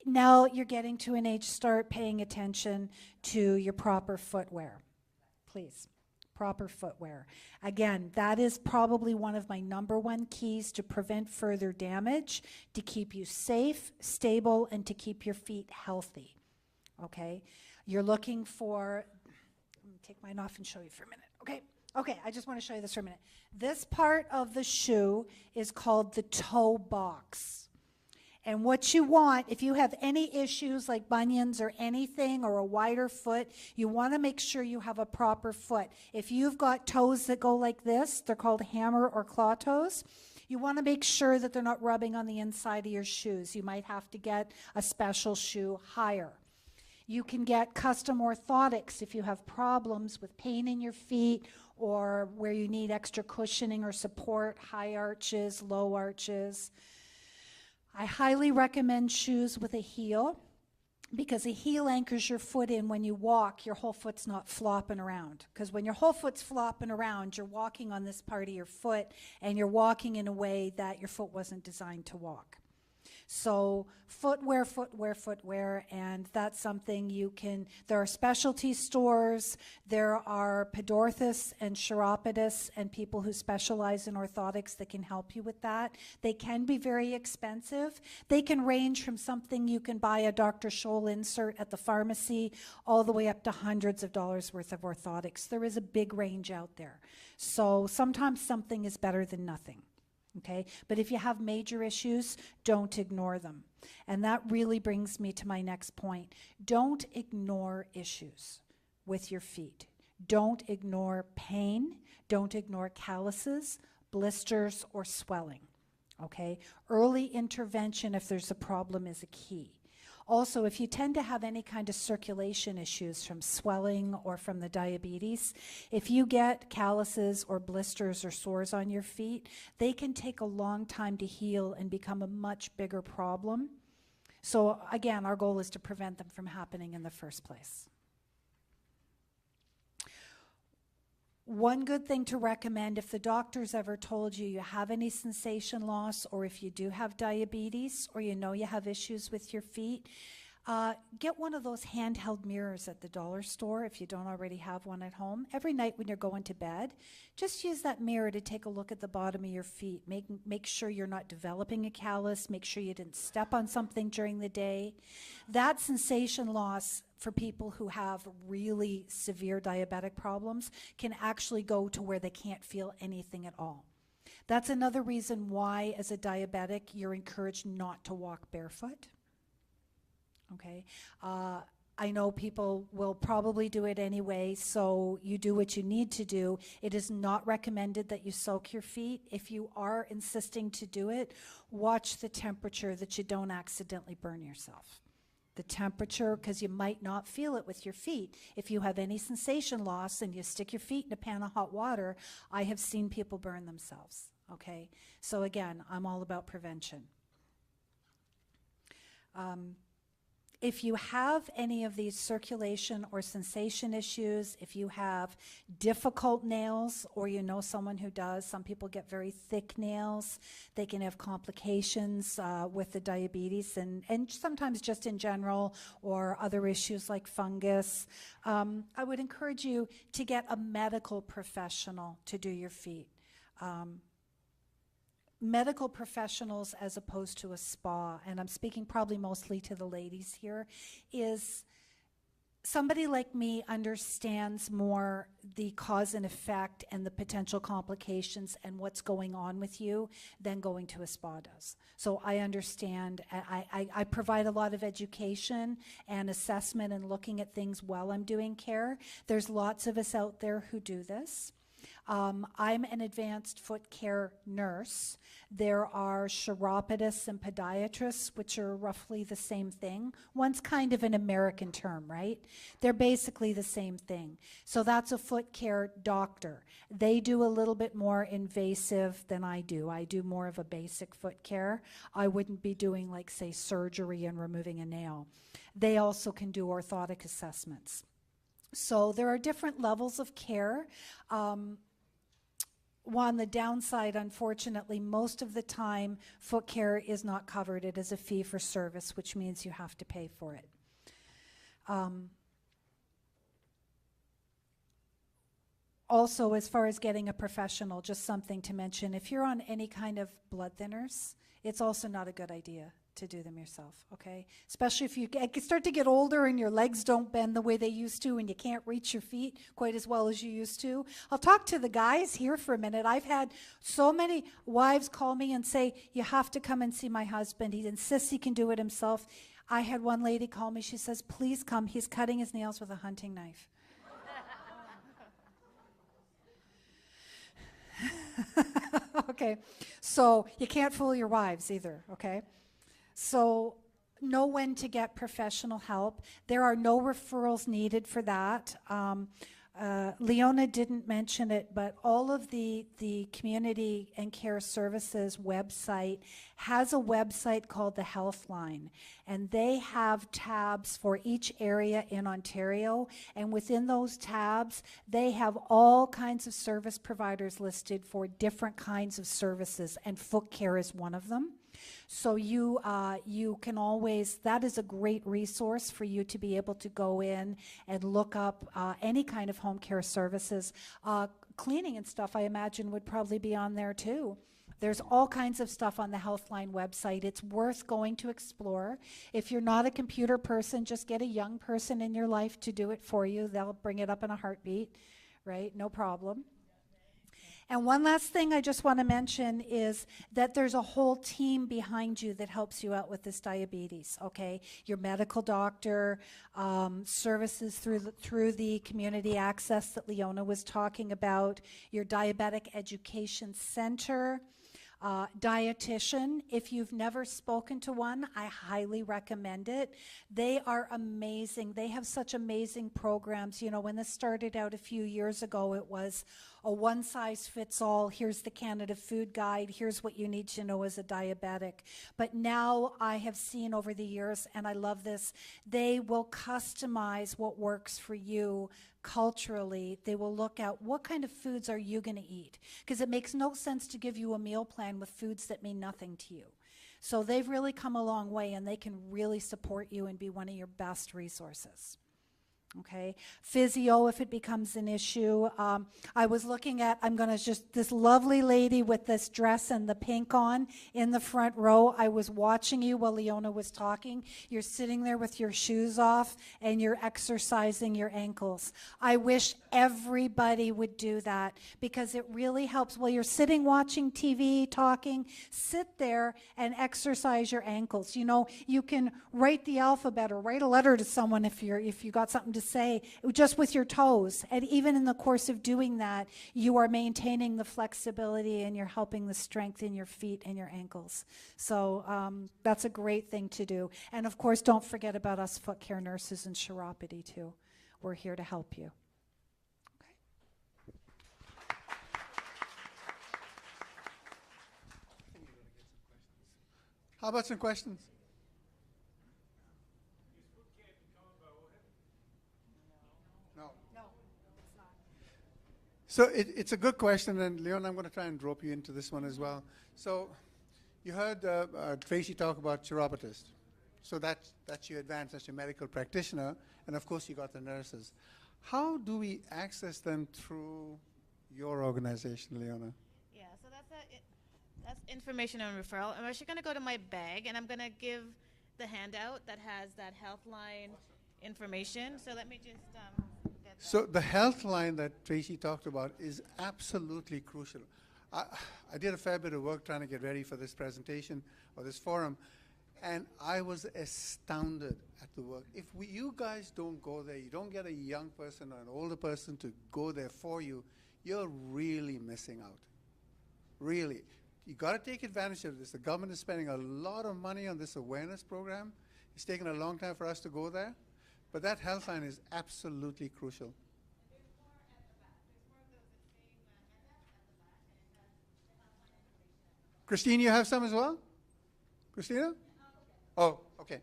Now you're getting to an age, start paying attention to your proper footwear, please. Proper footwear. Again, that is probably one of my number one keys to prevent further damage, to keep you safe, stable, and to keep your feet healthy. Okay? You're looking for, let me take mine off and show you for a minute. Okay? Okay, I just want to show you this for a minute. This part of the shoe is called the toe box. And what you want, if you have any issues like bunions or anything or a wider foot, you want to make sure you have a proper foot. If you've got toes that go like this, they're called hammer or claw toes. You want to make sure that they're not rubbing on the inside of your shoes. You might have to get a special shoe higher. You can get custom orthotics if you have problems with pain in your feet or where you need extra cushioning or support, high arches, low arches. I highly recommend shoes with a heel because a heel anchors your foot in. When you walk, your whole foot's not flopping around. Because when your whole foot's flopping around, you're walking on this part of your foot and you're walking in a way that your foot wasn't designed to walk. So footwear, footwear, footwear, and that's something you can, there are specialty stores, there are podorthists and chiropodists and people who specialize in orthotics that can help you with that. They can be very expensive. They can range from something you can buy a Dr. Scholl insert at the pharmacy all the way up to hundreds of dollars worth of orthotics. There is a big range out there. So sometimes something is better than nothing. Okay, but if you have major issues, don't ignore them. And that really brings me to my next point. Don't ignore issues with your feet. Don't ignore pain. Don't ignore calluses, blisters, or swelling. Okay, early intervention if there's a problem is a key. Also, if you tend to have any kind of circulation issues from swelling or from the diabetes, if you get calluses or blisters or sores on your feet, they can take a long time to heal and become a much bigger problem. So again, our goal is to prevent them from happening in the first place. One good thing to recommend, if the doctor's ever told you you have any sensation loss, or if you do have diabetes, or you know you have issues with your feet, get one of those handheld mirrors at the dollar store if you don't already have one at home. Every night when you're going to bed, just use that mirror to take a look at the bottom of your feet. Make sure you're not developing a callus. Make sure you didn't step on something during the day. That sensation loss for people who have really severe diabetic problems can actually go to where they can't feel anything at all. That's another reason why, as a diabetic, you're encouraged not to walk barefoot. Okay, I know people will probably do it anyway, so you do what you need to do. It is not recommended that you soak your feet. If you are insisting to do it, watch the temperature that you don't accidentally burn yourself. The temperature, because you might not feel it with your feet. If you have any sensation loss and you stick your feet in a pan of hot water, I have seen people burn themselves, okay? So again, I'm all about prevention. If you have any of these circulation or sensation issues, if you have difficult nails, or you know someone who does, some people get very thick nails, they can have complications with the diabetes and sometimes just in general, or other issues like fungus. I would encourage you to get a medical professional to do your feet. Medical professionals as opposed to a spa, and I'm speaking probably mostly to the ladies here, is somebody like me understands more the cause and effect and the potential complications and what's going on with you than going to a spa does. So I understand, I provide a lot of education and assessment and looking at things while I'm doing care. There's lots of us out there who do this. I'm an advanced foot care nurse. There are chiropodists and podiatrists, which are roughly the same thing. One's kind of an American term, right? They're basically the same thing. So that's a foot care doctor. They do a little bit more invasive than I do. I do more of a basic foot care. I wouldn't be doing, like, say, surgery and removing a nail. They also can do orthotic assessments. So there are different levels of care. on the downside, unfortunately, most of the time, foot care is not covered. It is a fee for service, which means you have to pay for it. Also, as far as getting a professional, just something to mention, if you're on any kind of blood thinners, it's also not a good idea to do them yourself, okay? Especially if you start to get older and your legs don't bend the way they used to and you can't reach your feet quite as well as you used to. I'll talk to the guys here for a minute. I've had so many wives call me and say, you have to come and see my husband. He insists he can do it himself. I had one lady call me. She says, please come. He's cutting his nails with a hunting knife. Okay, so you can't fool your wives either, okay? So know when to get professional help. There are no referrals needed for that. Leona didn't mention it, but all of the community and care services website has a website called the Healthline, and they have tabs for each area in Ontario, and within those tabs they have all kinds of service providers listed for different kinds of services, and foot care is one of them. So you can always, that is a great resource for you to be able to go in and look up any kind of home care services. Cleaning and stuff, I imagine, would probably be on there too. There's all kinds of stuff on the Healthline website. It's worth going to explore. If you're not a computer person, just get a young person in your life to do it for you. They'll bring it up in a heartbeat, right? No problem. And one last thing I just want to mention is that there's a whole team behind you that helps you out with this diabetes, okay? Your medical doctor, services through the community access that Leona was talking about, your diabetic education center, dietitian. If you've never spoken to one, I highly recommend it. They are amazing. They have such amazing programs. You know, when this started out a few years ago, it was a one-size-fits-all. Here's the Canada Food Guide. Here's what you need to know as a diabetic. But now I have seen over the years, and I love this, they will customize what works for you culturally. They will look at what kind of foods are you going to eat, because it makes no sense to give you a meal plan with foods that mean nothing to you. So they've really come a long way, and they can really support you and be one of your best resources. Okay, physio if it becomes an issue. I was looking at, I'm going to just, this lovely lady with this dress and the pink on in the front row. I was watching you while Leona was talking. You're sitting there with your shoes off and you're exercising your ankles. I wish everybody would do that, because it really helps. While you're sitting watching TV, talking, sit there and exercise your ankles. You know, you can write the alphabet or write a letter to someone if you got something to say, just with your toes. And even in the course of doing that, you are maintaining the flexibility and you're helping the strength in your feet and your ankles. So that's a great thing to do. And of course, don't forget about us foot care nurses and chiropody too. We're here to help you. How about some questions? No. No, it's not. So it's a good question, and Leon, I'm going to try and rope you into this one as well. So you heard Tracy talk about chiropodist. So that's your advance as your medical practitioner, and of course you got the nurses. How do we access them through your organization, Leona? Yeah, so that's information on referral. I'm actually going to go to my bag, and I'm going to give the handout that has that Healthline information. So let me just get that. So the Healthline that Tracy talked about is absolutely crucial. I did a fair bit of work trying to get ready for this presentation or this forum, and I was astounded at the work. If you guys don't go there, you don't get a young person or an older person to go there for you, you're really missing out. Really. You got to take advantage of this. The government is spending a lot of money on this awareness program. It's taken a long time for us to go there, but that Healthline is absolutely crucial. Christine, you have some as well? Christina? Oh, okay.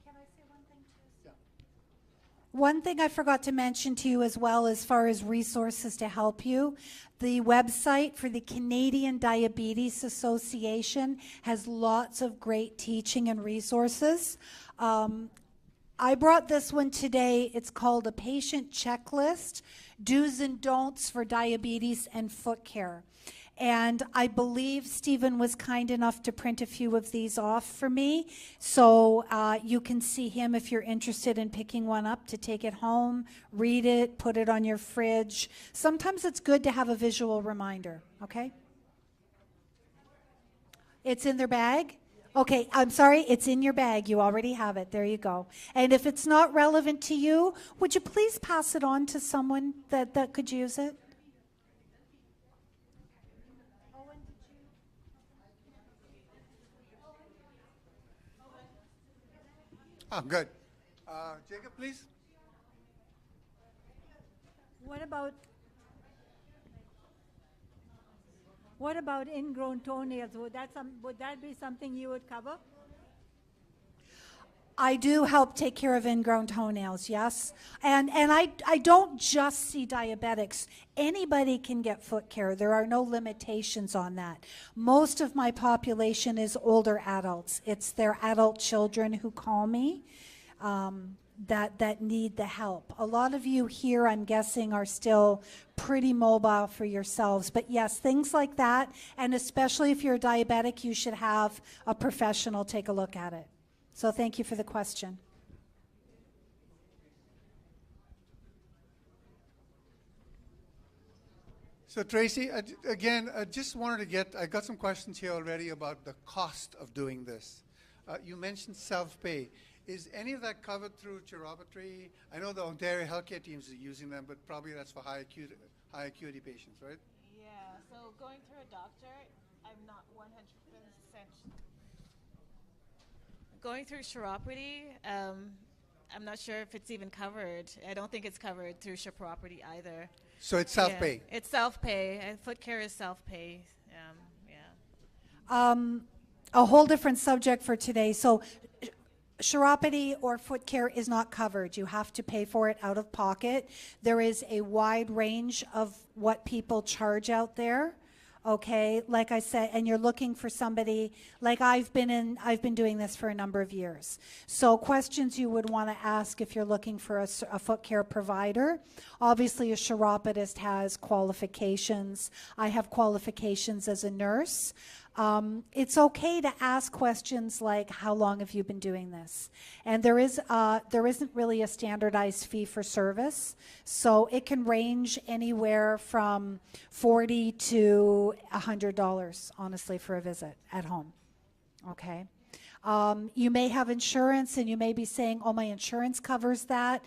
Can I say one thing too? Yeah. One thing I forgot to mention to you as well, as far as resources to help you, the website for the Canadian Diabetes Association has lots of great teaching and resources. I brought this one today. It's called A Patient Checklist, Do's and Don'ts for Diabetes and Foot Care. And I believe Stephen was kind enough to print a few of these off for me. So you can see him if you're interested in picking one up to take it home, read it, put it on your fridge. Sometimes it's good to have a visual reminder, okay? It's in their bag? Okay, I'm sorry, it's in your bag. You already have it. There you go. And if it's not relevant to you, would you please pass it on to someone that could use it? Oh, good. Jacob, please. What about ingrown toenails? Would that be something you would cover? I do help take care of ingrown toenails, yes. And I don't just see diabetics. Anybody can get foot care. There are no limitations on that. Most of my population is older adults. It's their adult children who call me that need the help. A lot of you here, I'm guessing, are still pretty mobile for yourselves. But yes, things like that, and especially if you're a diabetic, you should have a professional take a look at it. So thank you for the question. So Tracy, again, I just wanted to I got some questions here already about the cost of doing this. You mentioned self-pay. Is any of that covered through chiropody? I know the Ontario healthcare teams are using them, but probably that's for high acuity patients, right? Yeah, so going through a doctor, I'm not 100%. Going through chiropody, I'm not sure if it's even covered. I don't think it's covered through chiropody either. So it's self-pay? Yeah, it's self-pay. Foot care is self-pay. A whole different subject for today. So chiropody or foot care is not covered. You have to pay for it out of pocket. There is a wide range of what people charge out there. Okay, like I said, and you're looking for somebody, like I've been doing this for a number of years. So questions you would want to ask if you're looking for a foot care provider. Obviously a chiropodist has qualifications. I have qualifications as a nurse. It's okay to ask questions like, how long have you been doing this? And there isn't really a standardized fee for service. So it can range anywhere from $40 to $100, honestly, for a visit at home. Okay. You may have insurance and you may be saying, oh, my insurance covers that.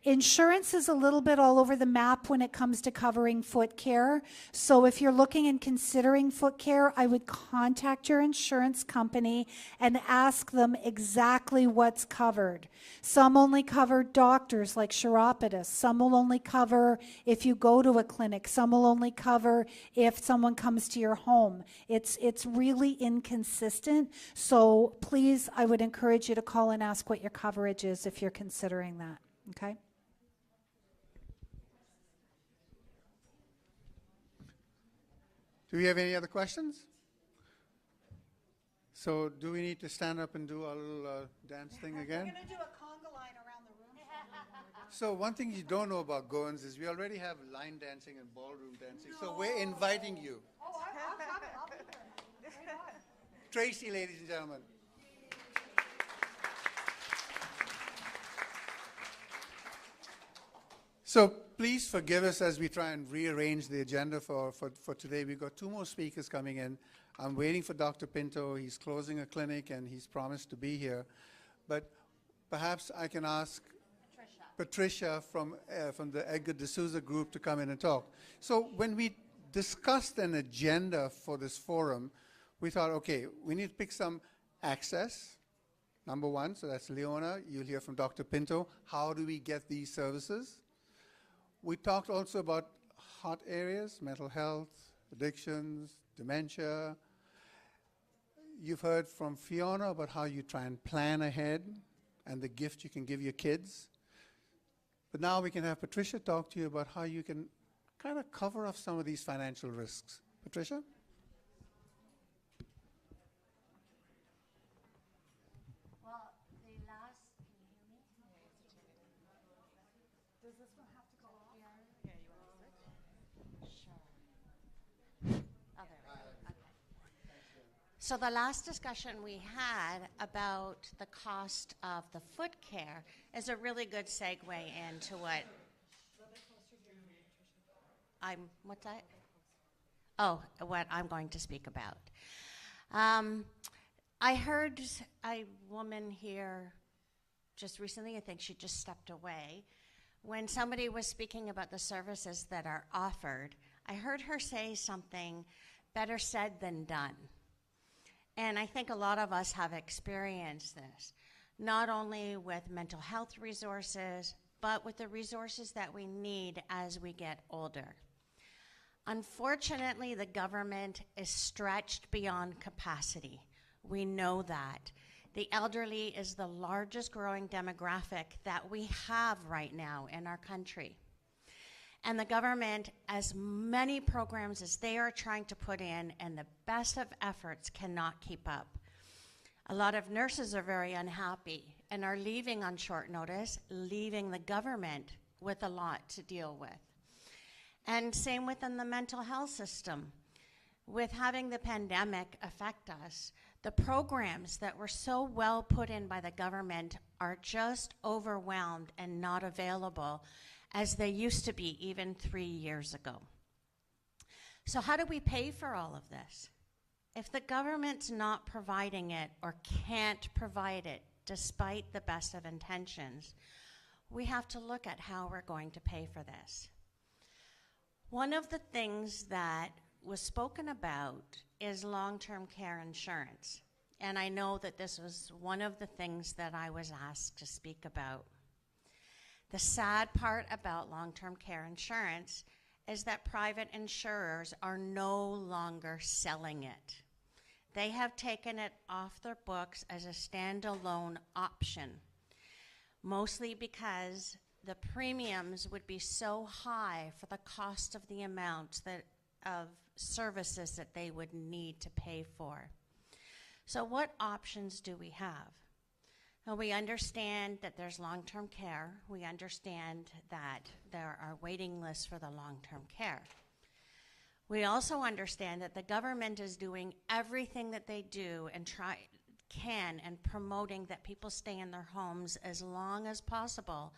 Insurance is a little bit all over the map when it comes to covering foot care. So if you're looking and considering foot care, I would contact your insurance company and ask them exactly what's covered. Some only cover doctors like chiropodists. Some will only cover if you go to a clinic. Some will only cover if someone comes to your home. It's really inconsistent. So please, I would encourage you to call and ask what your coverage is if you're considering that. Okay? Do we have any other questions? So do we need to stand up and do our little dance thing again? We're going to do a conga line around the room. So one thing you don't know about Goans is we already have line dancing and ballroom dancing. No. So we're inviting you. Oh, I'll be there. Tracy, ladies and gentlemen. So please forgive us as we try and rearrange the agenda for today. We've got two more speakers coming in. I'm waiting for Dr. Pinto. He's closing a clinic and he's promised to be here. But perhaps I can ask Patricia from the Edgar De Souza group to come in and talk. So when we discussed an agenda for this forum, we thought, okay, we need to pick some access, number one. So that's Leona. You'll hear from Dr. Pinto. How do we get these services? We talked also about hot areas, mental health, addictions, dementia. You've heard from Fiona about how you try and plan ahead and the gift you can give your kids. But now we can have Patricia talk to you about how you can kind of cover up some of these financial risks. Patricia? Well, the last, can you hear me? Does this one have to go off? Yeah, you want to switch? Sure. Oh, there we go. Okay. So the last discussion we had about the cost of the foot care is a really good segue into what what's that? Oh, what I'm going to speak about. I heard a woman here just recently, I think she just stepped away, when somebody was speaking about the services that are offered. I heard her say something, better said than done. And I think a lot of us have experienced this, not only with mental health resources, but with the resources that we need as we get older. Unfortunately, the government is stretched beyond capacity. We know that. The elderly is the largest growing demographic that we have right now in our country. And the government, as many programs as they are trying to put in, and the best of efforts cannot keep up. A lot of nurses are very unhappy and are leaving on short notice, leaving the government with a lot to deal with. And same within the mental health system. With having the pandemic affect us, the programs that were so well put in by the government are just overwhelmed and not available as they used to be even 3 years ago. So how do we pay for all of this? If the government's not providing it or can't provide it, despite the best of intentions, we have to look at how we're going to pay for this. One of the things that was spoken about is long-term care insurance. And I know that this was one of the things that I was asked to speak about. The sad part about long-term care insurance is that private insurers are no longer selling it. They have taken it off their books as a standalone option, mostly because the premiums would be so high for the cost of the amount of services that they would need to pay for. So what options do we have? Well, we understand that there's long-term care. We understand that there are waiting lists for the long-term care. We also understand that the government is doing everything that they do and can and promoting that people stay in their homes as long as possible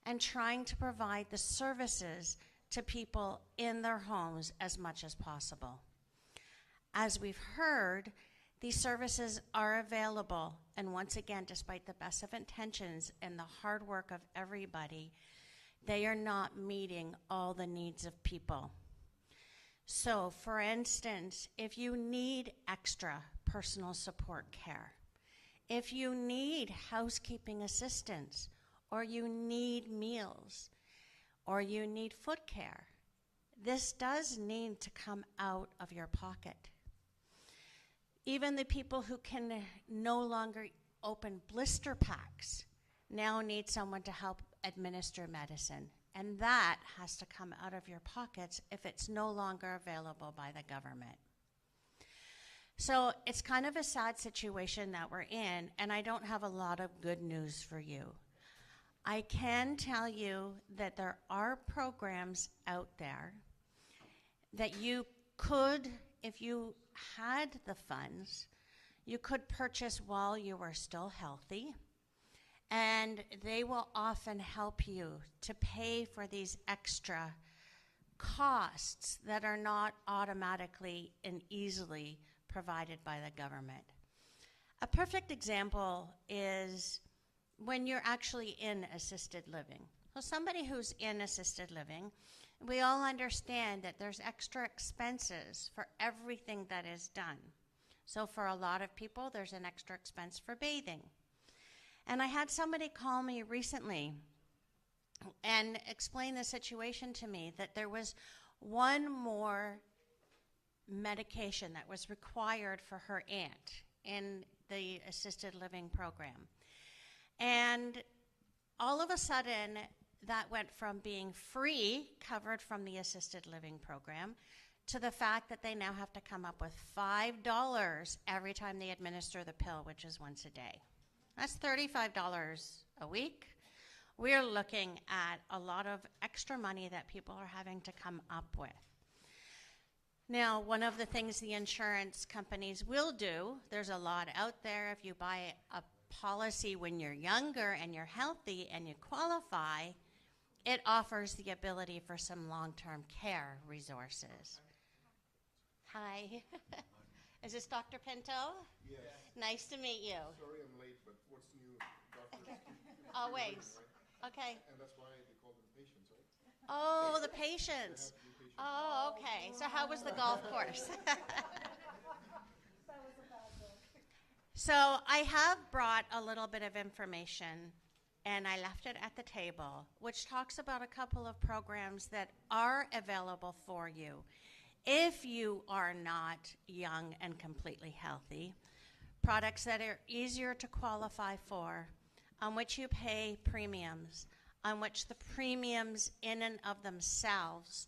and trying to provide the services to people in their homes as much as possible. As we've heard, these services are available, and once again, despite the best of intentions and the hard work of everybody, they are not meeting all the needs of people. So, for instance, if you need extra personal support care, if you need housekeeping assistance, or you need meals, or you need foot care, this does need to come out of your pocket. Even the people who can no longer open blister packs now need someone to help administer medicine. And that has to come out of your pockets if it's no longer available by the government. So it's kind of a sad situation that we're in, and I don't have a lot of good news for you. I can tell you that there are programs out there that you could, if you had the funds, you could purchase while you were still healthy, and they will often help you to pay for these extra costs that are not automatically and easily provided by the government. A perfect example is when you're actually in assisted living. So somebody who's in assisted living, we all understand that there's extra expenses for everything that is done. So for a lot of people, there's an extra expense for bathing. And I had somebody call me recently and explain the situation to me, that there was one more medication that was required for her aunt in the assisted living program. And all of a sudden, that went from being free, covered from the assisted living program, to the fact that they now have to come up with $5 every time they administer the pill, which is once a day. That's $35 a week. We're looking at a lot of extra money that people are having to come up with. Now, one of the things the insurance companies will do, there's a lot out there, if you buy a policy when you're younger and you're healthy and you qualify, it offers the ability for some long-term care resources. Hi. Is this Dr. Pinto? Yes. Nice to meet you. Sorry I'm late, but what's new? Doctors Always. Okay. And that's why they call them patients, right? Oh, the patients. Oh, okay. So how was the golf course? So I have brought a little bit of information, and I left it at the table, which talks about a couple of programs that are available for you if you are not young and completely healthy. Products that are easier to qualify for, on which you pay premiums, on which the premiums in and of themselves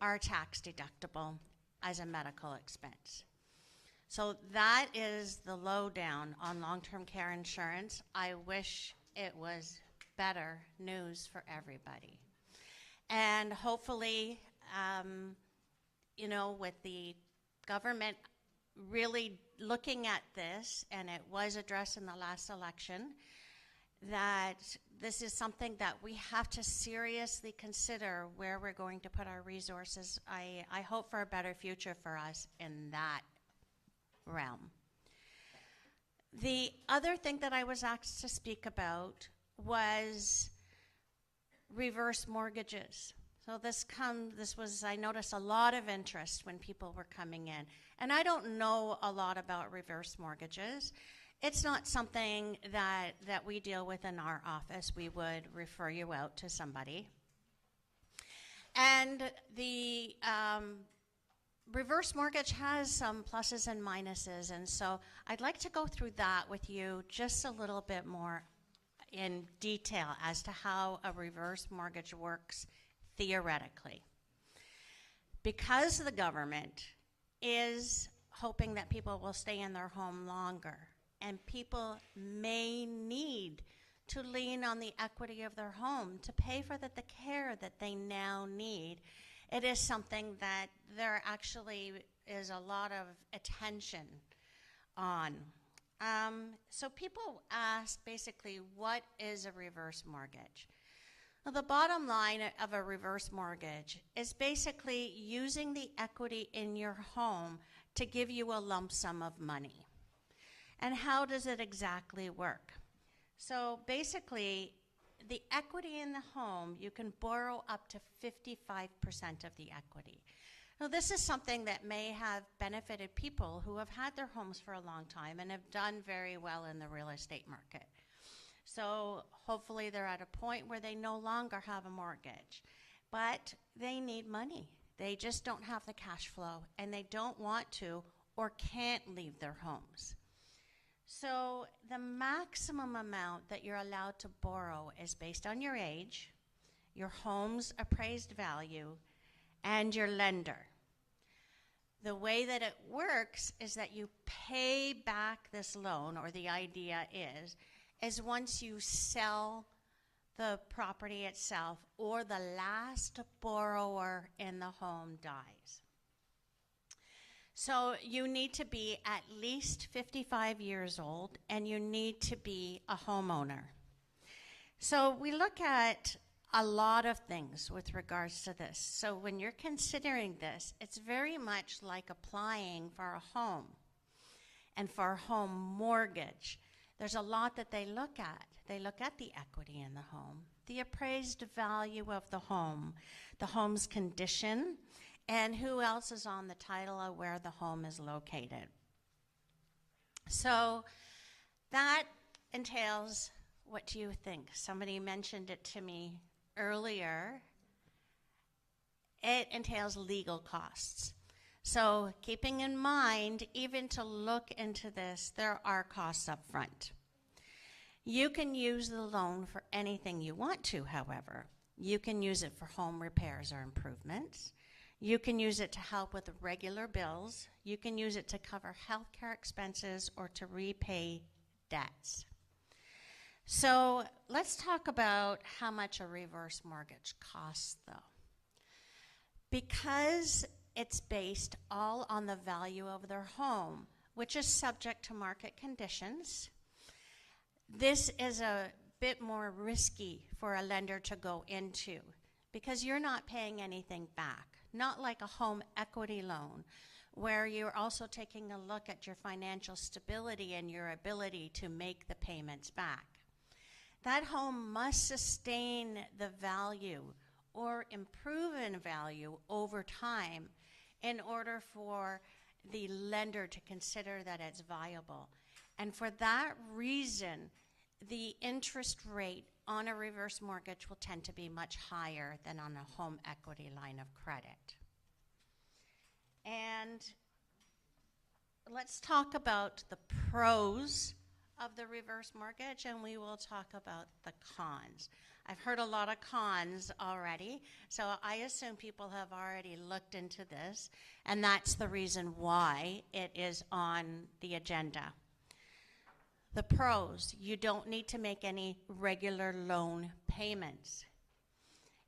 are tax deductible as a medical expense. So that is the lowdown on long-term care insurance. I wish it was better news for everybody. And hopefully, with the government really looking at this, and it was addressed in the last election, that this is something that we have to seriously consider where we're going to put our resources. I hope for a better future for us in that realm. The other thing that I was asked to speak about was reverse mortgages. So I noticed a lot of interest when people were coming in. And I don't know a lot about reverse mortgages. It's not something that we deal with in our office. We would refer you out to somebody. And the reverse mortgage has some pluses and minuses, and so I'd like to go through that with you just a little bit more in detail as to how a reverse mortgage works theoretically. Because the government is hoping that people will stay in their home longer, and people may need to lean on the equity of their home to pay for the care that they now need, it is something that there actually is a lot of attention on. So people ask basically, what is a reverse mortgage? Well, the bottom line of a reverse mortgage is basically using the equity in your home to give you a lump sum of money. And how does it exactly work? So basically, the equity in the home, you can borrow up to 55% of the equity. Now, this is something that may have benefited people who have had their homes for a long time and have done very well in the real estate market. So hopefully they're at a point where they no longer have a mortgage, but they need money. They just don't have the cash flow, and they don't want to or can't leave their homes. So the maximum amount that you're allowed to borrow is based on your age, your home's appraised value, and your lender. The way that it works is that you pay back this loan, or the idea is once you sell the property itself or the last borrower in the home dies. So you need to be at least 55 years old, and you need to be a homeowner. So we look at a lot of things with regards to this. So when you're considering this, it's very much like applying for a home and for a home mortgage. There's a lot that they look at. They look at the equity in the home, the appraised value of the home's condition, and who else is on the title of where the home is located. So that entails, what do you think? Somebody mentioned it to me earlier. It entails legal costs. So keeping in mind, even to look into this, there are costs up front. You can use the loan for anything you want to, however. You can use it for home repairs or improvements. You can use it to help with regular bills. You can use it to cover healthcare expenses or to repay debts. So let's talk about how much a reverse mortgage costs, though. Because it's based all on the value of their home, which is subject to market conditions, this is a bit more risky for a lender to go into because you're not paying anything back, not like a home equity loan where you're also taking a look at your financial stability and your ability to make the payments back. That home must sustain the value or improve in value over time in order for the lender to consider that it's viable. And for that reason, the interest rate on a reverse mortgage will tend to be much higher than on a home equity line of credit. And let's talk about the pros of the reverse mortgage, and we will talk about the cons. I've heard a lot of cons already, so I assume people have already looked into this, and that's the reason why it is on the agenda. The pros: you don't need to make any regular loan payments.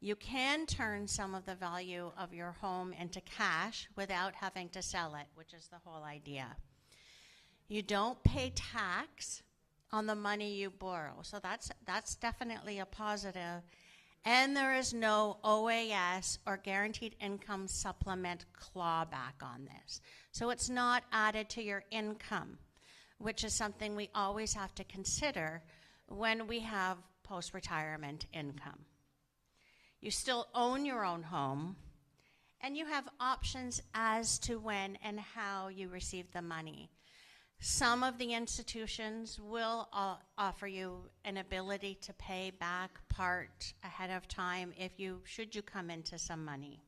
You can turn some of the value of your home into cash without having to sell it, which is the whole idea. You don't pay tax on the money you borrow, so that's definitely a positive. And there is no OAS or guaranteed income supplement clawback on this. So it's not added to your income, which is something we always have to consider when we have post-retirement income. You still own your own home, and you have options as to when and how you receive the money. Some of the institutions will offer you an ability to pay back part ahead of time should you come into some money.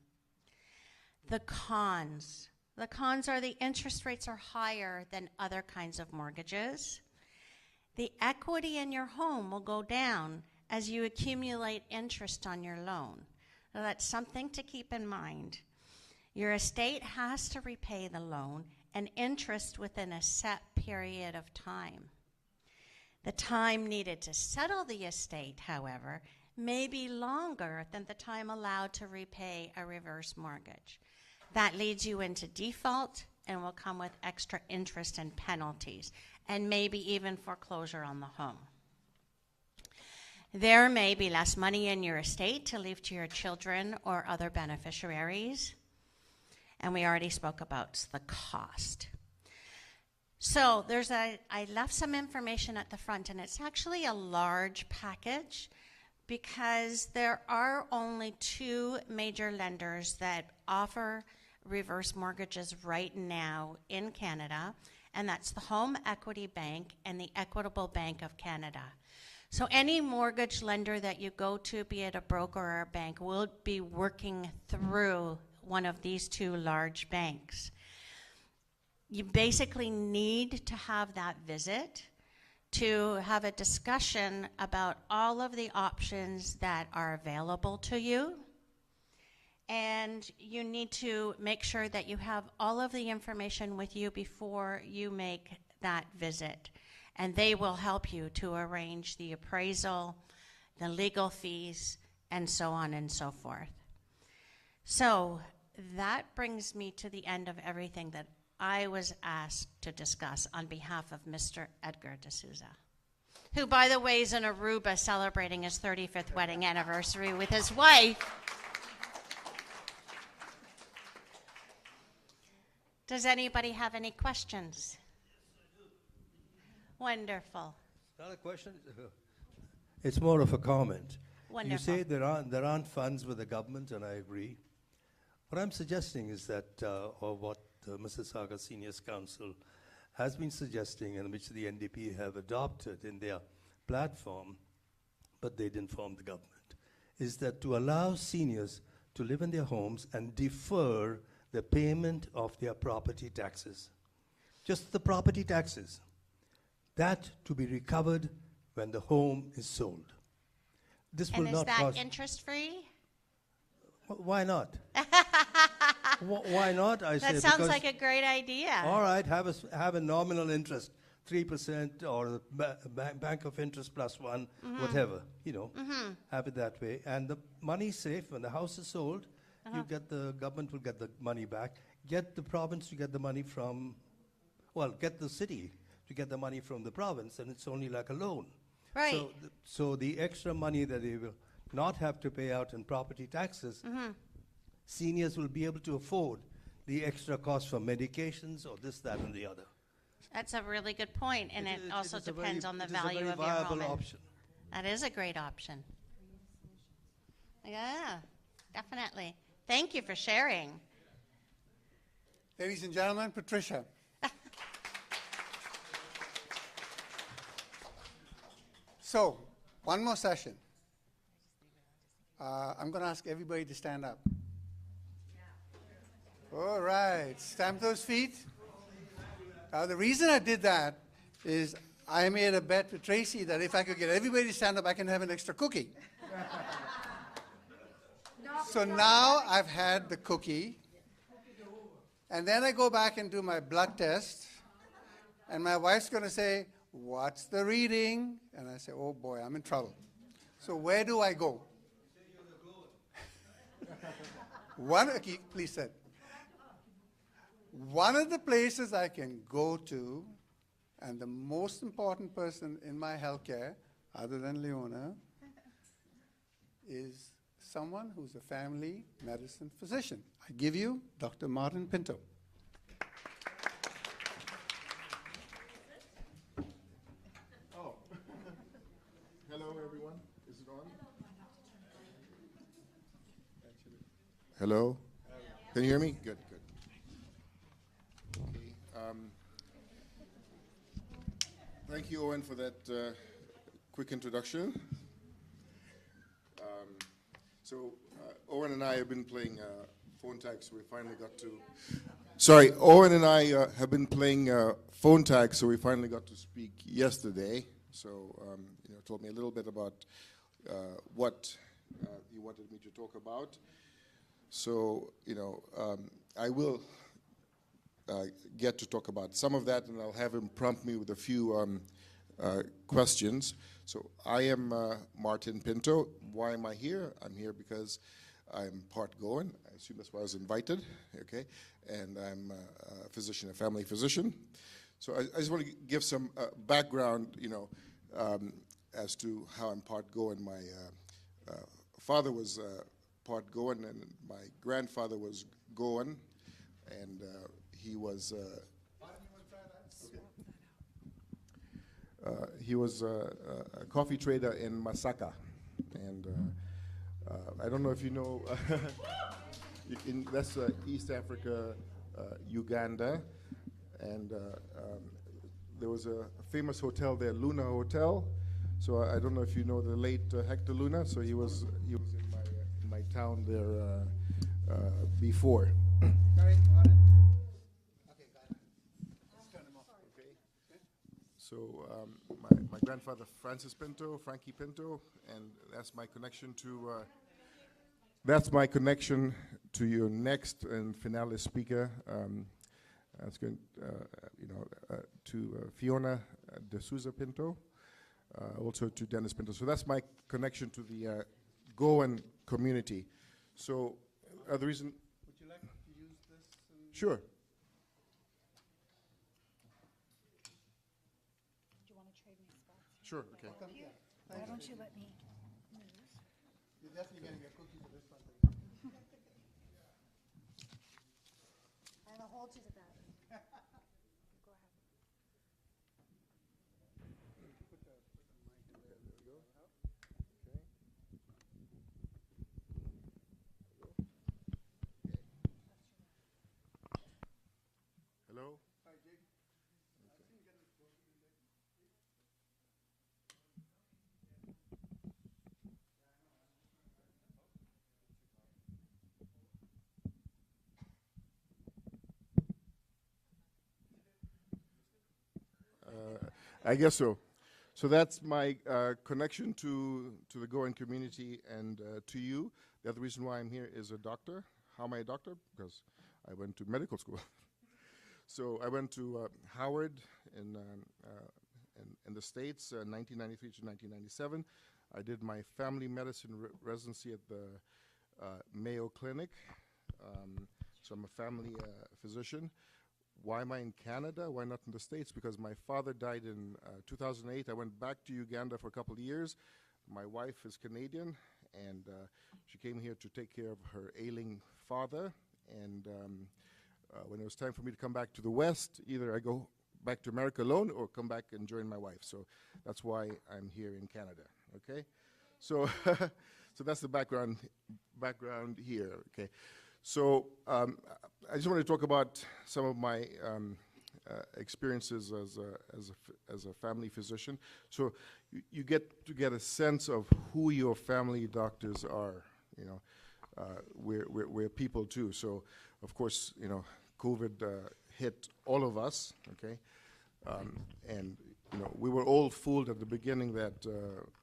The cons. The cons are the interest rates are higher than other kinds of mortgages. The equity in your home will go down as you accumulate interest on your loan. Now that's something to keep in mind. Your estate has to repay the loan and interest within a set period of time. The time needed to settle the estate, however, may be longer than the time allowed to repay a reverse mortgage. That leads you into default and will come with extra interest and penalties, and maybe even foreclosure on the home. There may be less money in your estate to leave to your children or other beneficiaries. And we already spoke about the cost. So I left some information at the front, and it's actually a large package because there are only 2 major lenders that offer reverse mortgages right now in Canada, and that's the Home Equity Bank and the Equitable Bank of Canada. So any mortgage lender that you go to, be it a broker or a bank, will be working through one of these 2 large banks. You basically need to have that visit to have a discussion about all of the options that are available to you. And you need to make sure that you have all of the information with you before you make that visit. And they will help you to arrange the appraisal, the legal fees, and so on and so forth. So that brings me to the end of everything that I was asked to discuss on behalf of Mr. Edgar De Souza, who, by the way, is in Aruba celebrating his 35th wedding anniversary with his wife. Does anybody have any questions? Wonderful. It's not a question. It's more of a comment. Wonderful. You say there aren't funds with the government, and I agree. What I'm suggesting is that, or what Mississauga Seniors Council has been suggesting, and which the NDP have adopted in their platform, but they didn't form the government, is that to allow seniors to live in their homes and defer the payment of their property taxes. Just the property taxes. That to be recovered when the home is sold. This will And is not that cost. interest-free? Why not? Why not? I say That sounds because- like a great idea. All right, have a nominal interest, 3% or bank of interest plus one, whatever, have it that way. And the money's safe. When the house is sold, you get the government will get the money back. Get the province to get the money from, get the city to get the money from the province, and it's only like a loan. Right. So the extra money that they will not have to pay out in property taxes, seniors will be able to afford the extra cost for medications or this, that, and the other. That's a really good point, and it also is a depends on the it is a value very of your viable home. option. That is a great option. Yeah, definitely. Thank you for sharing. Ladies and gentlemen, Patricia. So, one more session. I'm going to ask everybody to stand up. All right, stamp those feet. Now, the reason I did that is I made a bet with Tracy that if I could get everybody to stand up, I can have an extra cookie. So now I've had the cookie, and then I go back and do my blood test, and my wife's going to say, "What's the reading?" And I say, "Oh boy, I'm in trouble." So where do I go? Please sit. One of the places I can go to, and the most important person in my healthcare, other than Leona, is someone who's a family medicine physician. I give you Dr. Martin Pinto. Oh. Hello, everyone. Is it on? Hello? Can you hear me? Good, good. Okay. Thank you, Owen, for that quick introduction. Owen and I have been playing phone tag, so we finally got to... Sorry, Owen and I have been playing phone tag, so we finally got to speak yesterday. So, told me a little bit about what he wanted me to talk about. So, I will get to talk about some of that, and I'll have him prompt me with a few questions. So I am Martin Pinto. Why am I here? I'm here because I'm part Goan. I assume that's why I was invited, okay? And I'm a physician, a family physician. So I just want to give some background, as to how I'm part Goan. My father was part Goan, and my grandfather was Goan, and he was a coffee trader in Masaka, and I don't know if you know, that's East Africa, Uganda, and there was a famous hotel there, Luna Hotel. So I don't know if you know the late Hector Luna. So he was in my town there before. So my grandfather, Francis Pinto, Frankie Pinto, and that's my connection to your next and finale speaker. That's going, to Fiona De Souza Pinto, also to Dennis Pinto. So that's my connection to the Goan community. So the reason. Would you like to use this? Sure. Sure, okay. Why don't you let me move? You're definitely getting a cookie for this one. And I'll hold you to that. Go ahead. Hello? I guess so. So that's my connection to the Goan community and to you. The other reason why I'm here is a doctor. How am I a doctor? Because I went to medical school. So I went to Howard in the States, 1993 to 1997. I did my family medicine residency at the Mayo Clinic. So I'm a family physician. Why am I in Canada? Why not in the States? Because my father died in 2008. I went back to Uganda for a couple of years. My wife is Canadian, and she came here to take care of her ailing father. And when it was time for me to come back to the West, either I go back to America alone or come back and join my wife. So that's why I'm here in Canada, okay? So, so that's the background here, okay? So I just want to talk about some of my experiences as a family physician. So you get to get a sense of who your family doctors are. You know, we're people too. So of course, you know, COVID hit all of us. Okay, and you know, we were all fooled at the beginning that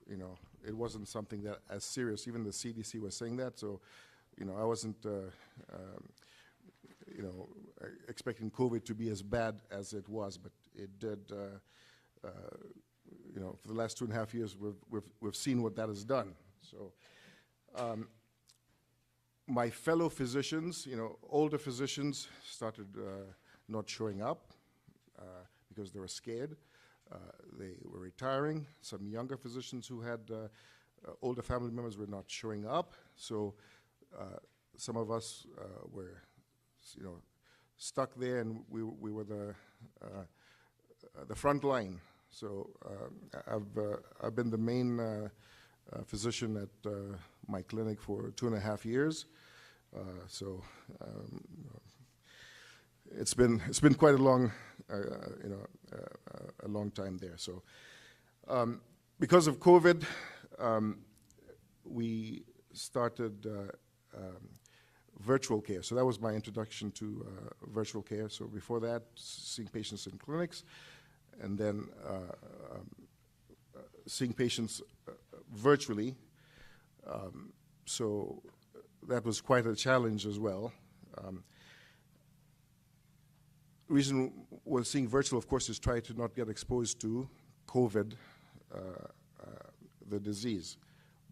you know, it wasn't something that as serious. Even the CDC was saying that. So you know, I wasn't you know, expecting COVID to be as bad as it was, but it did. You know, for the last 2.5 years, we've seen what that has done. So, my fellow physicians, you know, older physicians started not showing up because they were scared. They were retiring. Some younger physicians who had older family members were not showing up. So, some of us were, you know, stuck there, and we were the front line. So I've been the main physician at my clinic for 2.5 years. So it's been quite a long, you know, a long time there. So because of COVID, we started virtual care. So that was my introduction to virtual care. So before that, seeing patients in clinics, and then seeing patients virtually. So that was quite a challenge as well. Reason we're seeing virtual, of course, is try to not get exposed to COVID, the disease.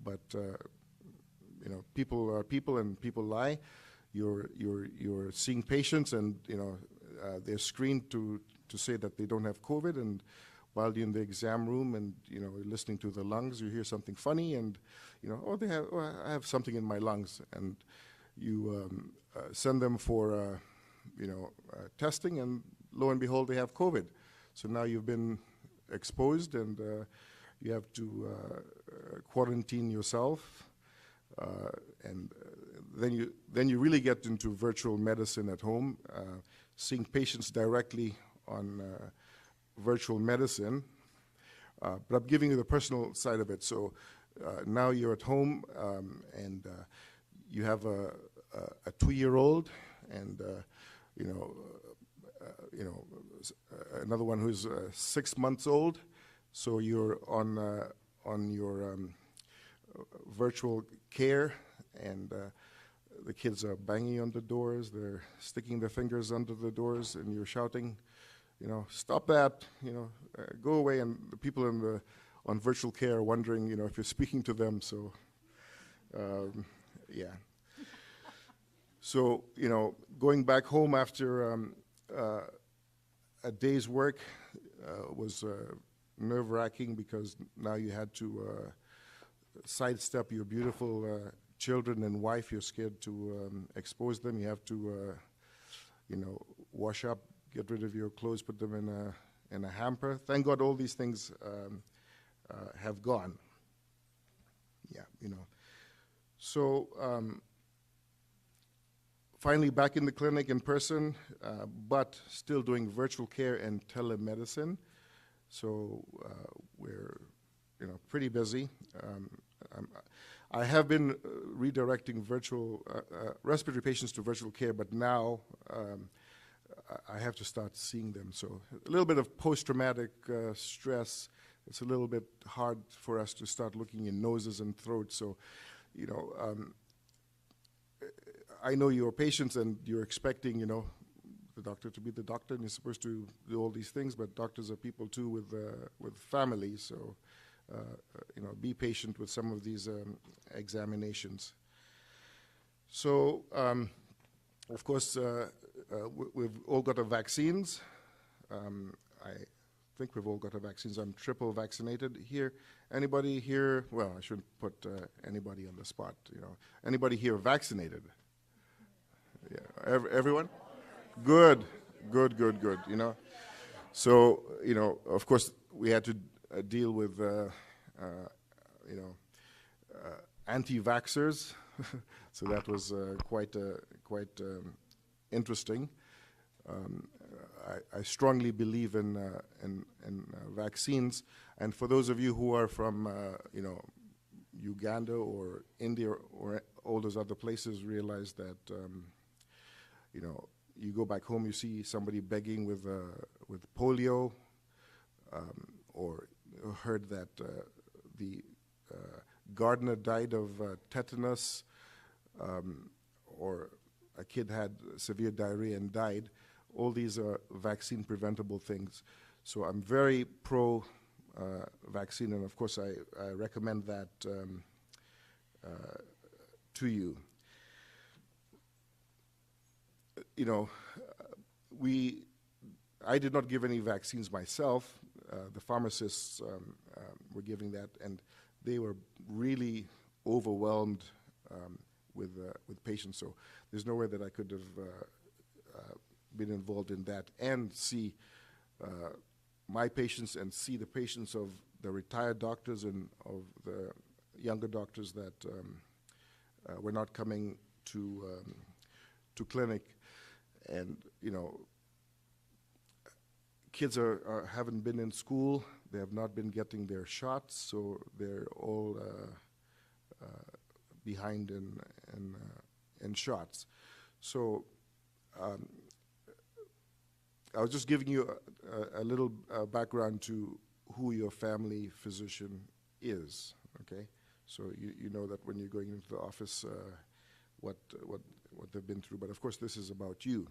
But you know, people are people, and people lie. You're seeing patients, and you know, they're screened to say that they don't have COVID, and while you're in the exam room and you know, listening to the lungs, you hear something funny, and you know, I have something in my lungs, and you send them for you know, testing, and lo and behold, they have COVID. So now you've been exposed, and you have to quarantine yourself. And then you really get into virtual medicine at home, seeing patients directly on virtual medicine. But I'm giving you the personal side of it. So now you're at home, and you have a 2-year-old, and you know, another one who's 6 months old. So you're on your virtual care, and the kids are banging on the doors, they're sticking their fingers under the doors, and you're shouting, you know, stop that, you know, go away. And the people on virtual care are wondering, you know, if you're speaking to them. So, yeah. So, you know, going back home after a day's work was nerve-wracking, because now you had to sidestep your beautiful children and wife. You're scared to expose them. You have to, you know, wash up, get rid of your clothes, put them in a hamper. Thank God all these things have gone. Yeah, you know. So finally back in the clinic in person, but still doing virtual care and telemedicine. So we're, you know, pretty busy. I have been redirecting virtual respiratory patients to virtual care, but now I have to start seeing them. So a little bit of post-traumatic stress it's a little bit hard for us to start looking in noses and throats. So, you know, I know you're patients and you're expecting, you know, the doctor to be the doctor, and you're supposed to do all these things, but doctors are people too with families, so you know, be patient with some of these examinations. So, of course, we've all got our vaccines. I think we've all got our vaccines. I'm triple vaccinated here. Anybody here? Well, I shouldn't put anybody on the spot. You know, anybody here vaccinated? Yeah, everyone. Good. You know, so you know, of course, we had to deal with you know, anti-vaxxers, so that was quite interesting. I strongly believe in vaccines, and for those of you who are from you know, Uganda or India or all those other places, realize that you know, you go back home, you see somebody begging with polio, or heard that the gardener died of tetanus, or a kid had severe diarrhea and died. All these are vaccine preventable things. So I'm very pro vaccine, and of course I recommend that to you. You know, I did not give any vaccines myself. The pharmacists were giving that, and they were really overwhelmed with patients. So there's no way that I could have been involved in that and see my patients and see the patients of the retired doctors and of the younger doctors that were not coming to clinic. And you know, kids haven't been in school. They have not been getting their shots, so they're all behind in shots. So I was just giving you a little background to who your family physician is. Okay, so you know that when you're going into the office, what they've been through. But of course, this is about you.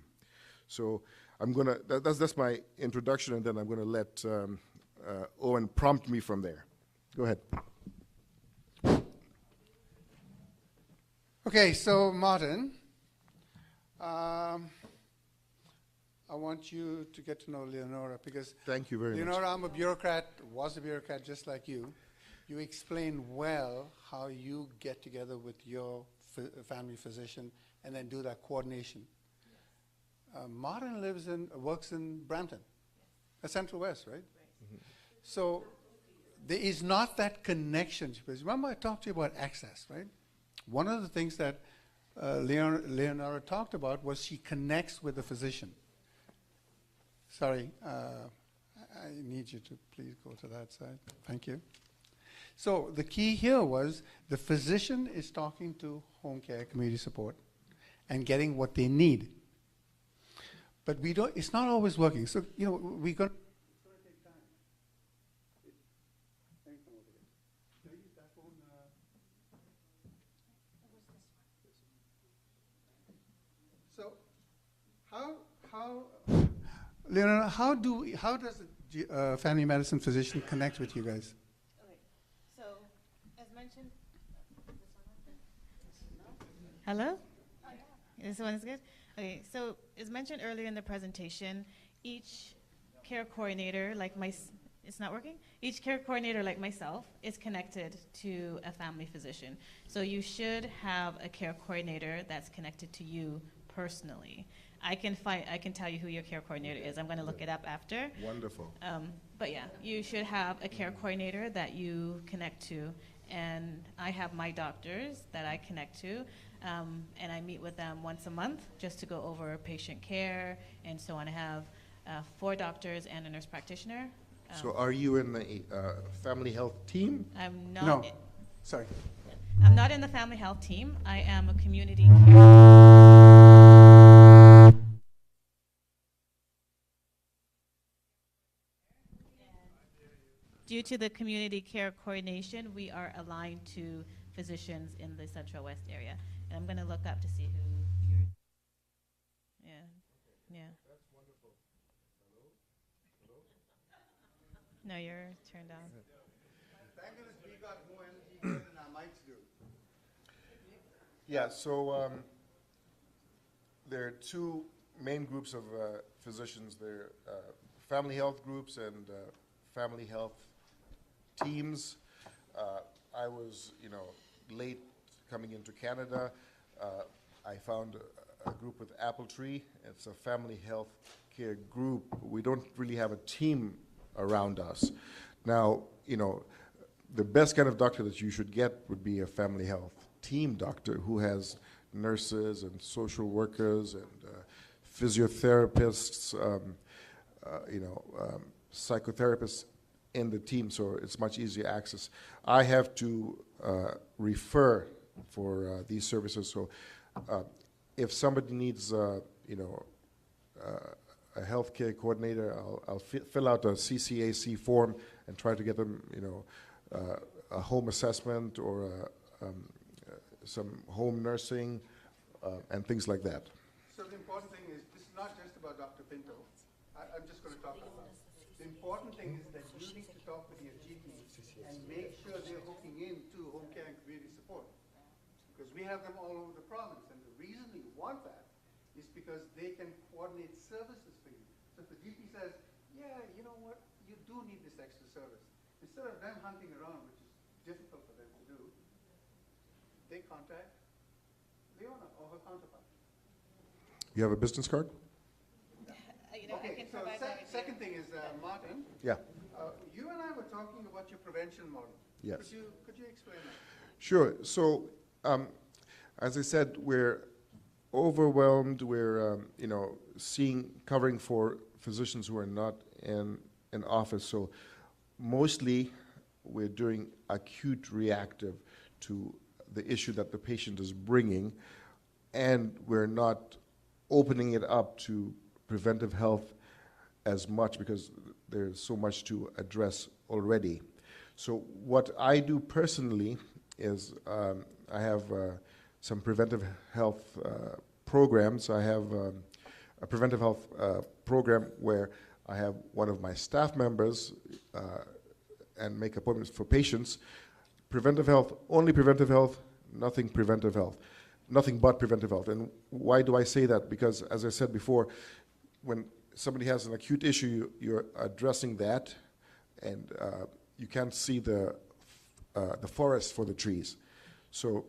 So I'm gonna. That's my introduction, and then I'm gonna let Owen prompt me from there. Go ahead. Okay, so Martin, I want you to get to know Leonora, because thank you very much. Leonora, I'm a bureaucrat, was a bureaucrat just like you. You explain well how you get together with your family physician and then do that coordination. Martin works in Brampton, Central West, right? Mm-hmm. So there is not that connection. Because remember I talked to you about access, right? One of the things that Leonora talked about was she connects with the physician. Sorry, I need you to please go to that side. Thank you. So the key here was the physician is talking to home care, community support, and getting what they need. But we don't. It's not always working. So you know we got. So how Leonora, how does the family medicine physician connect with you guys? Okay, so as mentioned, hello? Oh, yeah. This one is good? Okay, so as mentioned earlier in the presentation, each care coordinator, like it's not working? Each care coordinator, like myself, is connected to a family physician. So you should have a care coordinator that's connected to you personally. I can tell you who your care coordinator is. I'm going to look it up after. Wonderful. But yeah, you should have a care coordinator that you connect to. And I have my doctors that I connect to. And I meet with them once a month just to go over patient care and so on. I have 4 doctors and a nurse practitioner. So are you in the family health team? I'm not. No, sorry. I'm not in the family health team. I am a community care. Do due to the community care coordination, we are aligned to physicians in the Central West area. And I'm going to look up to see who you're. Yeah. Yeah. That's wonderful. Hello? Hello? No, you're turned on. Thank goodness we got more energy here than our mics do. Yeah, so there are two main groups of physicians. There are family health groups and family health teams. I was, late coming into Canada. I found a group with Apple Tree. It's a family health care group. We don't really have a team around us. Now, the best kind of doctor that you should get would be a family health team doctor who has nurses and social workers and physiotherapists, psychotherapists in the team, so it's much easier access. I have to refer for these services, so if somebody needs, a healthcare coordinator, I'll fill out a CCAC form and try to get them, a home assessment or some home nursing and things like that. So the important thing is, this is not just about Dr. Pinto. I'm just going to talk about it. The important thing is that you need to talk with your GP and make sure they're hooking into home care and community support. Because we have them all over the province, and the reason we want that is because they can coordinate services for you. So if the GP says, yeah, you know what, you do need this extra service, instead of them hunting around, which is difficult for them to do, they contact Leona or her counterpart. You have a business card? Okay, so second thing is, Martin. Yeah. You and I were talking about your prevention model. Yes. Could you explain that? Sure. So, as I said, we're overwhelmed. We're, covering for physicians who are not in office. So, mostly, we're doing acute reactive to the issue that the patient is bringing, and we're not opening it up to preventive health as much because there's so much to address already. So what I do personally is I have some preventive health programs. I have a preventive health program where I have one of my staff members and make appointments for patients. Preventive health, only preventive health, nothing preventive health. Nothing but preventive health. And why do I say that? Because, as I said before, when somebody has an acute issue, you're addressing that, and you can't see the forest for the trees. So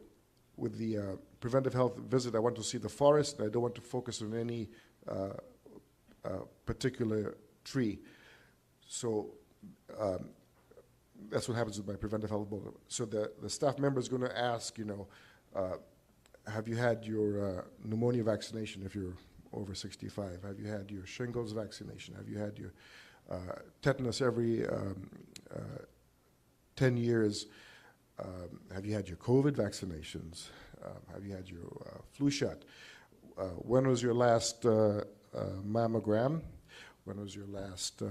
with the preventive health visit, I want to see the forest, and I don't want to focus on any particular tree. So that's what happens with my preventive health program. So the staff member is going to ask, have you had your pneumonia vaccination if you're over 65? Have you had your shingles vaccination? Have you had your tetanus every 10 years? Have you had your COVID vaccinations? Have you had your flu shot? When was your last mammogram? When was your last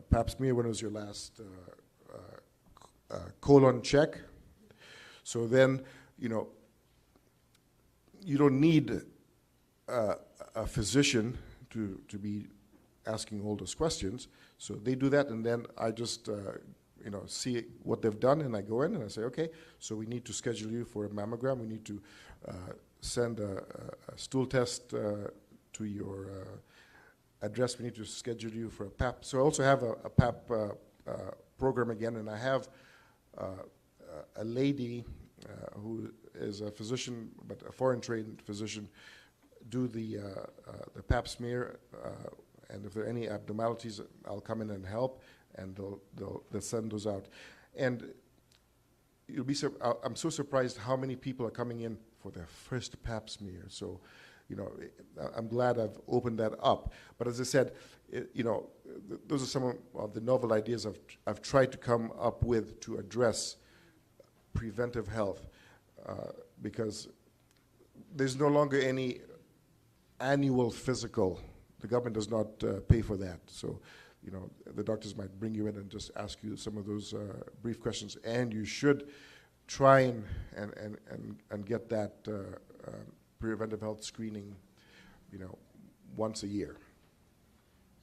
pap smear? When was your last colon check? So then, you don't need a physician to be asking all those questions. So they do that, and then I just see what they've done, and I go in and I say, okay, so we need to schedule you for a mammogram. We need to send a stool test to your address. We need to schedule you for a PAP. So I also have a PAP program again, and I have a lady who is a physician, but a foreign-trained physician, do the pap smear, and if there are any abnormalities, I'll come in and help, and they'll send those out. And you'll be I'm so surprised how many people are coming in for their first pap smear. So, I'm glad I've opened that up. But as I said, those are some of the novel ideas I've tried to come up with to address preventive health, because there's no longer any annual physical. The government does not pay for that. So the doctors might bring you in and just ask you some of those brief questions, and you should try and get that preventive health screening, once a year.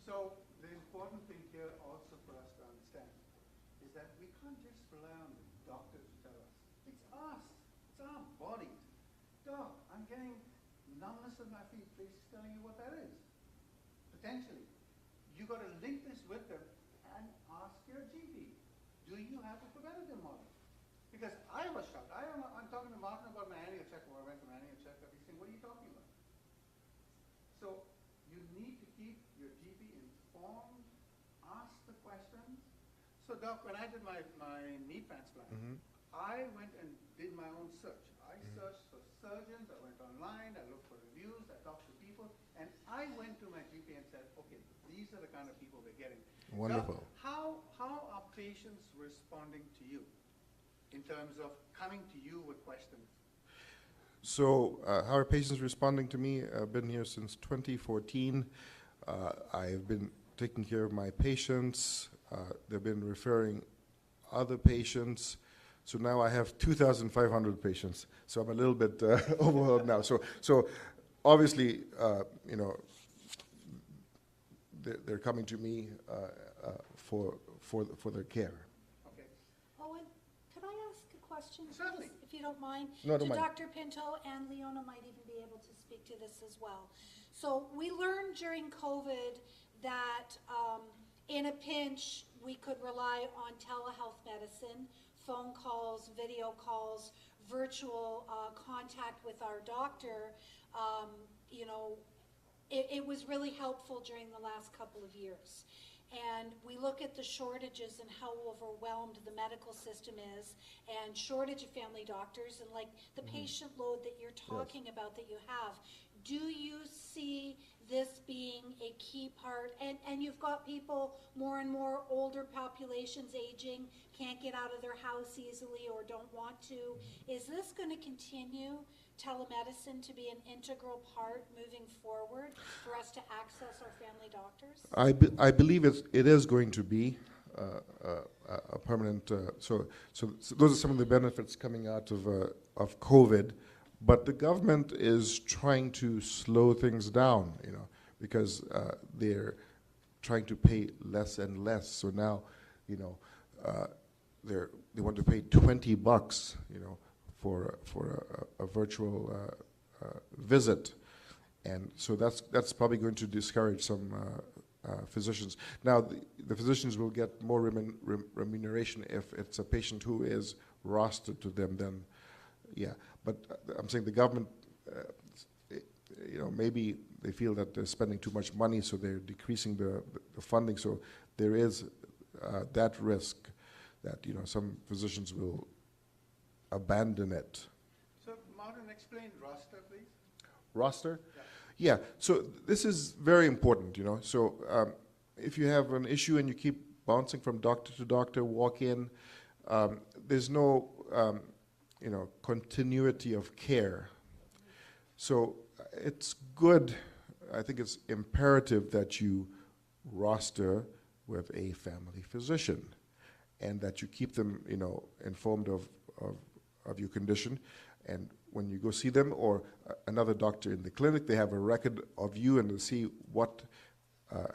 So the important thing here also for us to understand is that we can't just rely on the doctor to tell us. It's us. It's our bodies. Doc, I'm getting numbness in my feet. Please telling you what that is. Potentially. You got to link this with them and ask your GP. Do you have a preventative model? Because I was shocked. I'm talking to Martin about my annual checkup. I went to my annual checkup. He's saying, what are you talking about? So you need to keep your GP informed, ask the questions. So Doc, when I did my knee transplant, I went and did my own search. I searched for surgeons, I went online, I looked for reviews, I talked to people, and I went to my GP and said, okay, these are the kind of people we're getting. Wonderful. Doc, how are patients responding to you in terms of coming to you with questions? So how are patients responding to me? I've been here since 2014. I've been taking care of my patients. They've been referring other patients. So now I have 2,500 patients. So I'm a little bit overwhelmed now. So obviously, they're coming to me for their care. Okay. Owen, could I ask a question? Certainly. If you don't mind. No, I don't mind. Dr. Pinto, and Leona might even be able to speak to this as well. So we learned during COVID that in a pinch, we could rely on telehealth medicine, phone calls, video calls, virtual contact with our doctor. It was really helpful during the last couple of years. And we look at the shortages and how overwhelmed the medical system is, and shortage of family doctors, and like the patient load that you're talking about that you have. Do you see this being a key part? And you've got people, more and more older populations aging, can't get out of their house easily or don't want to. Is this going to continue, telemedicine, to be an integral part moving forward for us to access our family doctors? I believe it is going to be a permanent. So those are some of the benefits coming out of COVID. But the government is trying to slow things down, because they're trying to pay less and less. So now, they want to pay $20, for a virtual visit, and so that's probably going to discourage some physicians. Now, the physicians will get more remuneration if it's a patient who is rostered to them. Then, yeah. But I'm saying the government, maybe they feel that they're spending too much money, so they're decreasing the funding. So there is that risk that some physicians will abandon it. So Martin, explain roster, please. Roster? Yeah. So this is very important, So if you have an issue and you keep bouncing from doctor to doctor, walk in, there's no continuity of care. So it's good, I think it's imperative that you roster with a family physician and that you keep them, informed of your condition. And when you go see them or another doctor in the clinic, they have a record of you and they see what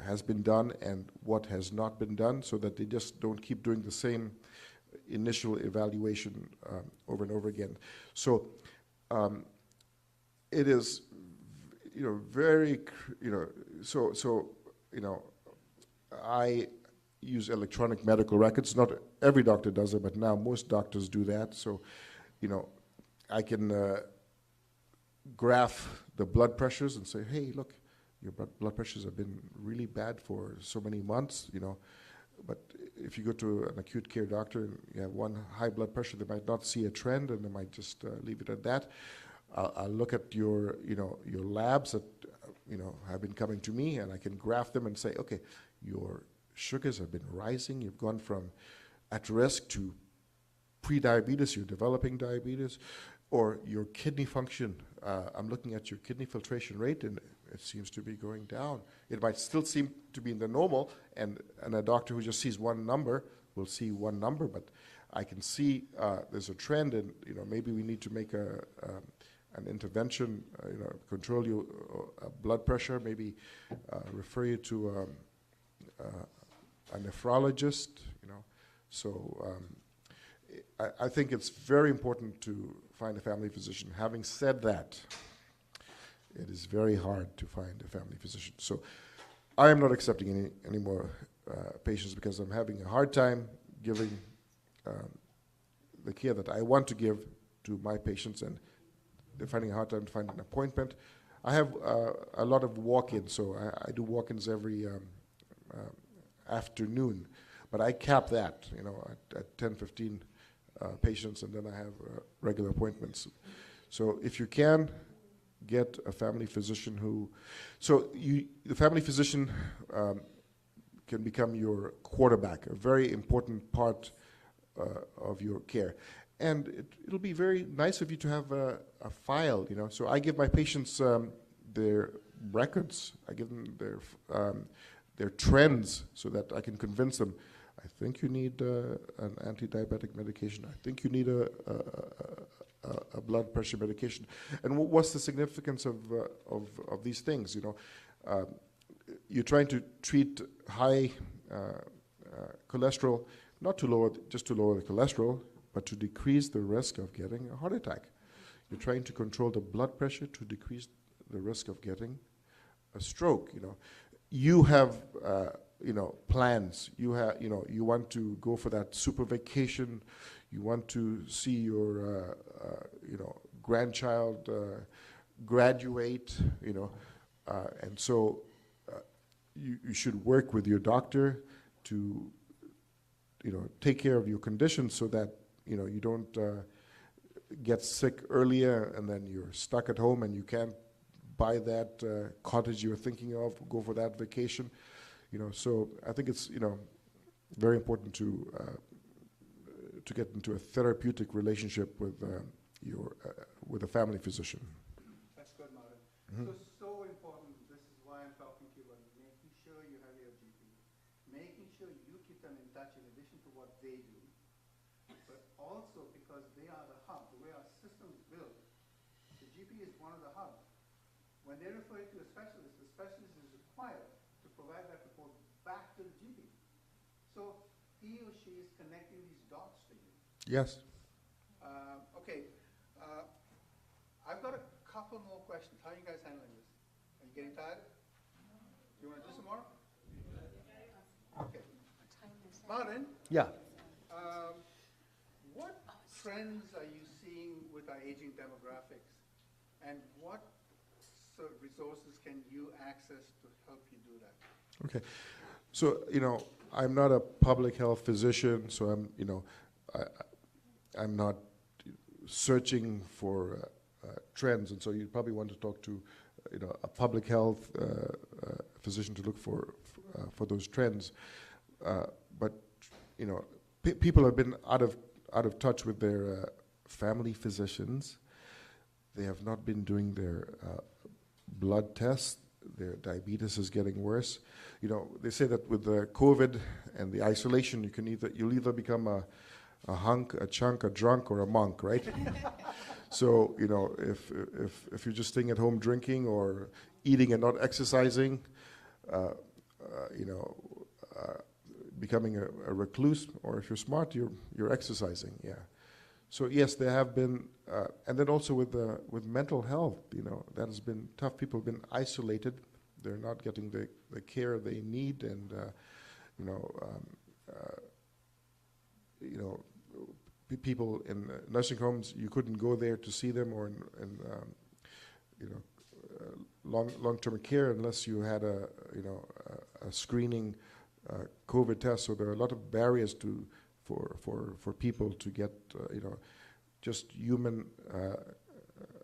has been done and what has not been done, so that they just don't keep doing the same initial evaluation over and over again. So it is, very, I use electronic medical records. Not every doctor does it, but now most doctors do that. So, I can graph the blood pressures and say, hey, look, your blood pressures have been really bad for so many months, But if you go to an acute care doctor and you have one high blood pressure, they might not see a trend and they might just leave it at that. I'll look at your labs that, have been coming to me, and I can graph them and say, okay, your sugars have been rising. You've gone from at risk to pre-diabetes, you're developing diabetes, or your kidney function. I'm looking at your kidney filtration rate, and it seems to be going down. It might still seem to be in the normal, and a doctor who just sees one number will see one number, but I can see there's a trend, and maybe we need to make an intervention, control your blood pressure, maybe refer you to a nephrologist, So I think it's very important to find a family physician. Having said that, it is very hard to find a family physician. So I am not accepting any more patients because I'm having a hard time giving the care that I want to give to my patients, and they're finding a hard time to find an appointment. I have a lot of walk-ins, so I do walk-ins every afternoon, but I cap that, at 10, 15 patients, and then I have regular appointments. So if you can get a family physician the family physician can become your quarterback, a very important part of your care. And it'll be very nice of you to have a file, So I give my patients their records. I give them their trends so that I can convince them, I think you need an anti-diabetic medication. I think you need a blood pressure medication. And what's the significance of these things, You're trying to treat high cholesterol, not just to lower the cholesterol, but to decrease the risk of getting a heart attack. You're trying to control the blood pressure to decrease the risk of getting a stroke. You have plans. You want to go for that super vacation. You want to see your grandchild graduate. And so you should work with your doctor to take care of your condition so that you don't get sick earlier and then you're stuck at home and you can't buy that cottage you were thinking of, go for that vacation. So I think it's very important to get into a therapeutic relationship with with a family physician. That's good, Martin. Mm-hmm. So important. This is why I'm talking to you about making sure you have your GP, making sure you keep them in touch in addition to what they do, but also because they are the hub. The way our system is built, the GP is one of the hubs. When they refer you to a specialist, the specialist is required to provide that report back to the GP. So he or she is connecting these dots for you. Yes. Okay. I've got a couple more questions. How are you guys handling this? Are you getting tired? Do you want to do some more? Okay. Martin? Yeah. What trends are you seeing with our aging demographics? And what sort of resources can you access to help you do that? Okay. So, I'm not a public health physician, so I'm not searching for trends, and so you probably want to talk to a public health physician to look for those trends. But people have been out of touch with their family physicians. They have not been doing their blood tests. Their diabetes is getting worse. They say that with the COVID and the isolation, you'll either become a hunk, a chunk, a drunk, or a monk, right? So, if you're just staying at home drinking or eating and not exercising, becoming a recluse, or if you're smart, you're exercising, yeah. So yes, there have been, and then also with mental health, that has been tough. People have been isolated. They're not getting the care they need, and people in nursing homes, you couldn't go there to see them, or in long-term care unless you had a screening COVID test. So there are a lot of barriers for people to get just human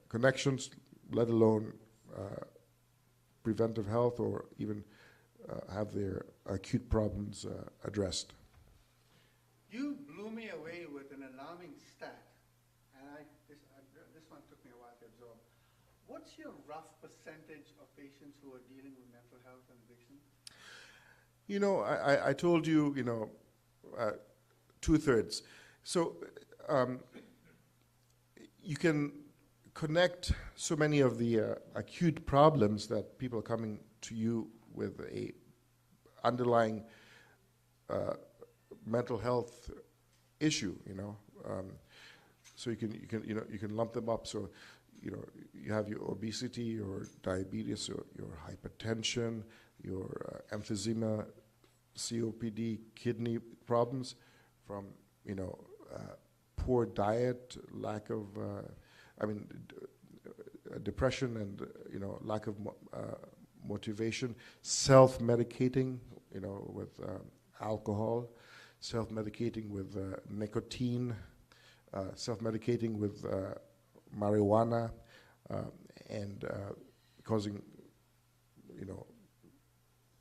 connections, let alone preventive health, or even have their acute problems addressed. You blew me away with an alarming stat, and this one took me a while to absorb. What's your rough percentage of patients who are dealing with mental health and addiction? You know, I told you, 2/3. So you can connect so many of the acute problems that people are coming to you with a underlying mental health issue, so you can lump them up. So, you have your obesity, your diabetes, your hypertension, your emphysema, COPD, kidney problems, from poor diet, lack of, depression, and lack of motivation, self-medicating, with alcohol, self-medicating with nicotine, self-medicating with marijuana, and causing,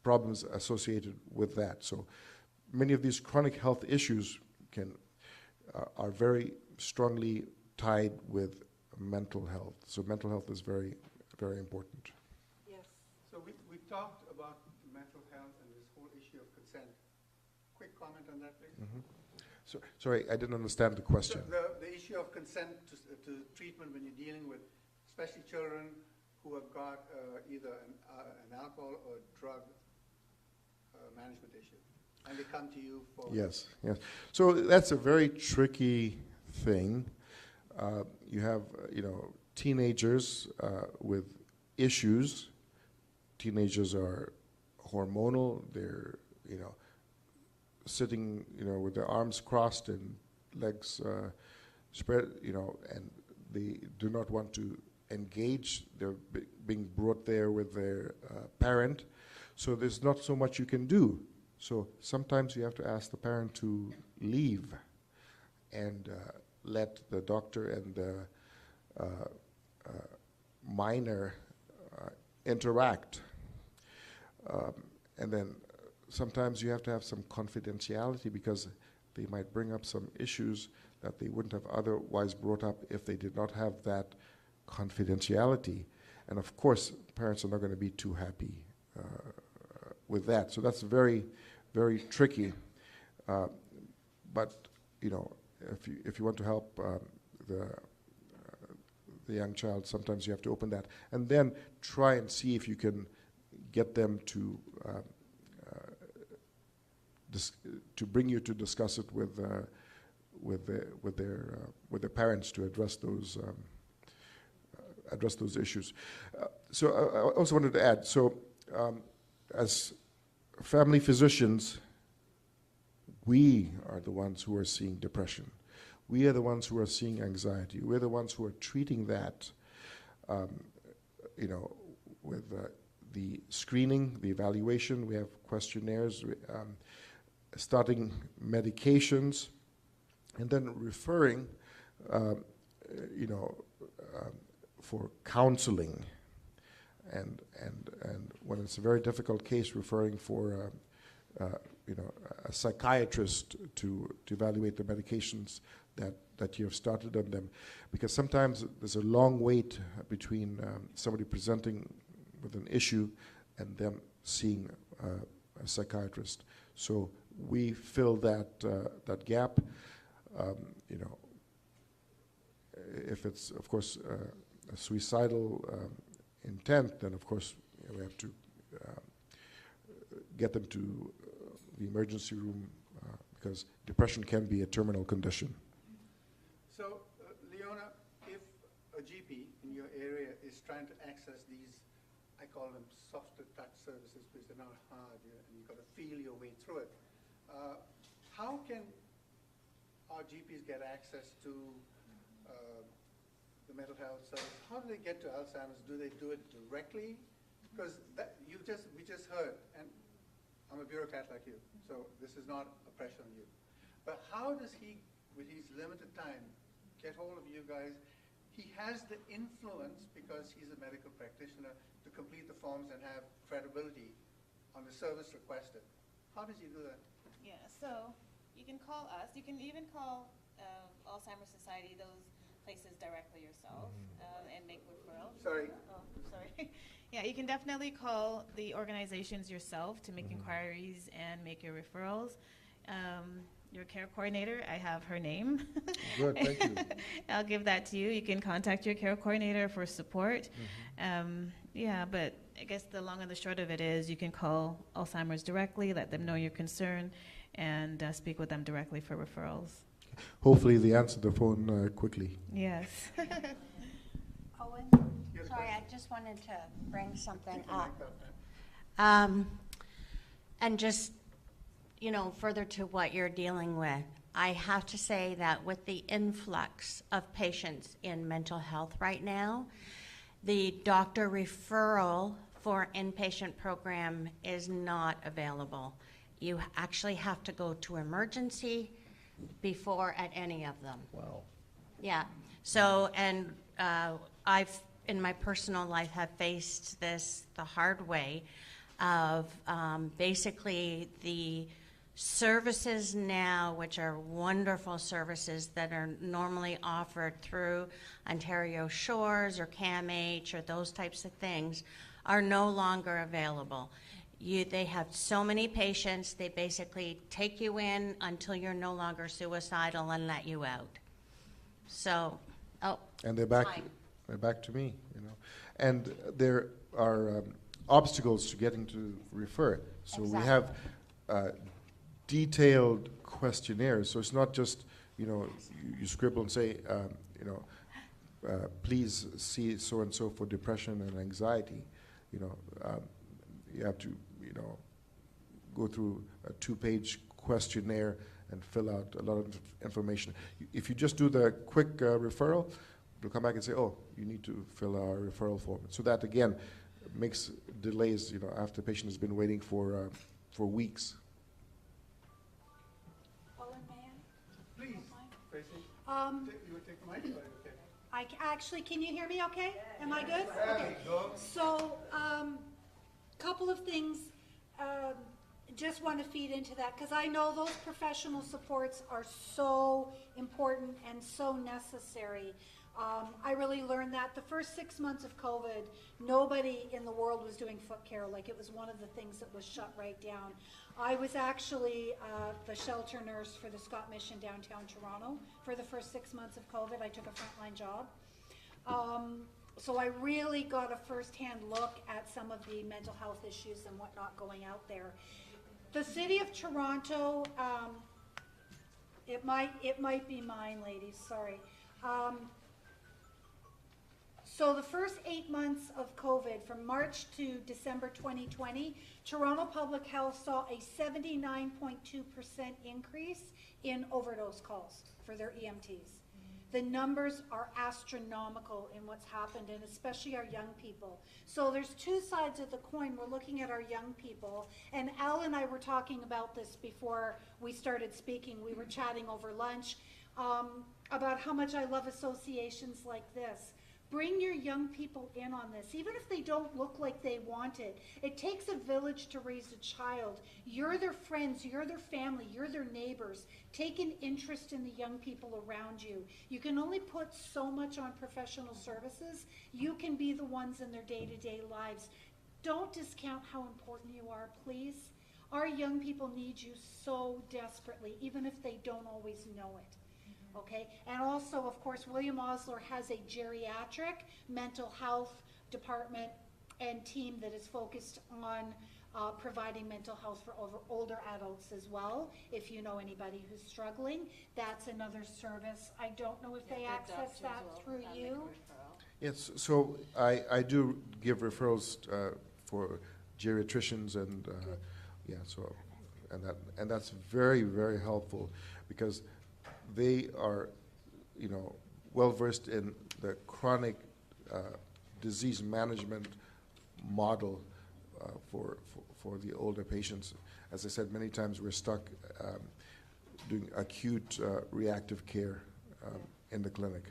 problems associated with that. So many of these chronic health issues are very strongly tied with mental health. So mental health is very, very important. Yes. So we talked about mental health and this whole issue of consent. Quick comment on that, please. Mm-hmm. So, sorry, I didn't understand the question. So the issue of consent to treatment when you're dealing with, especially children who have got either an alcohol or drug management issue, and they come to you for... Yes. So that's a very tricky thing. You have, teenagers with issues. Teenagers are hormonal. They're, sitting, with their arms crossed and legs spread, and they do not want to engage. They're being brought there with their parent. So there's not so much you can do. So sometimes you have to ask the parent to leave and let the doctor and the minor interact. And then sometimes you have to have some confidentiality, because they might bring up some issues that they wouldn't have otherwise brought up if they did not have that confidentiality. And of course, parents are not going to be too happy with that. So that's very, very tricky. But if you want to help the young child, sometimes you have to open that, and then try and see if you can get them to bring you to discuss it with their parents, to address those issues. So I also wanted to add. So as family physicians, we are the ones who are seeing depression. We are the ones who are seeing anxiety. We're the ones who are treating that, with the screening, the evaluation. We have questionnaires, starting medications, and then referring, for counseling. And when it's a very difficult case, referring for a psychiatrist to evaluate the medications that you have started on them, because sometimes there's a long wait between somebody presenting with an issue and them seeing a psychiatrist. So we fill that gap. If it's, of course, a suicidal intent, then of course we have to get them to the emergency room, because depression can be a terminal condition. So, Leona, if a GP in your area is trying to access these, I call them softer touch services because they're not hard, and you've got to feel your way through it, how can our GPs get access to the mental health service? How do they get to Alzheimer's? Do they do it directly? Because we just heard, and I'm a bureaucrat like you, so this is not a pressure on you. But how does he, with his limited time, get hold of you guys? He has the influence, because he's a medical practitioner, to complete the forms and have credibility on the service requested. How does he do that? Yeah, so you can call us. You can even call Alzheimer's Society, those places directly yourself and make referrals. Sorry. Oh, sorry. Yeah, you can definitely call the organizations yourself to make inquiries and make your referrals. Your care coordinator, I have her name. Good, thank you. I'll give that to you. You can contact your care coordinator for support. Yeah, but I guess the long and the short of it is you can call Alzheimer's directly, let them know your concern, and speak with them directly for referrals. Hopefully they answer the phone quickly. Yes. Owen, sorry, I just wanted to bring something up. And just, you know, further to what you're dealing with, I have to say that with the influx of patients in mental health right now, the doctor referral for inpatient program is not available. You actually have to go to emergency before at any of them. Wow. Yeah. So, and I've, in my personal life, have faced this the hard way of basically the services now, which are wonderful services that are normally offered through Ontario Shores or CAMH or those types of things, are no longer available. They have so many patients, they basically take you in until you're no longer suicidal and let you out. So, And they're back to me, you know. And there are obstacles to getting to refer. So we have detailed questionnaires. So it's not just, you know, you scribble and say, you know, please see so and so for depression and anxiety. You know, you have to, you know, go through a 2-page questionnaire and fill out a lot of information. If you just do the quick referral, they'll come back and say, oh, you need to fill our referral form. So that, again, makes delays, you know, after the patient has been waiting for weeks. Please, Tracy. You would take the mic? Actually, can you hear me okay? Am I good? Yeah, Okay. go. So, couple of things, just want to feed into that, because I know those professional supports are so important and so necessary. I really learned that the first 6 months of COVID, nobody in the world was doing foot care. Like, it was one of the things that was shut right down. I was actually the shelter nurse for the Scott Mission downtown Toronto for the first 6 months of COVID. I took a frontline job. So I really got a first-hand look at some of the mental health issues and whatnot going out there. The city of Toronto, it might be mine, ladies, sorry. So the first 8 months of COVID, from March to December 2020, Toronto Public Health saw a 79.2% increase in overdose calls for their EMTs. The numbers are astronomical in what's happened, and especially our young people. So there's two sides of the coin. We're looking at our young people, and Al and I were talking about this before we started speaking. We were chatting over lunch about how much I love associations like this. Bring your young people in on this, even if they don't look like they want it. It takes a village to raise a child. You're their friends, you're their family, you're their neighbors. Take an interest in the young people around you. You can only put so much on professional services. You can be the ones in their day-to-day lives. Don't discount how important you are, please. Our young people need you so desperately, even if they don't always know it. Okay, and also, of course, William Osler has a geriatric mental health department and team that is focused on providing mental health for older adults as well. If you know anybody who's struggling, that's another service. I don't know if they access that through you. Yes, so I do give referrals for geriatricians and yeah, so and that's very, very helpful because they are, you know, well versed in the chronic disease management model for the older patients. As I said many times, we're stuck doing acute reactive care in the clinic.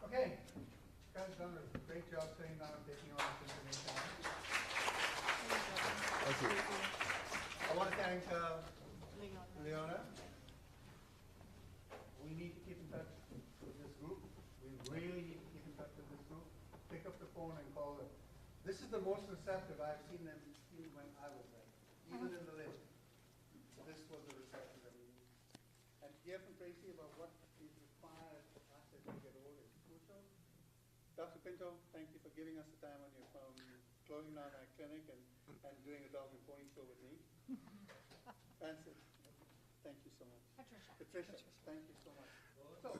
Okay, you guys done a great job sitting down and taking all this information. Thank you. I want to thank Leona. We need to keep in touch. really keep in touch with this group, pick up the phone and call them. This is the most receptive I've seen them even when I was there, even in the lift. This was the receptive that we need. And hear from Tracy about what is required for us as we get older is crucial. Dr. Pinto, thank you for giving us the time on your phone, closing down our clinic and doing a dog and pony show with me. Francis, thank you so much. Patricia, thank you so much. So,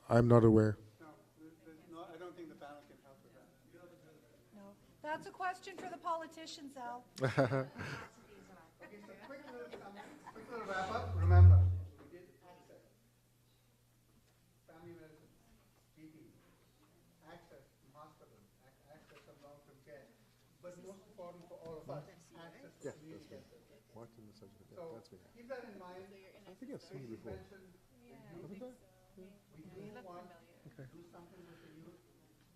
I'm not aware. no, I don't think the panel can help with that. No. That's a question for the politicians, Al. Okay, so quick little wrap up. Remember, we did access, family medicine, GP, access from hospital, access from long-term care, but most important for all of us, access to community care. Martin, the subject. So keep that in mind. I think I've seen it before. We do want to do something with the youth,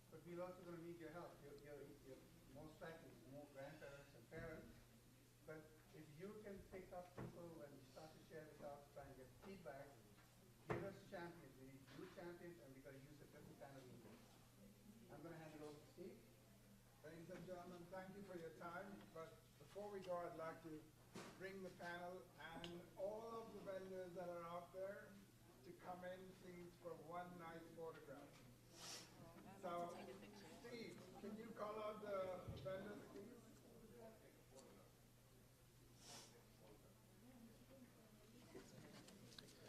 but we're also going to need your help. You're most likely more grandparents and parents. But if you can pick up people when we start to share this out, try and get feedback, give us champions. We need youth champions, and we've got to use a different kind of English. I'm going to hand it over to Steve. Ladies and gentlemen, thank you for your time. But before we go, I'd like to bring the panel and all of the vendors that are out there to come in, please, for one nice photograph. So, Steve, can you call out the vendors, please?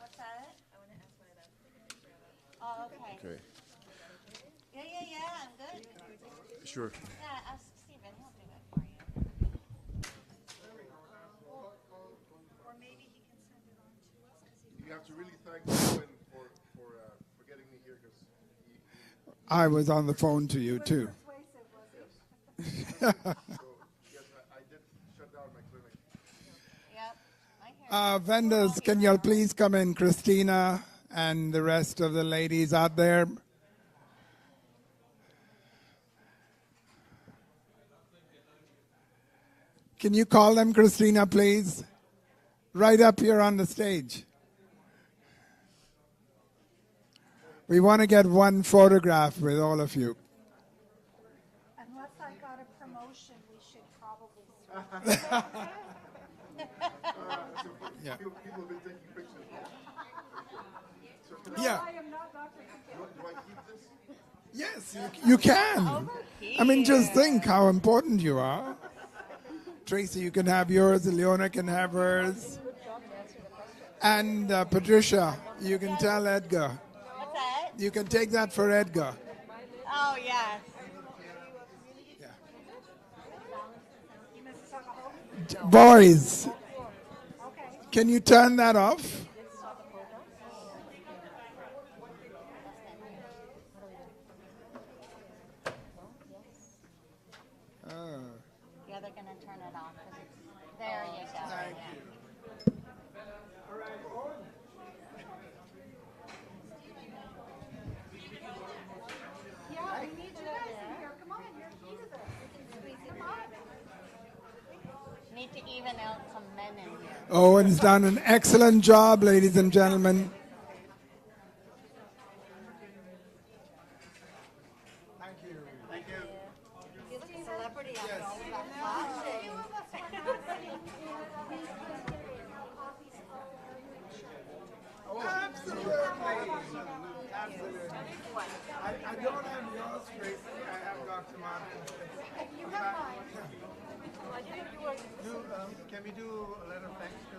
What's that? I want to ask one of them. Oh, okay. Okay. Yeah, I'm good. Sure. Yeah, ask Stephen, he'll do it for you. Or maybe he can send it on to us. You have to really thank Owen for getting me here because I was on the phone to you, too. so yes, I did shut down my clinic. Yep, I hear Vendors, can you all please come in? Christina and the rest of the ladies out there. Can you call them, Christina, please? Right up here on the stage. We want to get one photograph with all of you. Unless I got a promotion, we should probably switch. Yeah. People have been taking pictures. Yeah. I am not Dr. Do I keep this? Yes, you can. I mean, just think how important you are. Tracy, you can have yours. Leona can have hers. And Patricia, you can tell Edgar. What's that? You can take that for Edgar. Oh, yes. Boys, can you turn that off? Yeah, they're going to turn it off. There you go. Thank yeah. you. All right, Owen. Yeah, we need you guys in here. Come on, you're key to this. Come on. Need to even out some men in here. Owen's done an excellent job, ladies and gentlemen. Thank you. Thank you. He's a celebrity after all of that flashing. Oh, absolutely. Absolutely. I don't have yours, Tracy. I have Dr. Martin. You have mine. You, Can we do a letter of thanks?